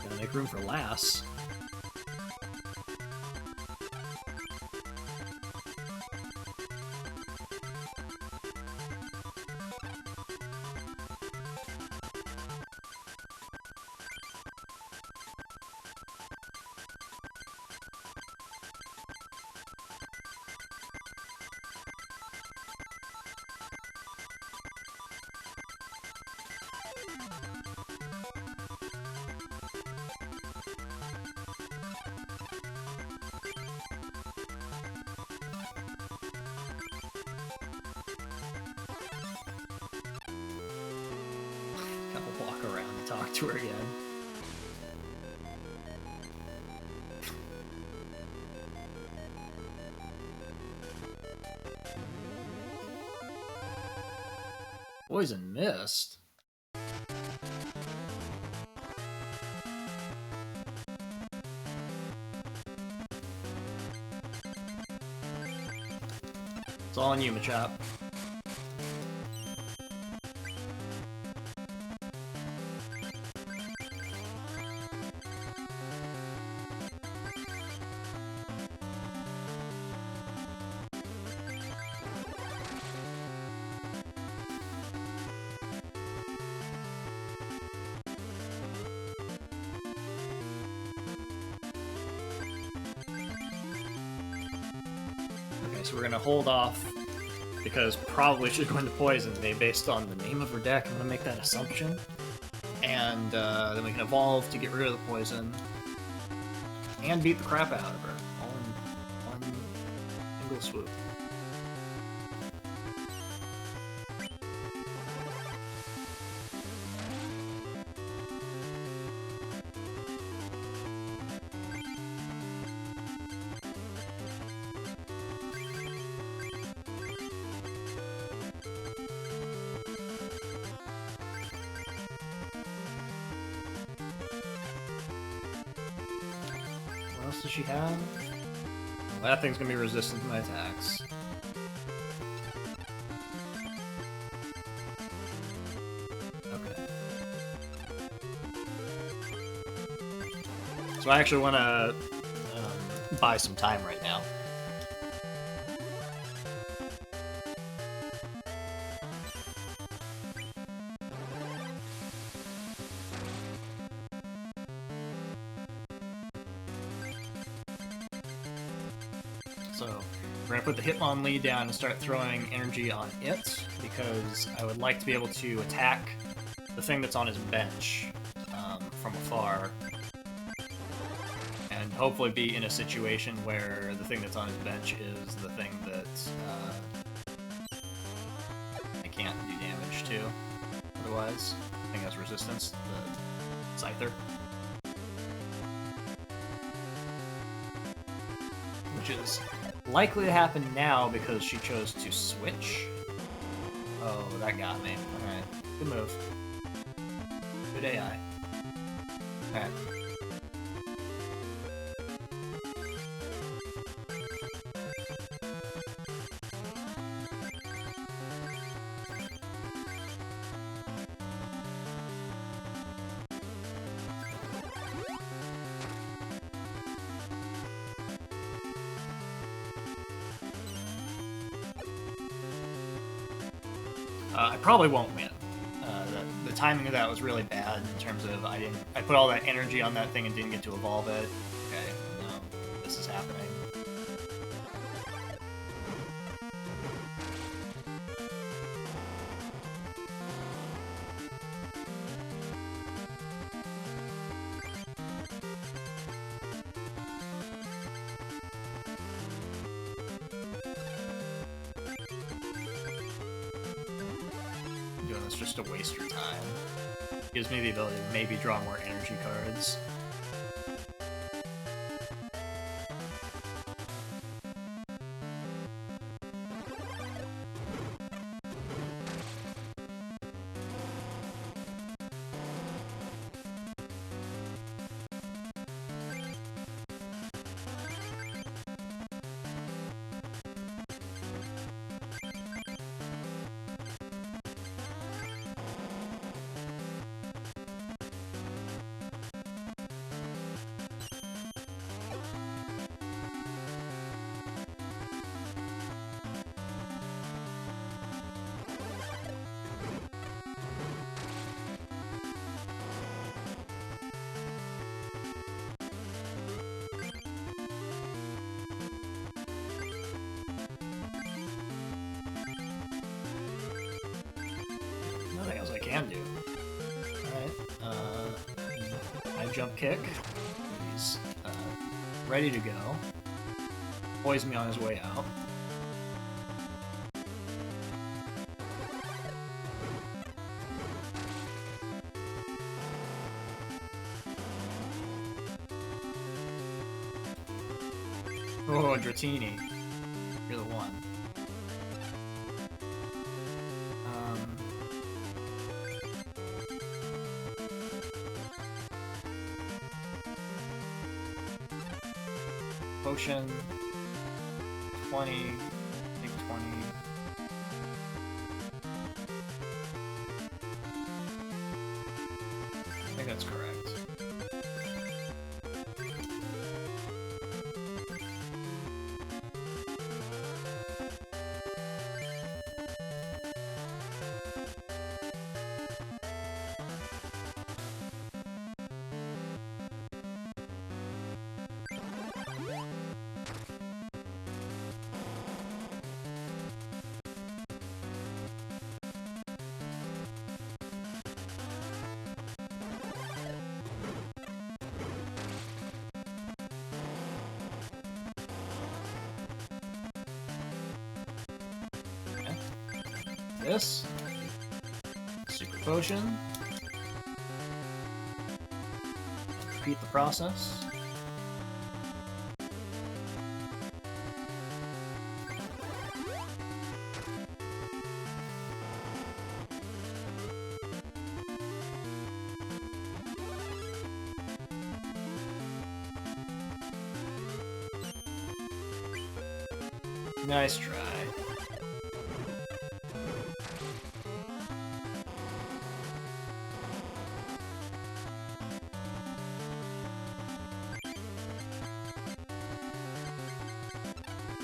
Gotta make room for Lass. Gotta walk around and talk to her again. Poison Mist? It's all on you, Machop. So we're gonna hold off because probably she's going to poison me based on the name of her deck. I'm gonna make that assumption, and then we can evolve to get rid of the poison and beat the crap out of her all in one single swoop. else does she have? Well, that thing's gonna be resistant to my attacks. Okay. So I actually want to buy some time right now. So we're gonna put the Hitmonlee down and start throwing energy on it, because I would like to be able to attack the thing that's on his bench from afar, and hopefully be in a situation where the thing that's on his bench is the thing that I can't do damage to. Otherwise, I think has resistance, the Scyther. Which is likely to happen now because she chose to switch. Oh, that got me. Alright, good move. Good AI. Alright. I probably won't win. The timing of that was really bad in terms of I put all that energy on that thing and didn't get to evolve it. Okay, no, this is happening. It's just to waste your time. Gives me the ability to maybe draw more energy cards. Nothing else I can do. Alright, I jump kick. He's ready to go. Poison me on his way out. Oh, Dratini. You're the one. Potion. 20. I think 20. I think that's correct. This super potion. Repeat the process. Nice try.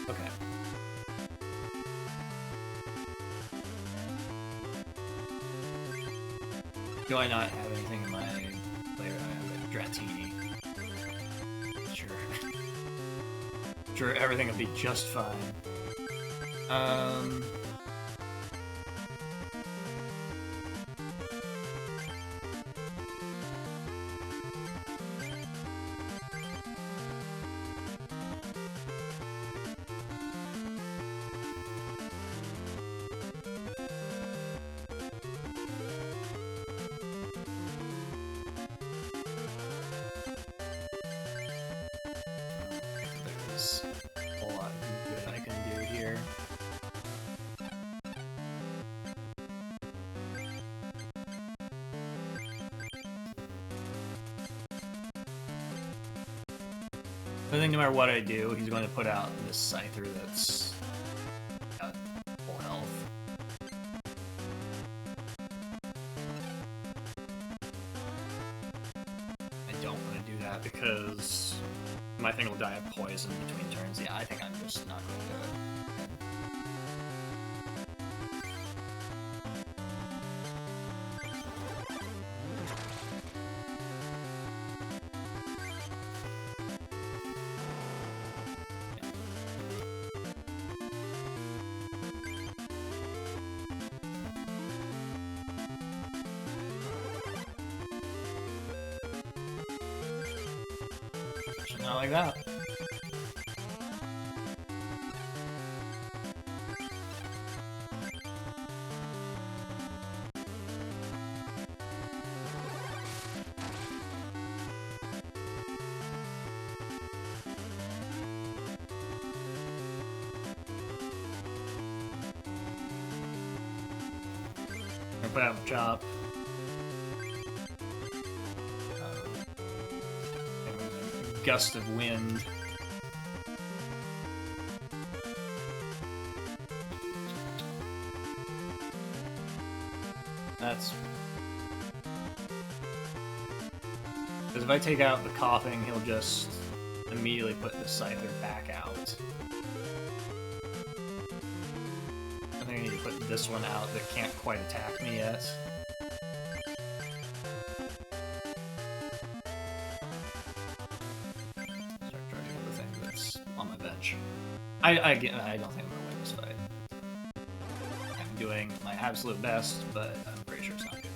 Okay. Do I not have anything in my player? I have a Dratini. Sure. Sure, everything will be just fine. There's a lot good I can do here. I think no matter what I do, he's going to put out this Scyther that's got full health. I don't want to do that because my thing will die of poison between turns. Yeah, I think I'm just not going to do it. Not like that. I'm gonna put out Chop. Gust of wind. That's... Because if I take out the coughing, he'll just immediately put the Scyther back out. I think I need to put this one out that can't quite attack me yet. I don't think I'm gonna win this fight. I'm doing my absolute best, but I'm pretty sure it's not good.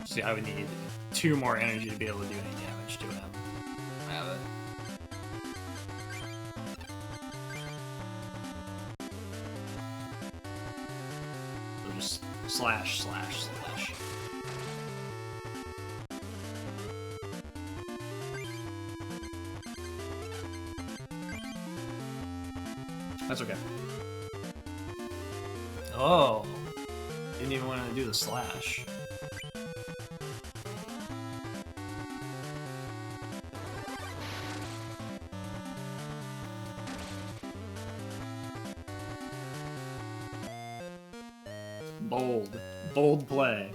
See, I would need 2 more energy to be able to do any damage to him. I have it. Slash, slash, slash. That's okay. Oh! Didn't even want to do the slash. Bold. Bold play.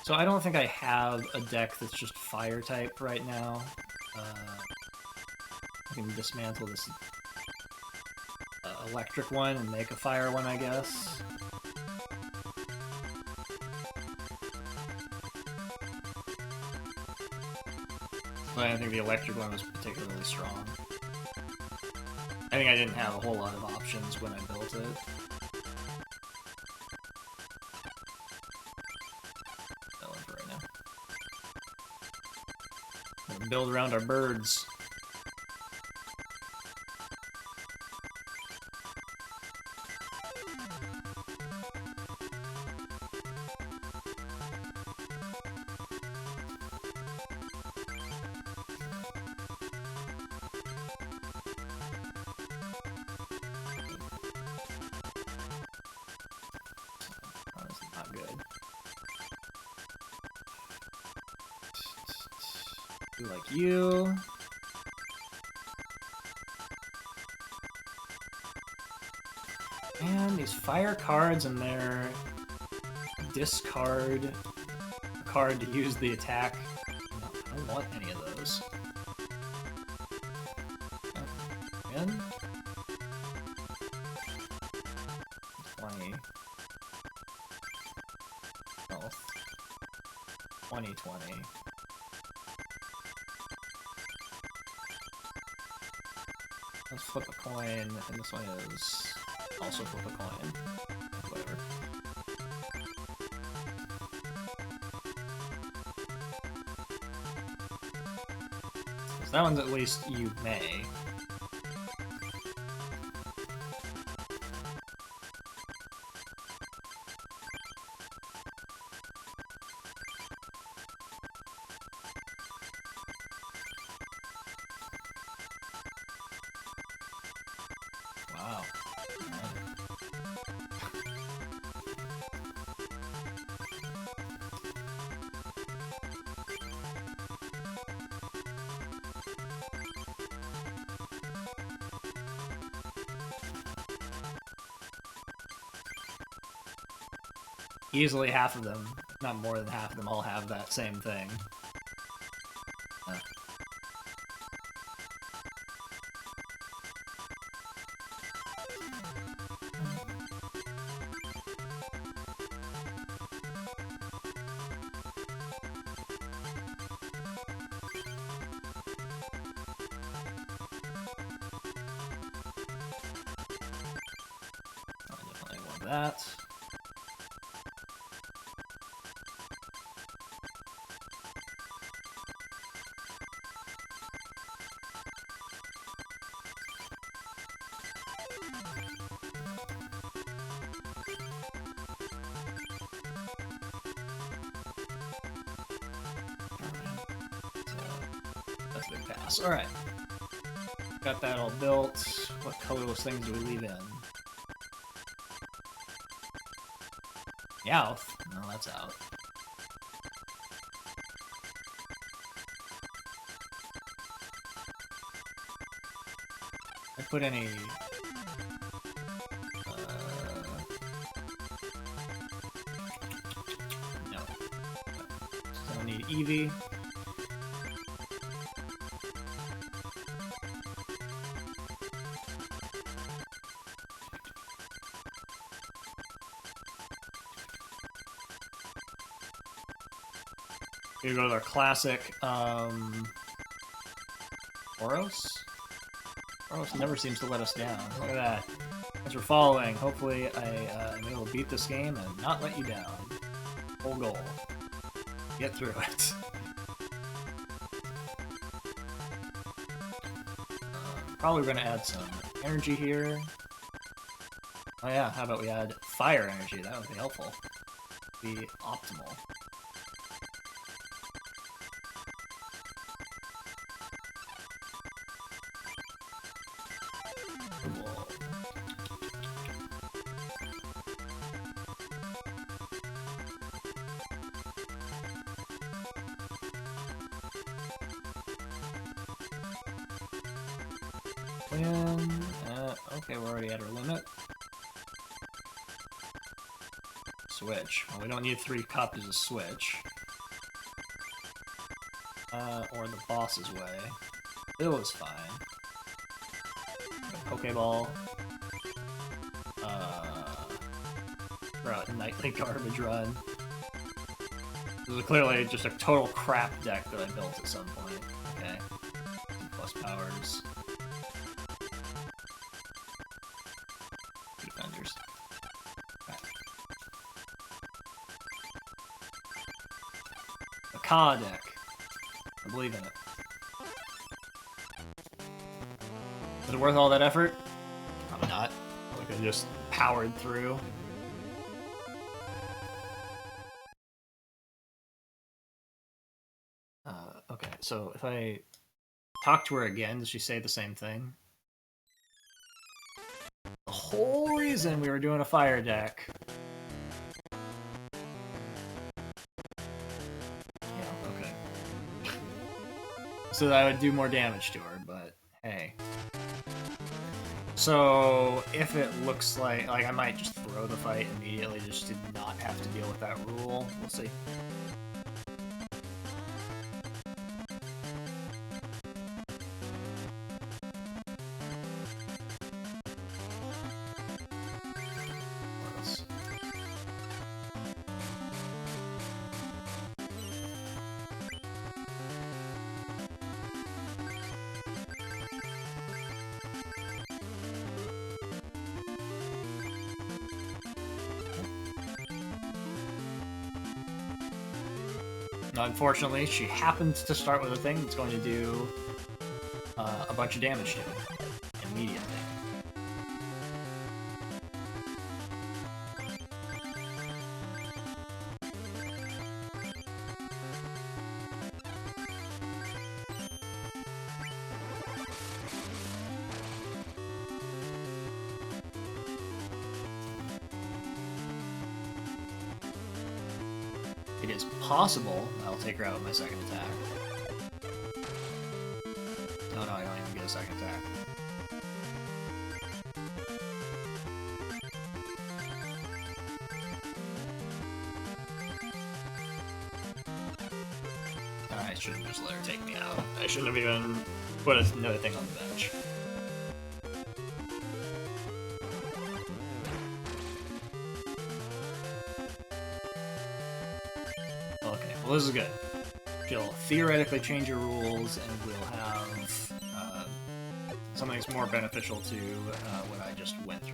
So I don't think I have a deck that's just fire type right now. I can dismantle this electric one and make a fire one, I guess. But I don't think the electric one was particularly strong. I think I didn't have a whole lot of options when I built it. For right now. I'm gonna build around our birds. Do like you. And these fire cards and their discard a card to use the attack. No, I don't want any of those. Again? 20. Health. 20. Let's flip a coin, and this one is also flip a coin. Whatever. So that one's at least you may. Wow. Easily half of them, if not more than half of them, all have that same thing. I definitely want that. That's a big pass. Alright. Got that all built. What colorless things do we leave in? Meowth? No, that's out. I put any... no. So I don't need Eevee. Here we go with our classic, Oros? Oros never seems to let us down. Look at that. Thanks for following. Hopefully I am able to beat this game and not let you down. Whole goal. Get through it. Probably going to add some energy here. Oh yeah, how about we add fire energy? That would be helpful. Be optimal. Okay, we're already at our limit. Switch. Well, we don't need 3 copies of Switch. Or the boss's way. Bill is fine. Pokeball. For a nightly garbage run. This is clearly just a total crap deck that I built at some point. Okay. Plus powers. Defenders. Okay. A Ka deck. I believe in it. Is it worth all that effort? Probably not. Like I just powered through. Okay, so if I talk to her again, does she say the same thing? The whole reason we were doing a fire deck. Yeah, okay. so that I would do more damage to her, but hey. So if it looks like I might just throw the fight immediately just to not have to deal with that rule. We'll see. Unfortunately, she happens to start with a thing that's going to do a bunch of damage to me immediately. It is possible I'll take her out with my second attack. Oh no, I don't even get a second attack. I shouldn't just let her take me out. I shouldn't have even put another thing on the bench. Well, this is good. She'll theoretically change your rules, and we'll have something that's more beneficial to what I just went through.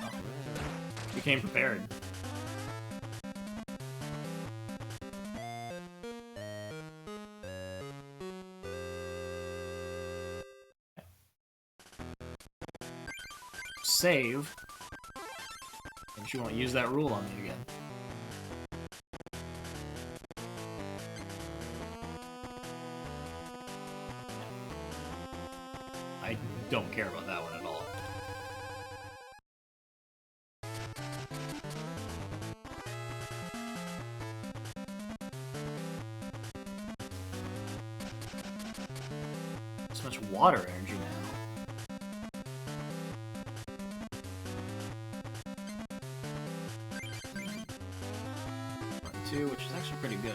Oh. Became prepared. Save, and she won't use that rule on me again. I don't care about that one at all. So much water energy now. Which is actually pretty good.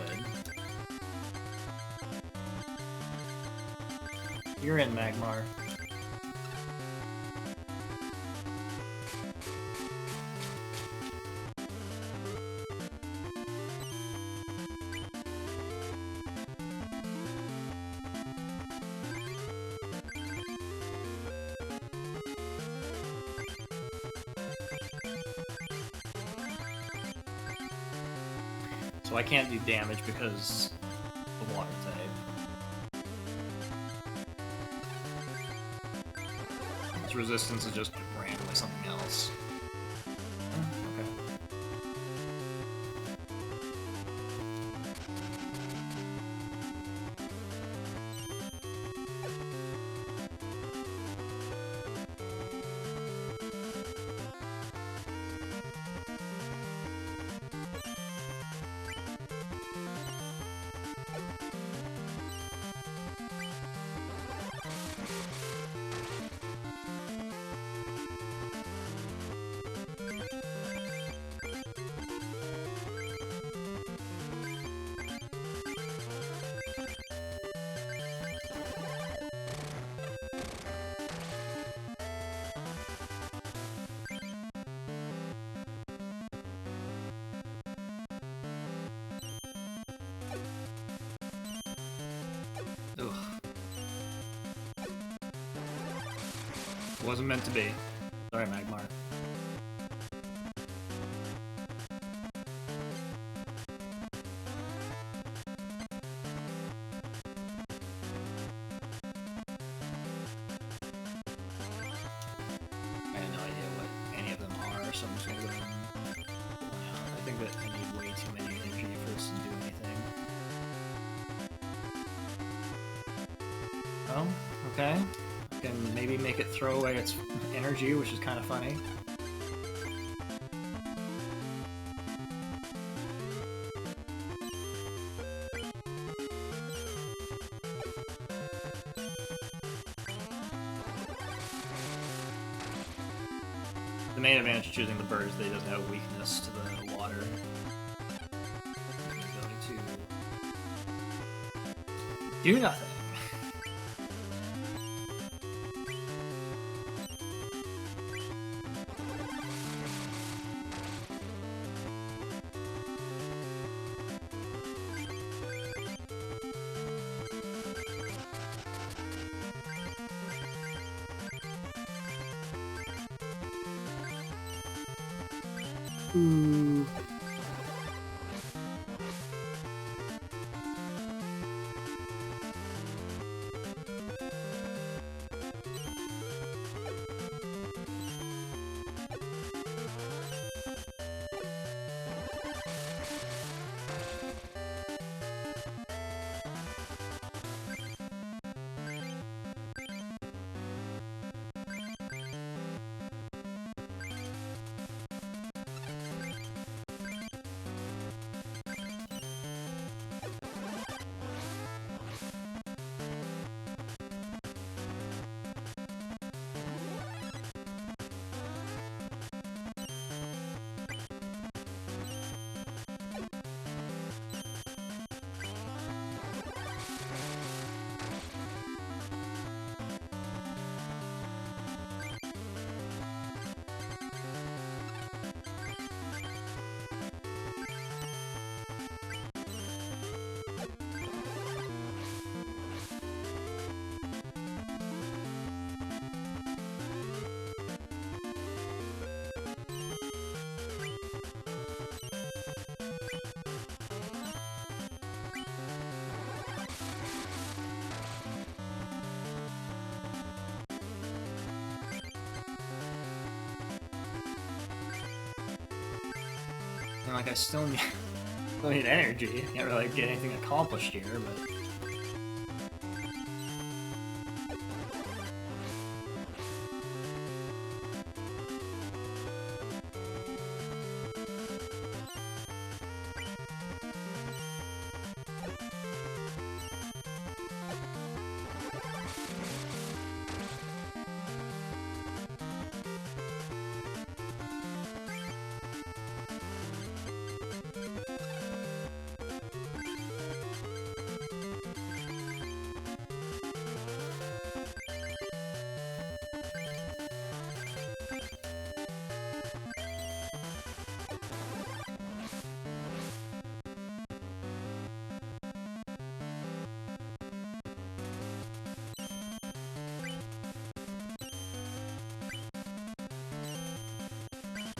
You're in, Magmar. So I can't do damage because of the water type. Its resistance is just randomly something else. Okay. Ugh. Wasn't meant to be. Sorry, Magmar. I have no idea what any of them are, so I'm just gonna go ahead and pull one out. I think that I need way too many energy for this to do anything. Oh, okay. I can maybe make it throw away its energy, which is kind of funny. The main advantage of choosing the bird is that he doesn't have weakness to the water. I'm going to do nothing. Ooh. And like I still need energy. I can't really get anything accomplished here, but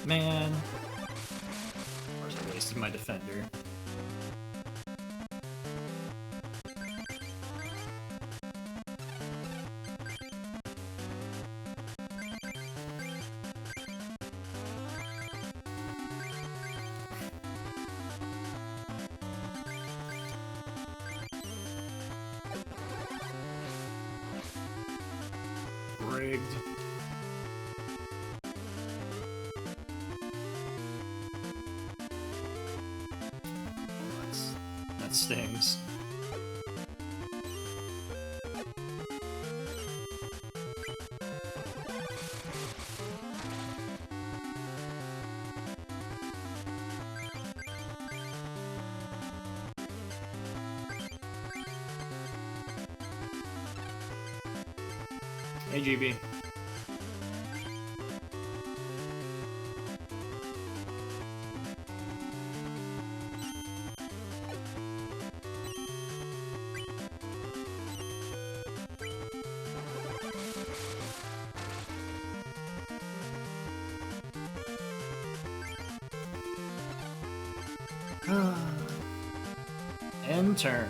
man, of course I wasted my defender. Rigged. That stings. Hey, GB. End turn.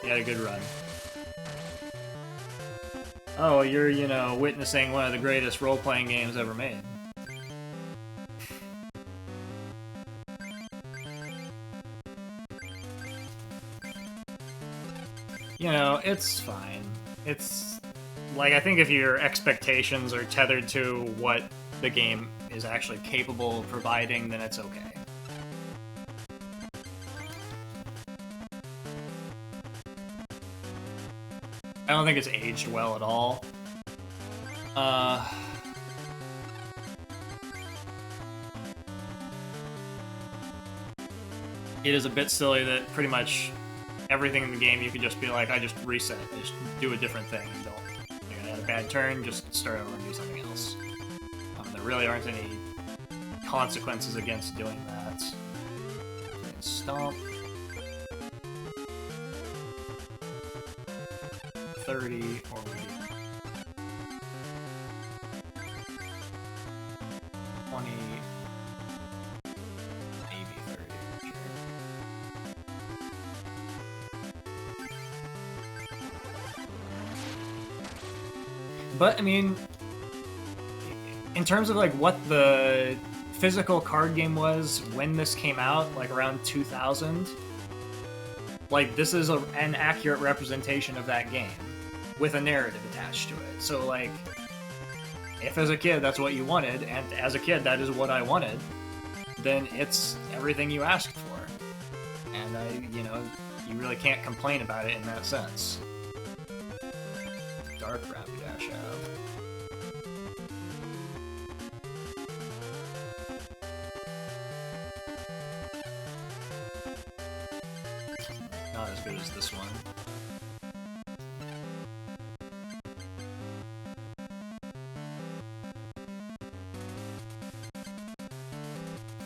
You had a good run. Oh, you're, you know, witnessing one of the greatest role-playing games ever made. You know, it's fine. It's like, I think if your expectations are tethered to what the game is actually capable of providing, then it's okay. I don't think it's aged well at all. It is a bit silly that pretty much everything in the game you could just be like, I just reset, I just do a different thing, and don't. Like, I had a bad turn, just start over and do something else. There really aren't any consequences against doing that. Stomp. 30, or we do 20, maybe 30. Sure. But I mean, in terms of like what the physical card game was when this came out, like around 2000, like this is an accurate representation of that game with a narrative attached to it. So like, if as a kid that's what you wanted, and as a kid that is what I wanted, then it's everything you asked for. And you really can't complain about it in that sense. Dark Rapidash out. Not as good as this one.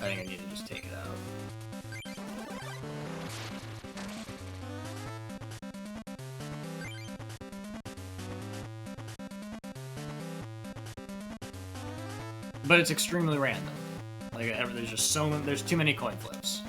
I think I need to just take it out. But it's extremely random. Like, there's just there's too many coin flips.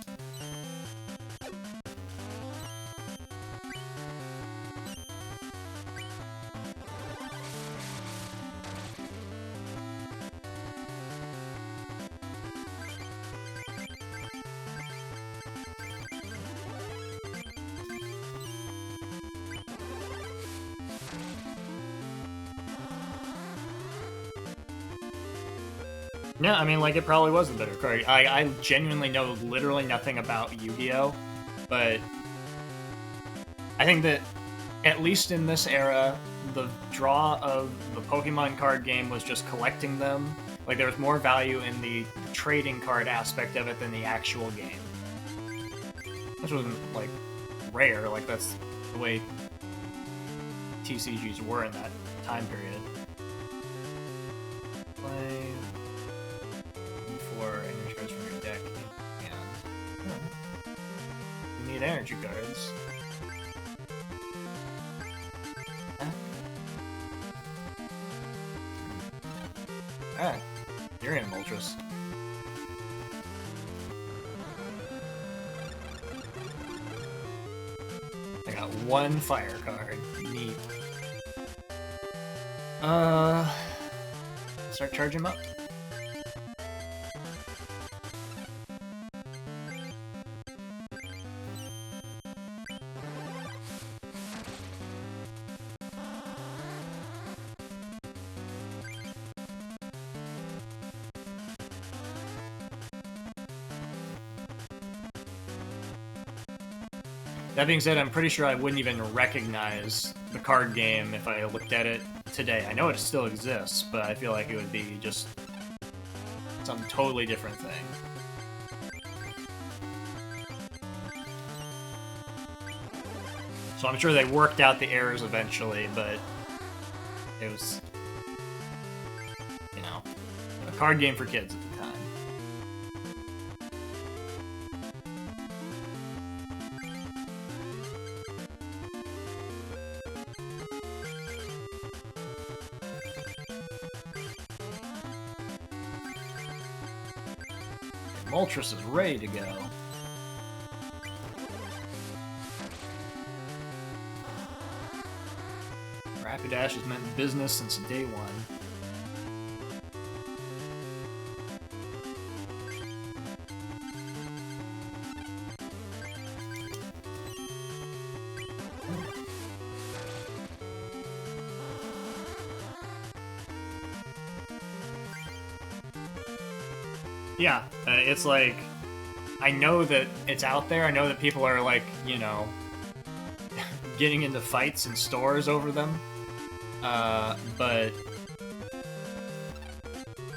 Yeah, I mean, like, it probably was a better card. I genuinely know literally nothing about Yu-Gi-Oh! But I think that, at least in this era, the draw of the Pokemon card game was just collecting them. Like, there was more value in the trading card aspect of it than the actual game. This wasn't, like, rare. Like, that's the way TCGs were in that time period. Play... energy cards from your deck, and you need energy cards. Alright, you're in Moltres. I got one fire card. Neat. Start charging him up. That being said, I'm pretty sure I wouldn't even recognize the card game if I looked at it today. I know it still exists, but I feel like it would be just some totally different thing. So I'm sure they worked out the errors eventually, but it was, a card game for kids at the time. Moltres is ready to go. Rapidash has meant business since day one. Yeah, it's like, I know that it's out there, I know that people are like, getting into fights in stores over them, but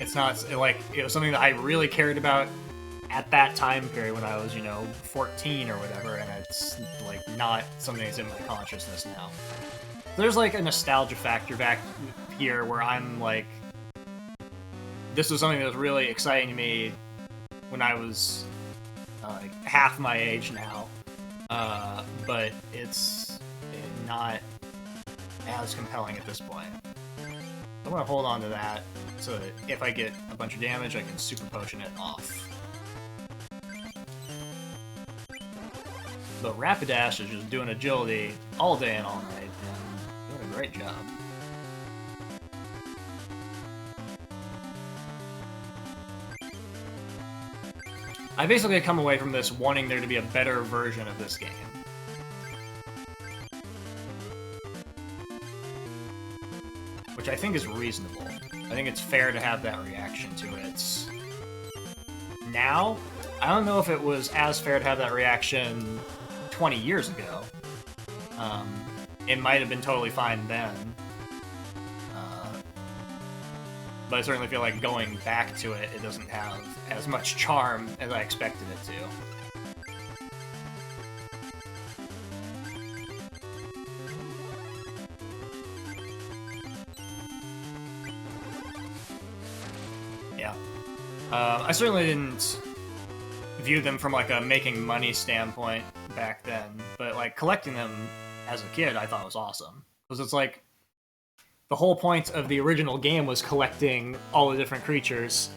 it's not like it was something that I really cared about at that time period when I was, 14 or whatever, and it's like not something that's in my consciousness now. There's like a nostalgia factor back here where I'm like, this was something that was really exciting to me when I was like half my age now, but it's not as compelling at this point. I want to hold on to that so that if I get a bunch of damage, I can super potion it off. But Rapidash is just doing agility all day and all night, and doing a great job. I basically come away from this wanting there to be a better version of this game. Which I think is reasonable. I think it's fair to have that reaction to it. Now, I don't know if it was as fair to have that reaction 20 years ago. It might have been totally fine then. But I certainly feel like going back to it, it doesn't have as much charm as I expected it to. Yeah. I certainly didn't view them from like a making money standpoint back then, but like collecting them as a kid I thought was awesome. Because it's like, the whole point of the original game was collecting all the different creatures,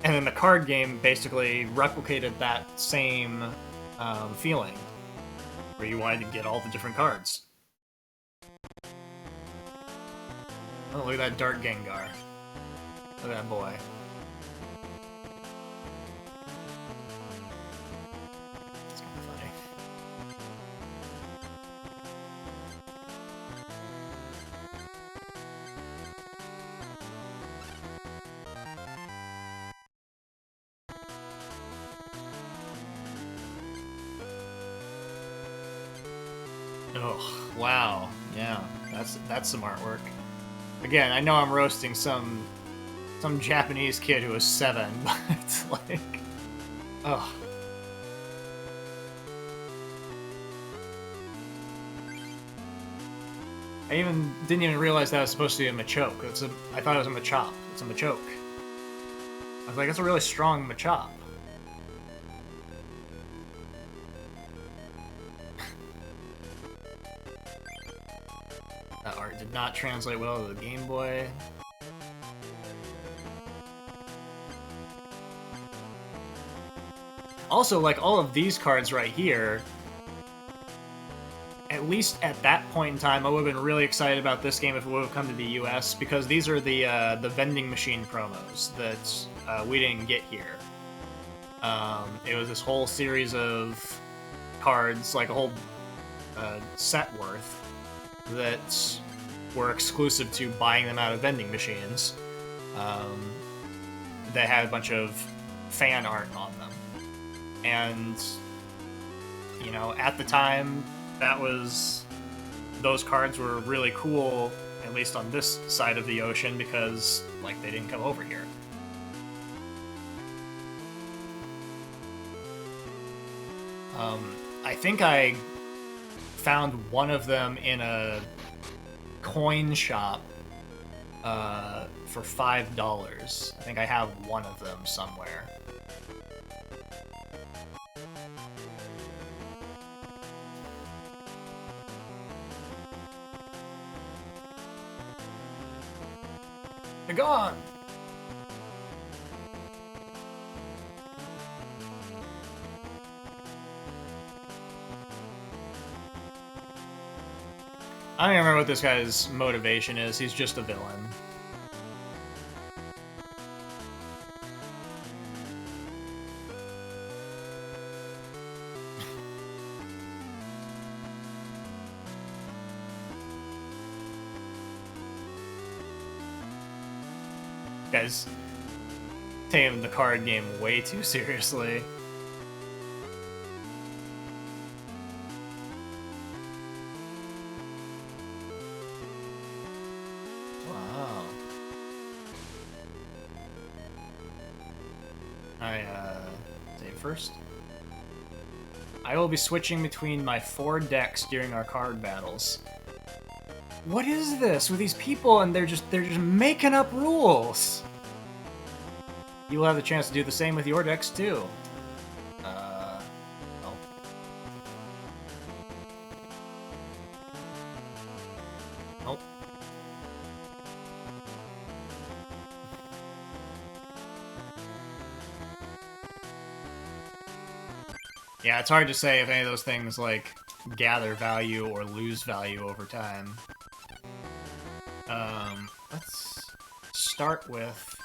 and then the card game basically replicated that same feeling, where you wanted to get all the different cards. Oh, look at that Dark Gengar. Look at that boy. It's kind of funny. Oh, wow. Yeah, that's some artwork. Again, I know I'm roasting some Japanese kid who was 7, but it's like, oh. I didn't even realize that was supposed to be a Machoke. I thought it was a Machop. It's a Machoke. I was like, that's a really strong Machop. That art did not translate well to the Game Boy. Also, like, all of these cards right here, at least at that point in time, I would have been really excited about this game if it would have come to the US, because these are the vending machine promos that we didn't get here. It was this whole series of cards, like a whole set worth, that were exclusive to buying them out of vending machines, that had a bunch of fan art on them. And, at the time, those cards were really cool, at least on this side of the ocean, because, like, they didn't come over here. I think I found one of them in a coin shop for $5. I think I have one of them somewhere. They're gone! I don't even remember what this guy's motivation is. He's just a villain. Guys taking the card game way too seriously. Save first. I will be switching between my 4 decks during our card battles. What is this with these people and they're just making up rules? You will have the chance to do the same with your decks too. Oh. Nope. Yeah, it's hard to say if any of those things, like, gather value or lose value over time. Let's start with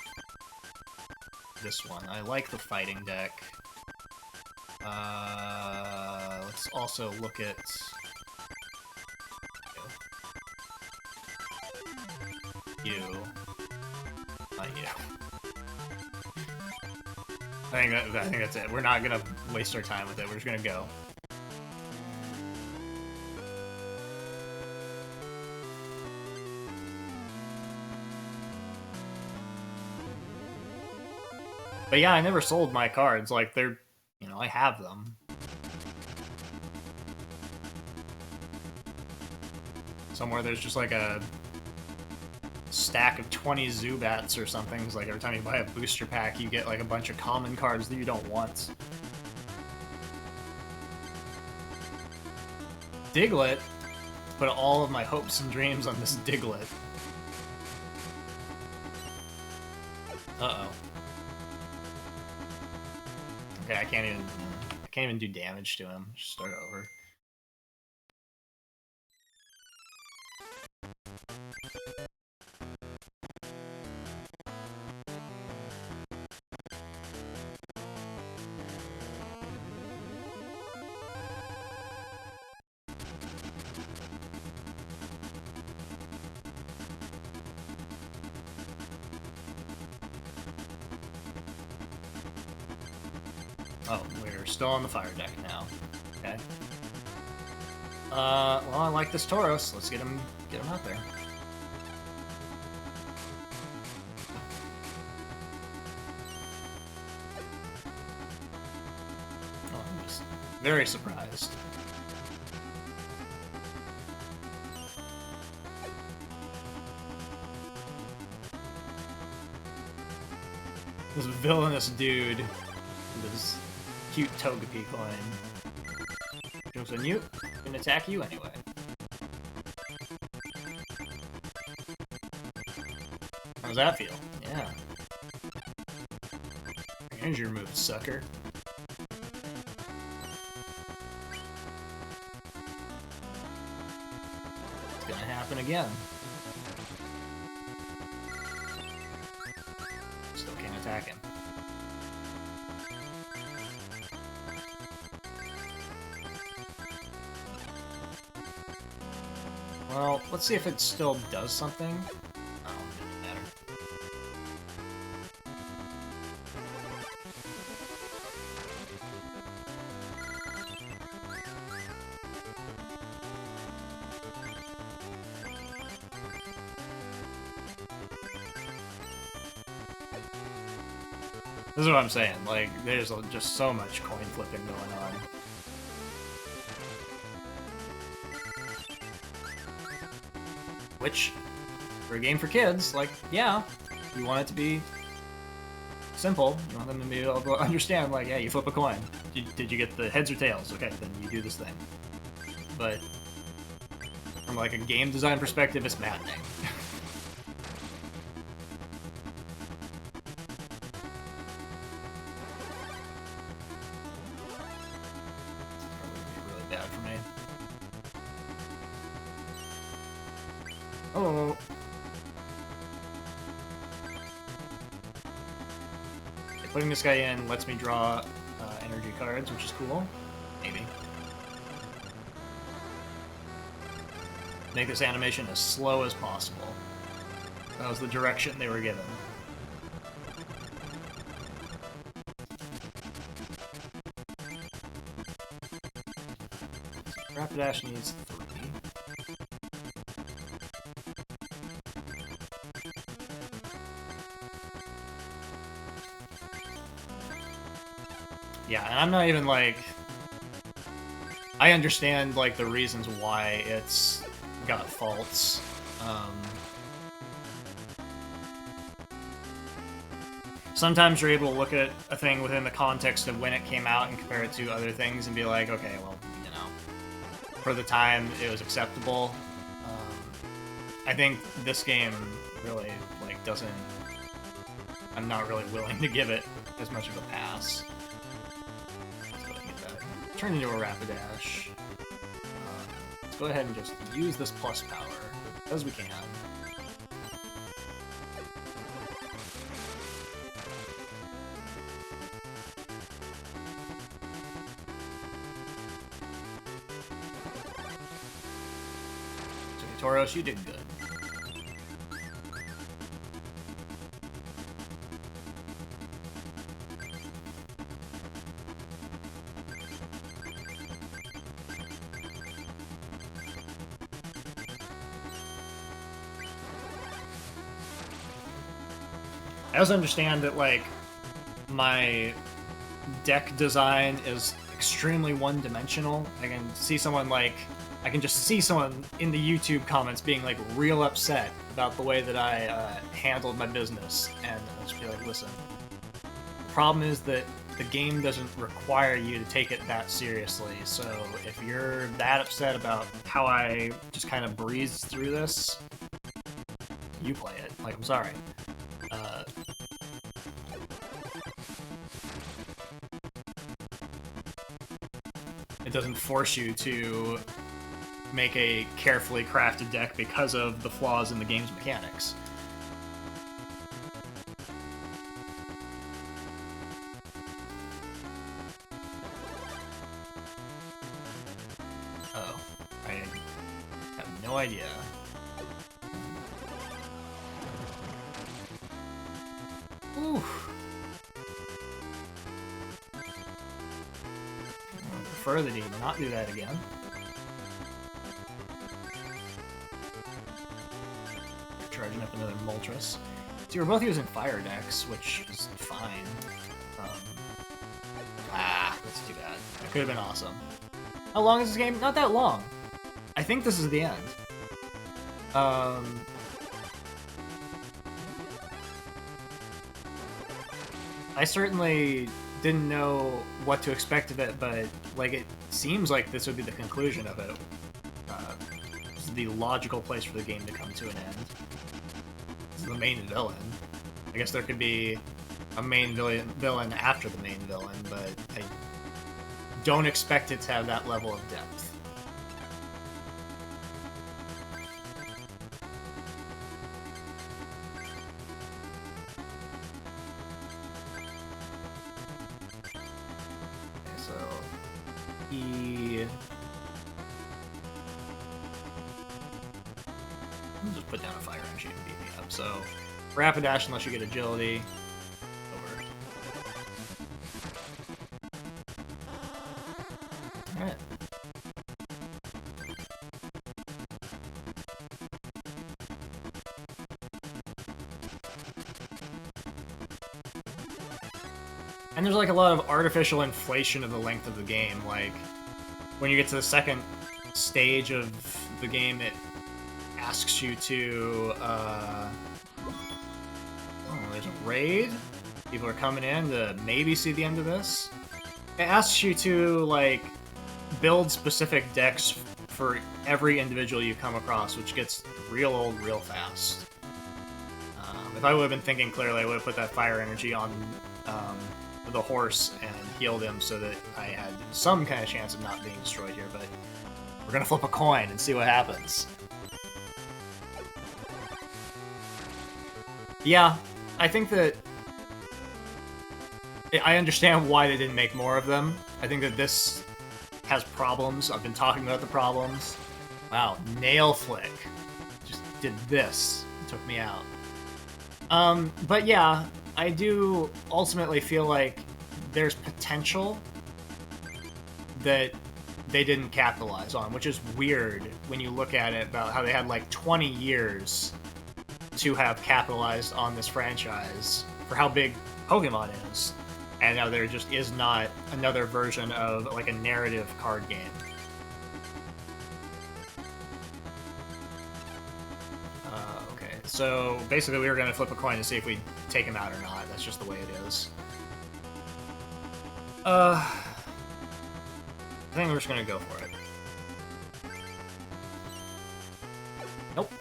this one. I like the fighting deck. Let's also look at... you. Not you. I think that's it. We're not gonna waste our time with it. We're just gonna go. But yeah, I never sold my cards. Like, they're... you know, I have them. Somewhere there's just like a stack of 20 Zubats or something. It's like every time you buy a booster pack, you get like a bunch of common cards that you don't want. Diglett? Put all of my hopes and dreams on this Diglett. Uh-oh. Okay, I can't even do damage to him. Just start over. Oh, we're still on the fire deck now. Okay. Well, I like this Tauros. Let's get him out there. Oh, I'm just very surprised. This villainous dude with his cute Togepi coin. Jumps on you, can attack you anyway. How's that feel? Yeah. Here's your move, sucker. It's gonna happen again. Still can't attack him. Well, let's see if it still does something. Oh, it doesn't matter. This is what I'm saying. Like, there's just so much coin flipping going on. Which, for a game for kids, like, yeah, you want it to be simple. You want them to be able to understand, like, yeah, you flip a coin. Did you get the heads or tails? Okay, then you do this thing. But from, like, a game design perspective, it's maddening. Really bad for me. Oh. Putting this guy in lets me draw energy cards, which is cool. Maybe. Make this animation as slow as possible. That was the direction they were given. Rapidash needs 3. Yeah, and I'm not even like... I understand, like, the reasons why it's got faults. Sometimes you're able to look at a thing within the context of when it came out and compare it to other things and be like, okay, well, you know, for the time it was acceptable. I think this game really, like, doesn't... I'm not really willing to give it as much of a pass. Let's go ahead and get that. Turn into a Rapidash. Let's go ahead and just use this plus power as we can. So, Tauros, you did good. I also understand that, like, my deck design is extremely one-dimensional. I can see someone, like, I can just see someone in the YouTube comments being, like, real upset about the way that I handled my business, and I'll just be like, listen, the problem is that the game doesn't require you to take it that seriously, so if you're that upset about how I just kind of breezed through this, you play it. Like, I'm sorry. It doesn't force you to make a carefully crafted deck because of the flaws in the game's mechanics. Oh, I have no idea. Oof. I would prefer that he not do that again. Charging up another Moltres. See, we're both using fire decks, which is fine. That's too bad. That could have been awesome. How long is this game? Not that long. I think this is the end. I certainly didn't know what to expect of it, but like it seems like this would be the conclusion of it. This is the logical place for the game to come to an end. This is the main villain. I guess there could be a main villain after the main villain, but I don't expect it to have that level of depth. Just put down a fire energy and beat me up. So, Rapidash unless you get agility. Over. Alright. And there's like a lot of artificial inflation of the length of the game. Like, when you get to the second stage of the game, it asks you to, oh, there's a raid? People are coming in to maybe see the end of this? It asks you to, like, build specific decks for every individual you come across, which gets real old real fast. If I would have been thinking clearly, I would have put that fire energy on the horse and healed him so that I had some kind of chance of not being destroyed here, but we're gonna flip a coin and see what happens. Yeah, I think that I understand why they didn't make more of them. I think that this has problems. I've been talking about the problems. Wow, Nail Flick just did this. It took me out. But yeah, I do ultimately feel like there's potential that they didn't capitalize on, which is weird when you look at it about how they had like 20 years to have capitalized on this franchise for how big Pokemon is. And now there just is not another version of like a narrative card game. Okay, so basically we were going to flip a coin to see if we take him out or not. That's just the way it is. I think we're just going to go for it. Nope.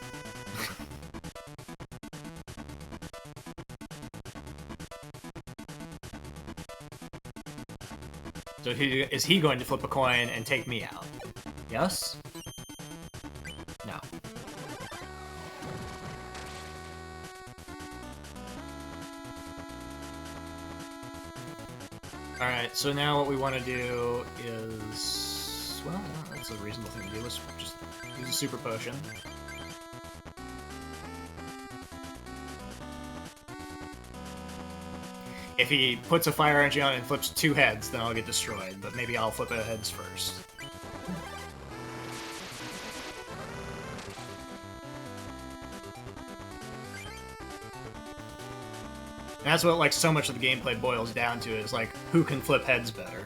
So is he going to flip a coin and take me out? Yes? No. Alright, so now what we want to do is... Well, that's a reasonable thing to do. Let's just use a super potion. If he puts a fire energy on it and flips 2 heads, then I'll get destroyed, but maybe I'll flip a heads first. And that's what, like, so much of the gameplay boils down to, is, like, who can flip heads better.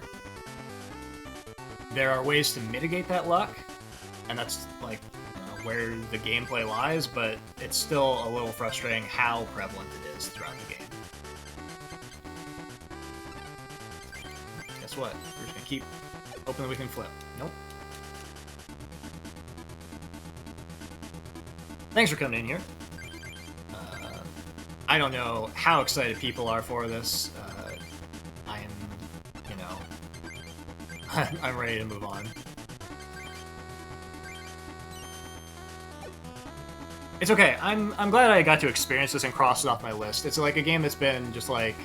There are ways to mitigate that luck, and that's, like, where the gameplay lies, but it's still a little frustrating how prevalent it is throughout the game. Guess what? We're just gonna keep hoping that we can flip. Nope. Thanks for coming in here. I don't know how excited people are for this. I am, you know, I'm ready to move on. It's okay. I'm glad I got to experience this and cross it off my list. It's like a game that's been just like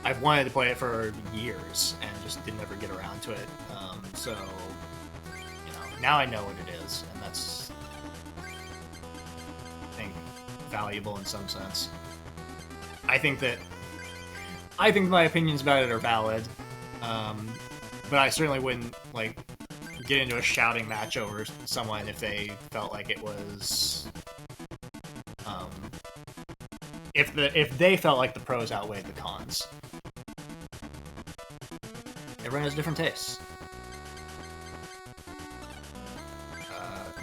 I've wanted to play it for years and just didn't ever get around to it. So, you know, now I know what it is, and that's, I think, valuable in some sense. I think my opinions about it are valid, but I certainly wouldn't like get into a shouting match over someone if they felt like it was, if they felt like the pros outweighed the cons. Everyone has different tastes.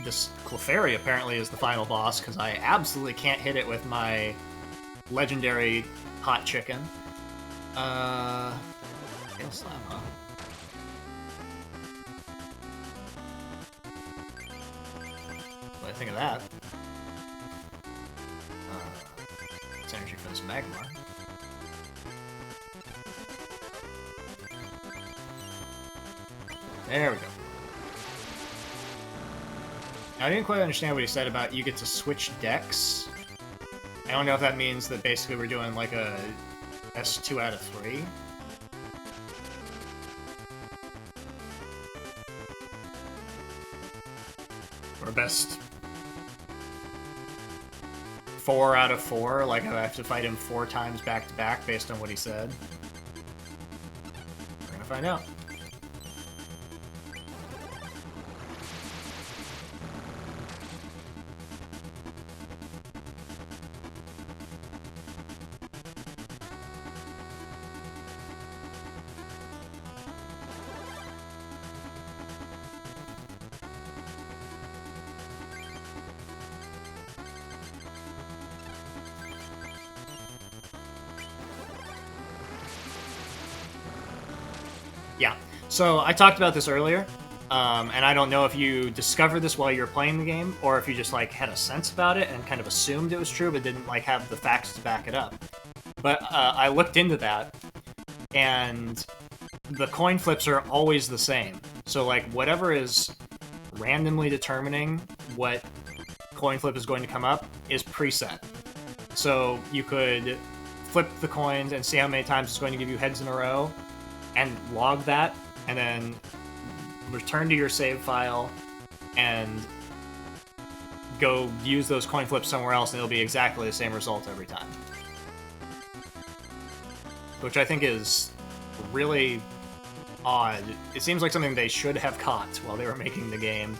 This Clefairy apparently is the final boss, because I absolutely can't hit it with my legendary hot chicken. Hail Slam, huh? What do I think of that? It's energy for this Magmar. There we go. Now, I didn't quite understand what he said about you get to switch decks. I don't know if that means that basically we're doing like a S2 out of 3. Or best 4 out of 4, like I have to fight him 4 times back to back based on what he said. We're gonna find out. Yeah, so I talked about this earlier, and I don't know if you discovered this while you were playing the game, or if you just like had a sense about it and kind of assumed it was true, but didn't like have the facts to back it up. But I looked into that, and the coin flips are always the same. So like whatever is randomly determining what coin flip is going to come up is preset. So you could flip the coins and see how many times it's going to give you heads in a row, and log that, and then return to your save file and go use those coin flips somewhere else, and it'll be exactly the same result every time. Which I think is really odd. It seems like something they should have caught while they were making the game.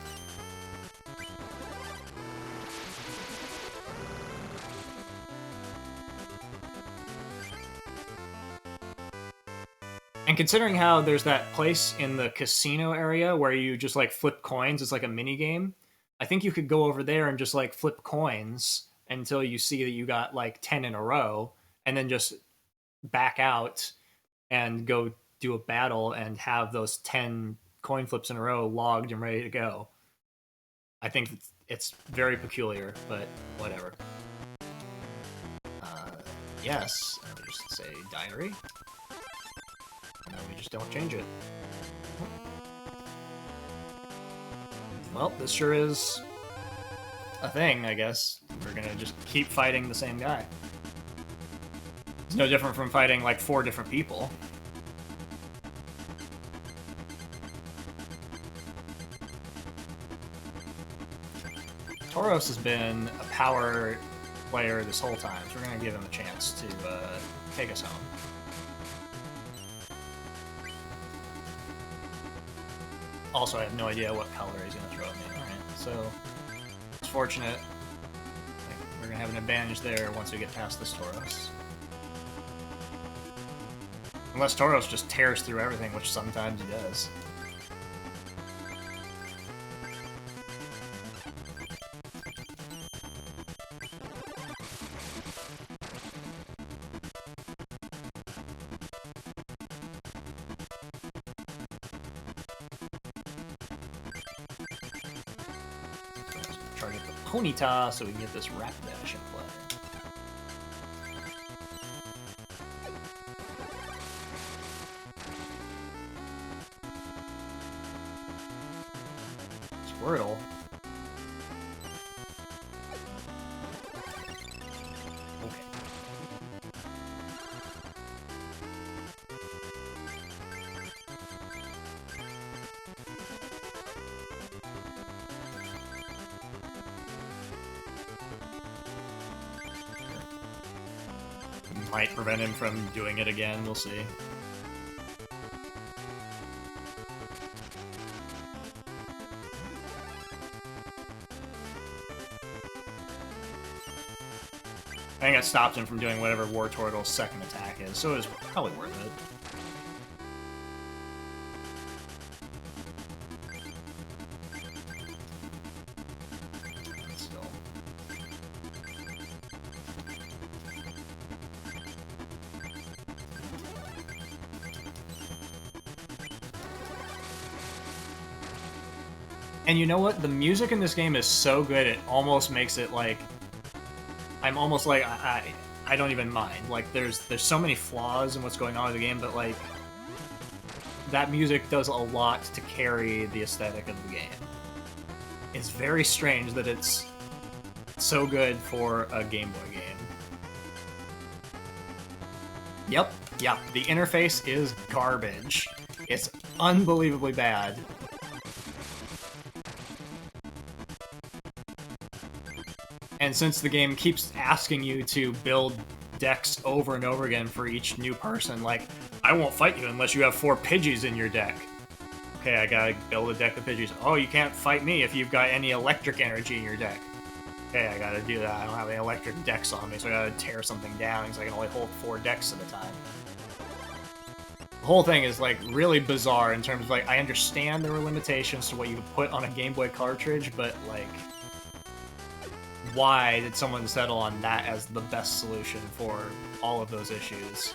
And considering how there's that place in the casino area where you just like flip coins, it's like a mini game. I think you could go over there and just like flip coins until you see that you got like 10 in a row, and then just back out and go do a battle and have those 10 coin flips in a row logged and ready to go. I think it's very peculiar, but whatever. Yes, and we just say diary. And then we just don't change it. Well, this sure is a thing, I guess. We're gonna just keep fighting the same guy. It's no different from fighting like 4 different people. Tauros has been a power player this whole time, so we're gonna give him a chance to take us home. Also, I have no idea what color he's gonna throw at me. Alright, so it's fortunate. Like, we're gonna have an advantage there once we get past this Tauros. Unless Tauros just tears through everything, which sometimes he does. Charge up the Ponyta so we can get this Rapidash in play. Squirtle. Okay. Might prevent him from doing it again, we'll see. I think I stopped him from doing whatever Wartortle's second attack is, so it was probably worth it. Still. And you know what? The music in this game is so good, it almost makes it like... I'm almost like, I don't even mind. Like, there's so many flaws in what's going on in the game, but like, that music does a lot to carry the aesthetic of the game. It's very strange that it's so good for a Game Boy game. Yep, the interface is garbage. It's unbelievably bad. And since the game keeps asking you to build decks over and over again for each new person, like, I won't fight you unless you have 4 Pidgeys in your deck. Okay, I gotta build a deck of Pidgeys. Oh, you can't fight me if you've got any electric energy in your deck. Okay, I gotta do that. I don't have any electric decks on me, so I gotta tear something down because I can only hold 4 decks at a time. The whole thing is, like, really bizarre in terms of, like, I understand there were limitations to what you could put on a Game Boy cartridge, but, like... why did someone settle on that as the best solution for all of those issues?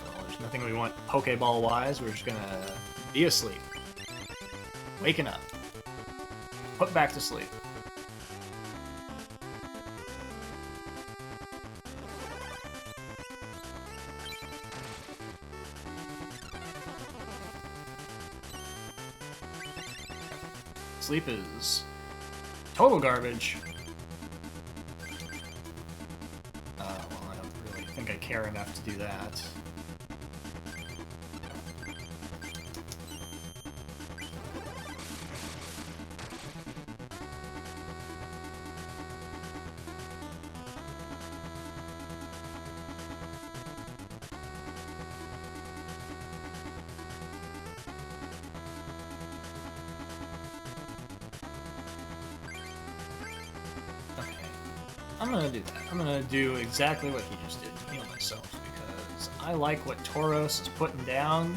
Well, there's nothing we want Pokeball-wise. We're just gonna be asleep. Waking up. Put back to sleep. Sleep is total garbage. Well, I don't really think I care enough to do that. I'm gonna do that. I'm gonna do exactly what he just did to heal myself, because I like what Tauros is putting down.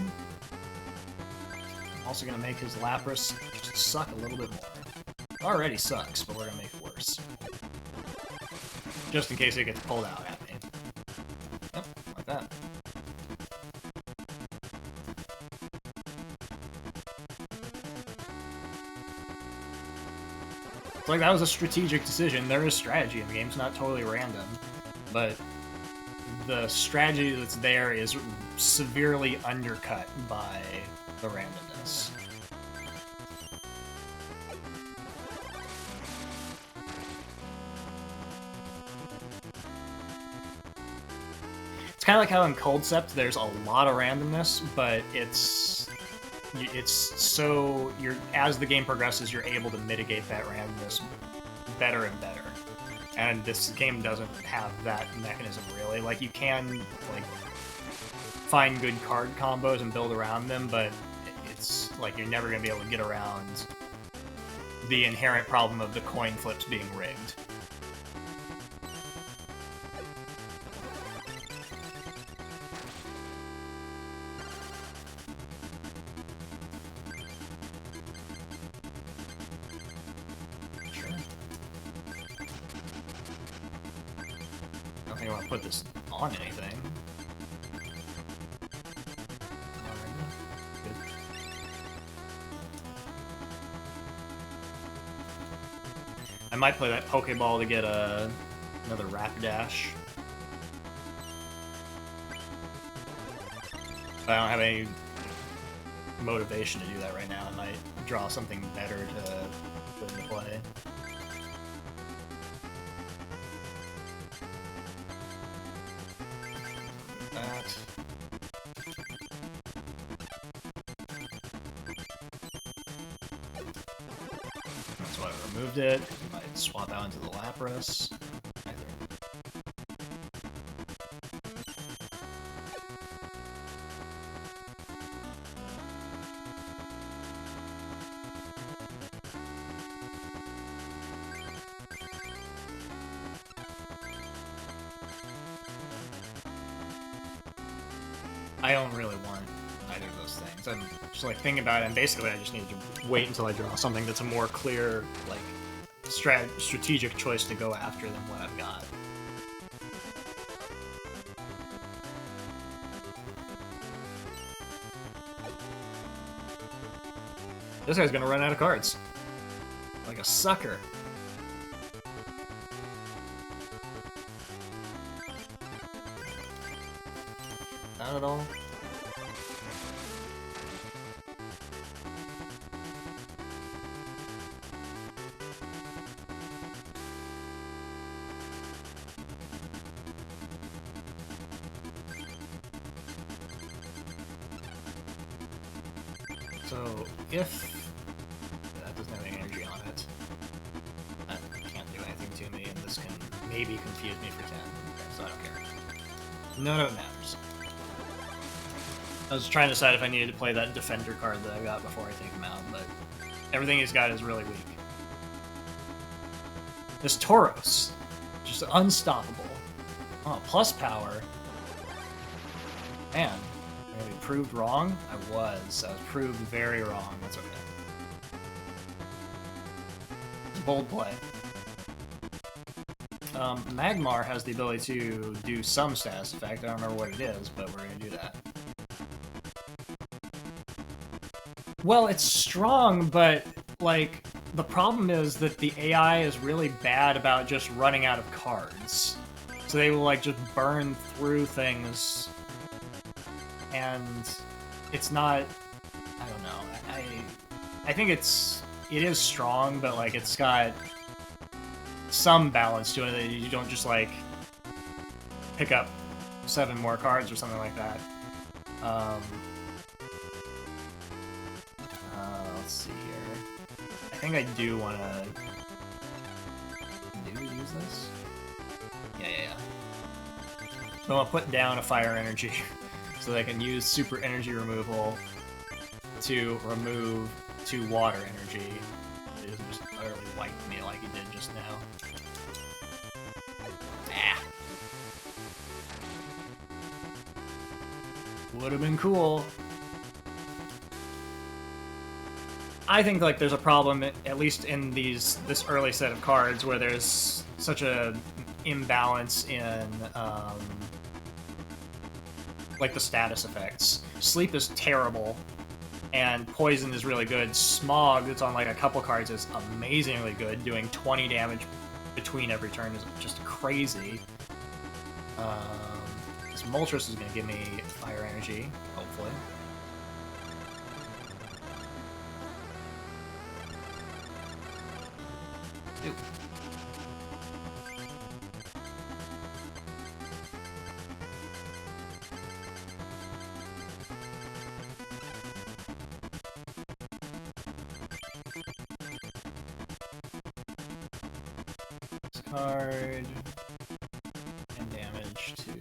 I'm also gonna make his Lapras just suck a little bit more. It already sucks, but we're gonna make it worse. Just in case it gets pulled out at me. Yep, like that. It's like that was a strategic decision. There is strategy in the game. It's not totally random, but the strategy that's there is severely undercut by the randomness. It's kind of like how in Cold Sept there's a lot of randomness, but it's so as the game progresses, you're able to mitigate that randomness better and better. And this game doesn't have that mechanism really. Like, you can like find good card combos and build around them, but it's like you're never gonna be able to get around the inherent problem of the coin flips being rigged. I don't want to put this on anything. Good. I might play that Pokeball to get another Rapidash. But I don't have any motivation to do that right now. I might draw something better to put into play. That. That's why I removed it. Might swap out into the Lapras. I don't really want either of those things. I'm just like thinking about it, and basically I just need to wait until I draw something that's a more clear, like, strategic choice to go after than what I've got. This guy's gonna run out of cards. Like a sucker. Not at all. So, if that doesn't have any energy on it, that can't do anything to me, and this can maybe confuse me for 10, so I don't care. None of it matters. I was trying to decide if I needed to play that Defender card that I got before I take him out, but everything he's got is really weak. This Tauros, just unstoppable. Oh, plus power. Man, I'm gonna be proved wrong? I was proved very wrong. That's okay. Bold play. Magmar has the ability to do some status effect. I don't remember what it is, but we're gonna do that. Well, it's strong, but, like, the problem is that the AI is really bad about just running out of cards. So they will, like, just burn through things, and it's not... I don't know. I think it is strong, but, like, it's got some balance to it that you don't just, like, pick up 7 more cards or something like that. Let's see here. I think I do want to... Do we use this? Yeah. I want to put down a fire energy so that I can use super energy removal to remove 2 water energy. It doesn't just utterly wipe me like he did just now. Ah. Would have been cool. I think like there's a problem, at least in this early set of cards, where there's such a imbalance in like the status effects. Sleep is terrible, and Poison is really good. Smog, that's on like a couple cards, is amazingly good, doing 20 damage between every turn is just crazy. This Moltres is going to give me Fire Energy, hopefully. Ooh. This card and damage to.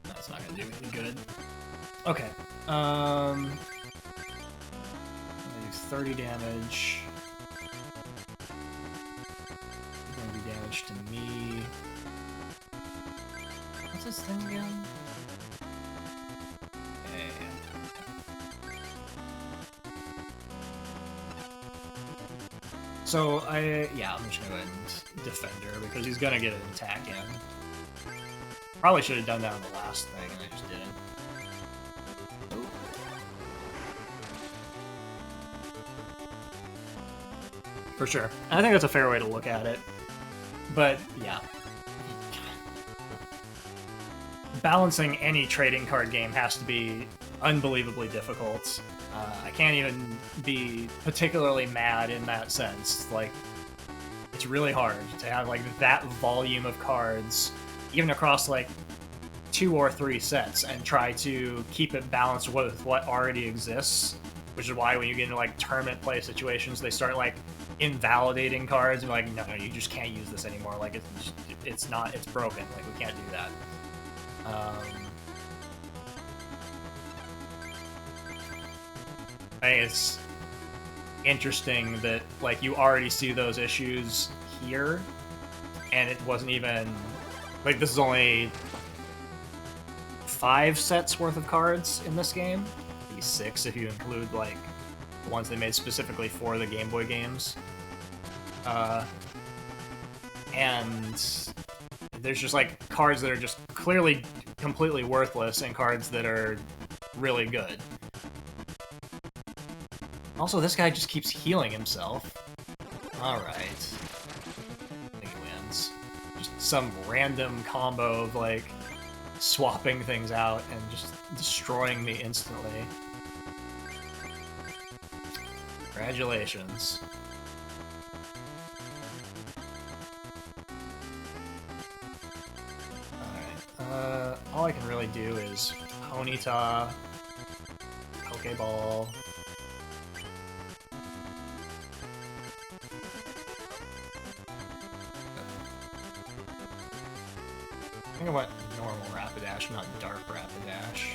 That's not gonna do anything good. Okay. I'm gonna do 30 damage. Damage to me. What's this thing again? Okay. So I'm just gonna go ahead and Defender because he's gonna get an attack in. Probably should have done that on the last thing and I just didn't. Ooh. For sure. I think that's a fair way to look at it. But, yeah. Balancing any trading card game has to be unbelievably difficult. I can't even be particularly mad in that sense. Like, it's really hard to have, like, that volume of cards, even across, like, 2 or 3 sets, and try to keep it balanced with what already exists. Which is why when you get into, like, tournament play situations, they start, like, invalidating cards and like, no, you just can't use this anymore. Like, it's broken. Like, we can't do that. I think it's interesting that, like, you already see those issues here, and it wasn't even, like, this is only 5 sets worth of cards in this game. Maybe 6 if you include, like, the ones they made specifically for the Game Boy games. And there's just, like, cards that are just clearly completely worthless and cards that are really good. Also, this guy just keeps healing himself. Alright. I think he wins. Just some random combo of, like, swapping things out and just destroying me instantly. Congratulations. Alright, all I can really do is Ponyta, Pokeball. I think I went normal Rapidash, not dark Rapidash.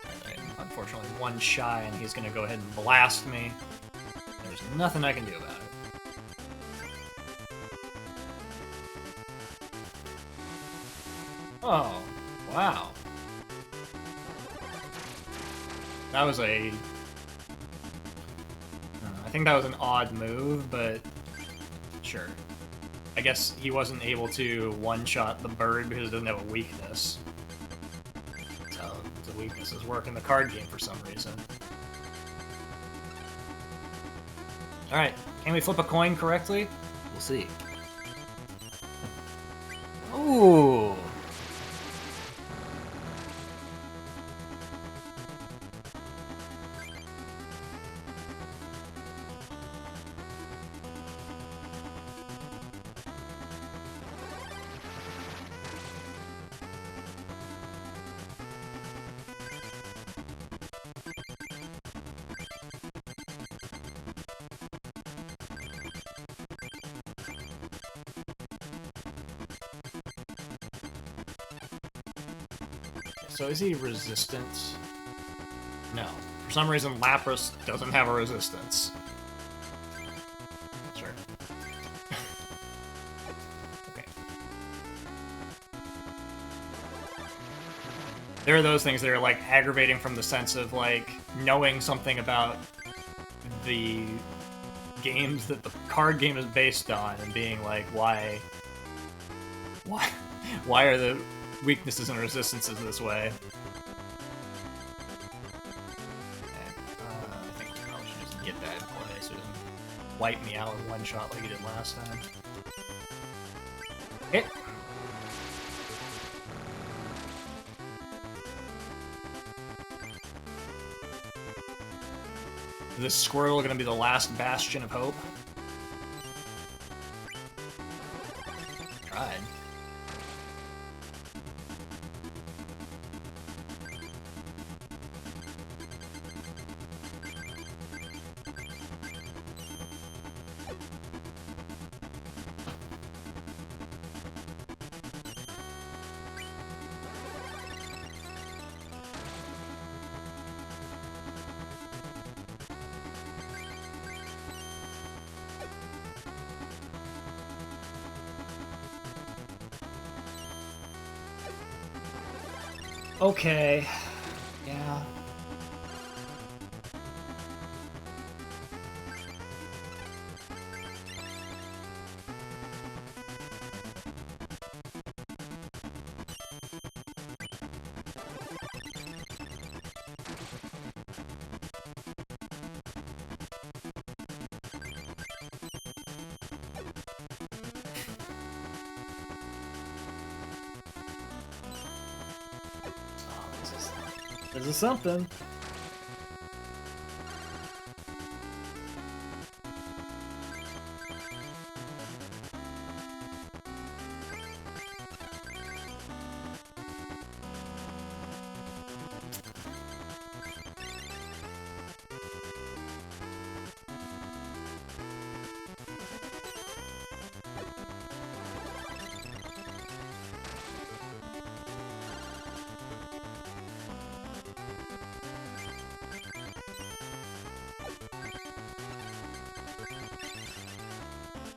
And I'm unfortunately one shy, and he's gonna go ahead and blast me. There's nothing I can do about it. Oh, wow. That was a... I think that was an odd move, but sure. I guess he wasn't able to one-shot the bird because it doesn't have a weakness. That's how the weaknesses work in the card game for some reason. Alright, can we flip a coin correctly? We'll see. Ooh! So is he resistant? No. For some reason, Lapras doesn't have a resistance. there are those things that are like aggravating from the sense of like knowing something about the games that the card game is based on and being like, why are the weaknesses and resistances this way? I think we probably should just get that in play so it doesn't wipe me out in one shot like it did last time. Hit! Is this squirrel gonna be the last bastion of hope? Tried. Okay. Yeah. This is something.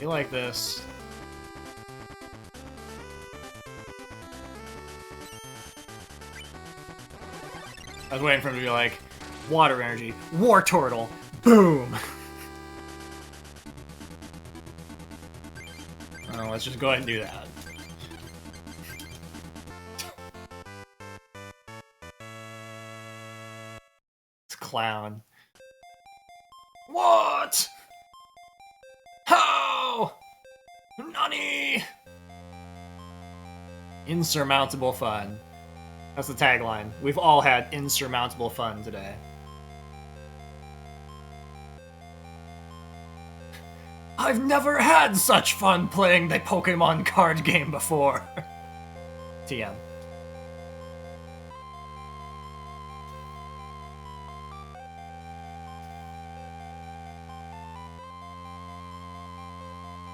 You like this. I was waiting for him to be like, water energy, war turtle, boom! Oh, let's just go ahead and do that. It's clown. What? How? Nani? Insurmountable fun. That's the tagline. We've all had insurmountable fun today. I've never had such fun playing the Pokemon card game before. TM.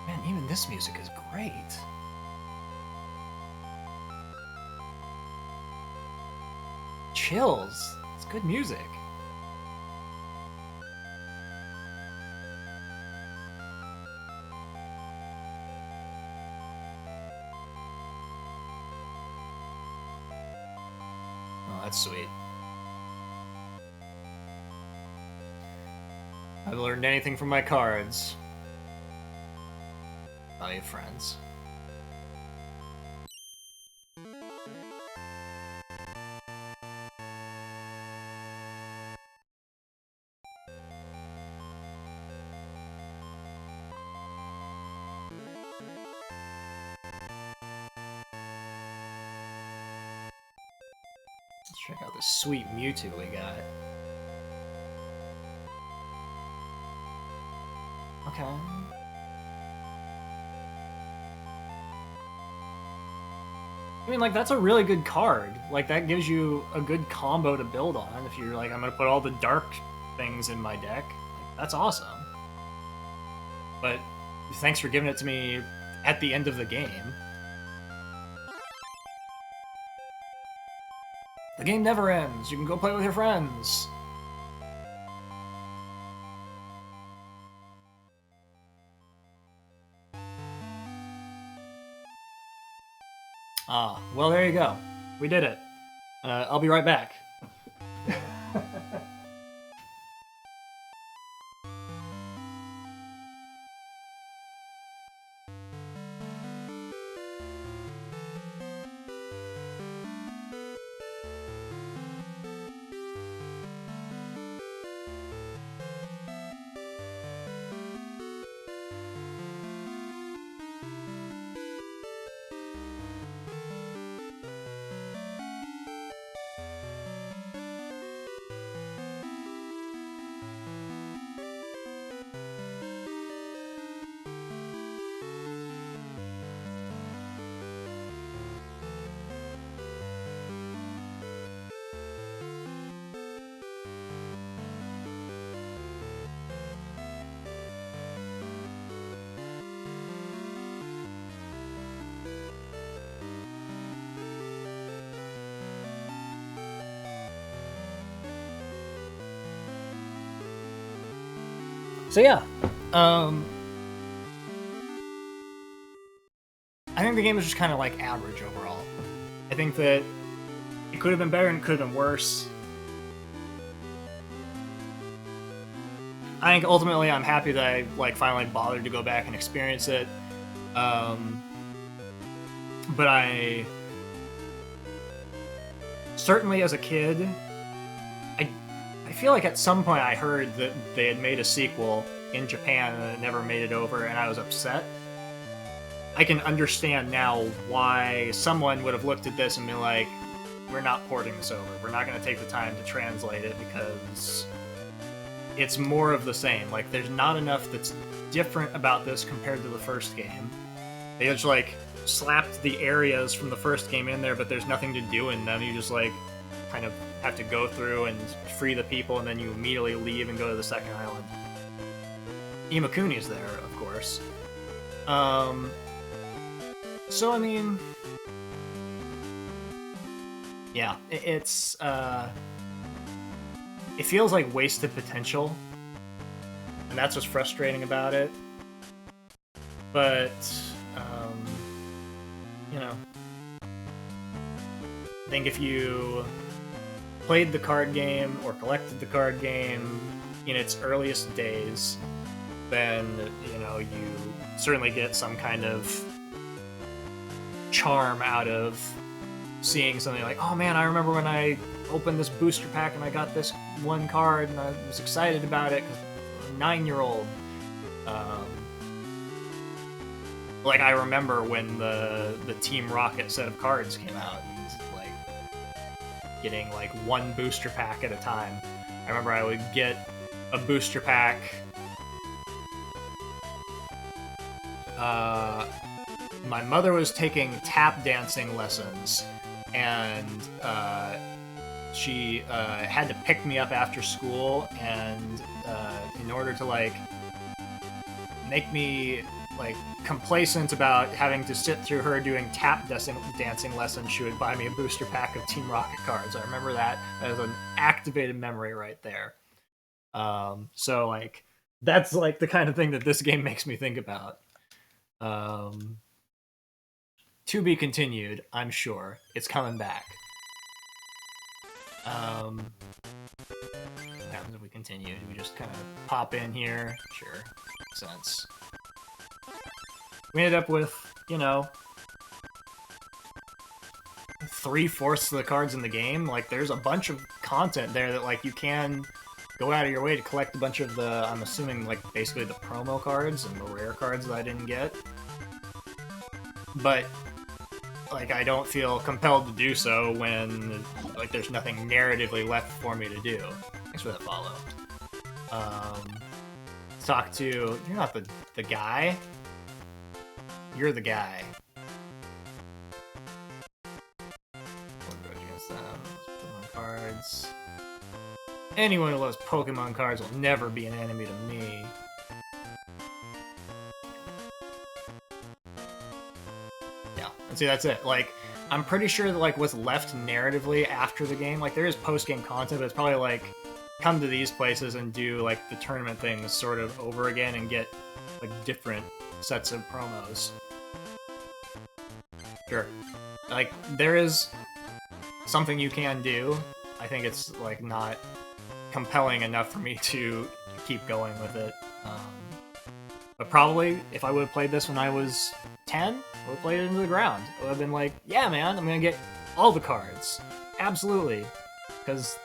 Man, even this music is great. Chills. It's good music. Oh, that's sweet. I've learned anything from my cards. Value friends. Let's check out this sweet Mewtwo we got. Okay. I mean, like, that's a really good card. Like, that gives you a good combo to build on if you're like, I'm gonna put all the dark things in my deck. Like, that's awesome. But thanks for giving it to me at the end of the game. The game never ends. You can go play with your friends. Ah, well, there you go. We did it. I'll be right back. So yeah, I think the game is just kind of like average overall. I think that it could have been better and it could have been worse. I think ultimately I'm happy that I finally bothered to go back and experience it. But I certainly as a kid, I feel like at some point I heard that they had made a sequel in Japan and it never made it over, and I was upset. I can understand now why someone would have looked at this and been like, we're not porting this over. We're not going to take the time to translate it because it's more of the same. Like, there's not enough that's different about this compared to the first game. They just, slapped the areas from the first game in there, but there's nothing to do in them. You just, kind of have to go through and free the people, and then you immediately leave and go to the second island. Imakuni's there, of course. So, I mean... yeah, it's, it feels like wasted potential, and that's what's frustrating about it. But, you know, I think if you played the card game or collected the card game in its earliest days, then, you know, you certainly get some kind of charm out of seeing something like, oh man, I remember when I opened this booster pack and I got this one card and I was excited about it because I'm a 9-year-old. I remember when the Team Rocket set of cards came out and getting one booster pack at a time. I remember I would get a booster pack. My mother was taking tap dancing lessons, and she had to pick me up after school, and in order to make me complacent about having to sit through her doing tap dancing lessons, she would buy me a booster pack of Team Rocket cards. I remember that as an activated memory right there. So that's the kind of thing that this game makes me think about. To be continued, I'm sure. It's coming back. What happens if we continue? Do we just kind of pop in here? Sure. Makes sense. We ended up with, you know, 3/4 of the cards in the game. There's a bunch of content there that, you can go out of your way to collect a bunch of the, I'm assuming, basically the promo cards and the rare cards that I didn't get. But, I don't feel compelled to do so when, there's nothing narratively left for me to do. Thanks for that follow. Talk to... You're not the guy. You're the guy. We'll go against them. Pokemon cards. Anyone who loves Pokemon cards will never be an enemy to me. Yeah, and see, that's it. I'm pretty sure that, what's left narratively after the game, there is post-game content, but it's probably, come to these places and do, the tournament things sort of over again and get, different sets of promos. Sure. There is something you can do. I think it's like not compelling enough for me to keep going with it. But probably, if I would have played this when I was 10, I would have played it into the ground. I would have been like, yeah, man, I'm gonna get all the cards. Absolutely. Because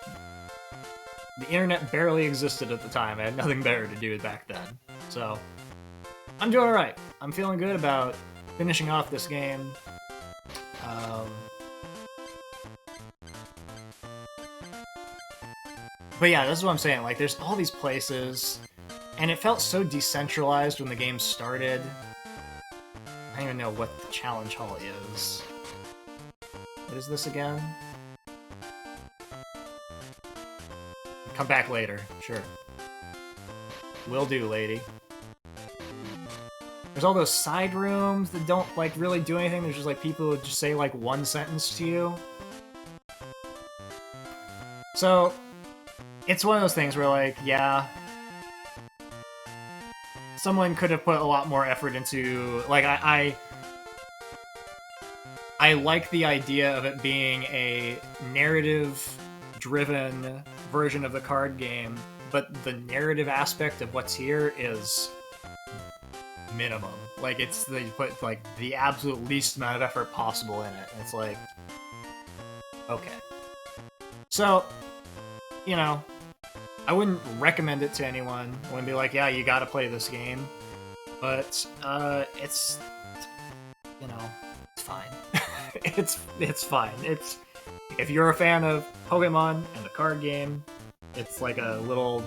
the internet barely existed at the time. I had nothing better to do back then. So, I'm doing alright. I'm feeling good about finishing off this game. But yeah, this is what I'm saying. Like, there's all these places, and it felt so decentralized when the game started. I don't even know what the challenge hall is. What is this again? Come back later. Sure. Will do, lady. There's all those side rooms that don't, like, really do anything. There's just, like, people who just say, like, one sentence to you. So, it's one of those things where, like, yeah, someone could have put a lot more effort into, like, I like the idea of it being a narrative-driven version of the card game, but the narrative aspect of what's here is minimum. Like, it's, they put, like, the absolute least amount of effort possible in it, and it's like, okay. So, you know, I wouldn't recommend it to anyone. I wouldn't be like, yeah, you gotta play this game. But, it's, you know, it's fine. it's fine. It's, if you're a fan of Pokemon and the card game, it's like a little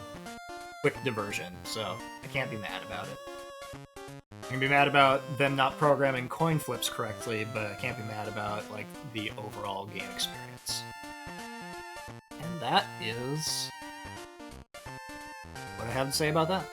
quick diversion, so I can't be mad about it. I can be mad about them not programming coin flips correctly, but I can't be mad about, like, the overall game experience. And that is what I have to say about that.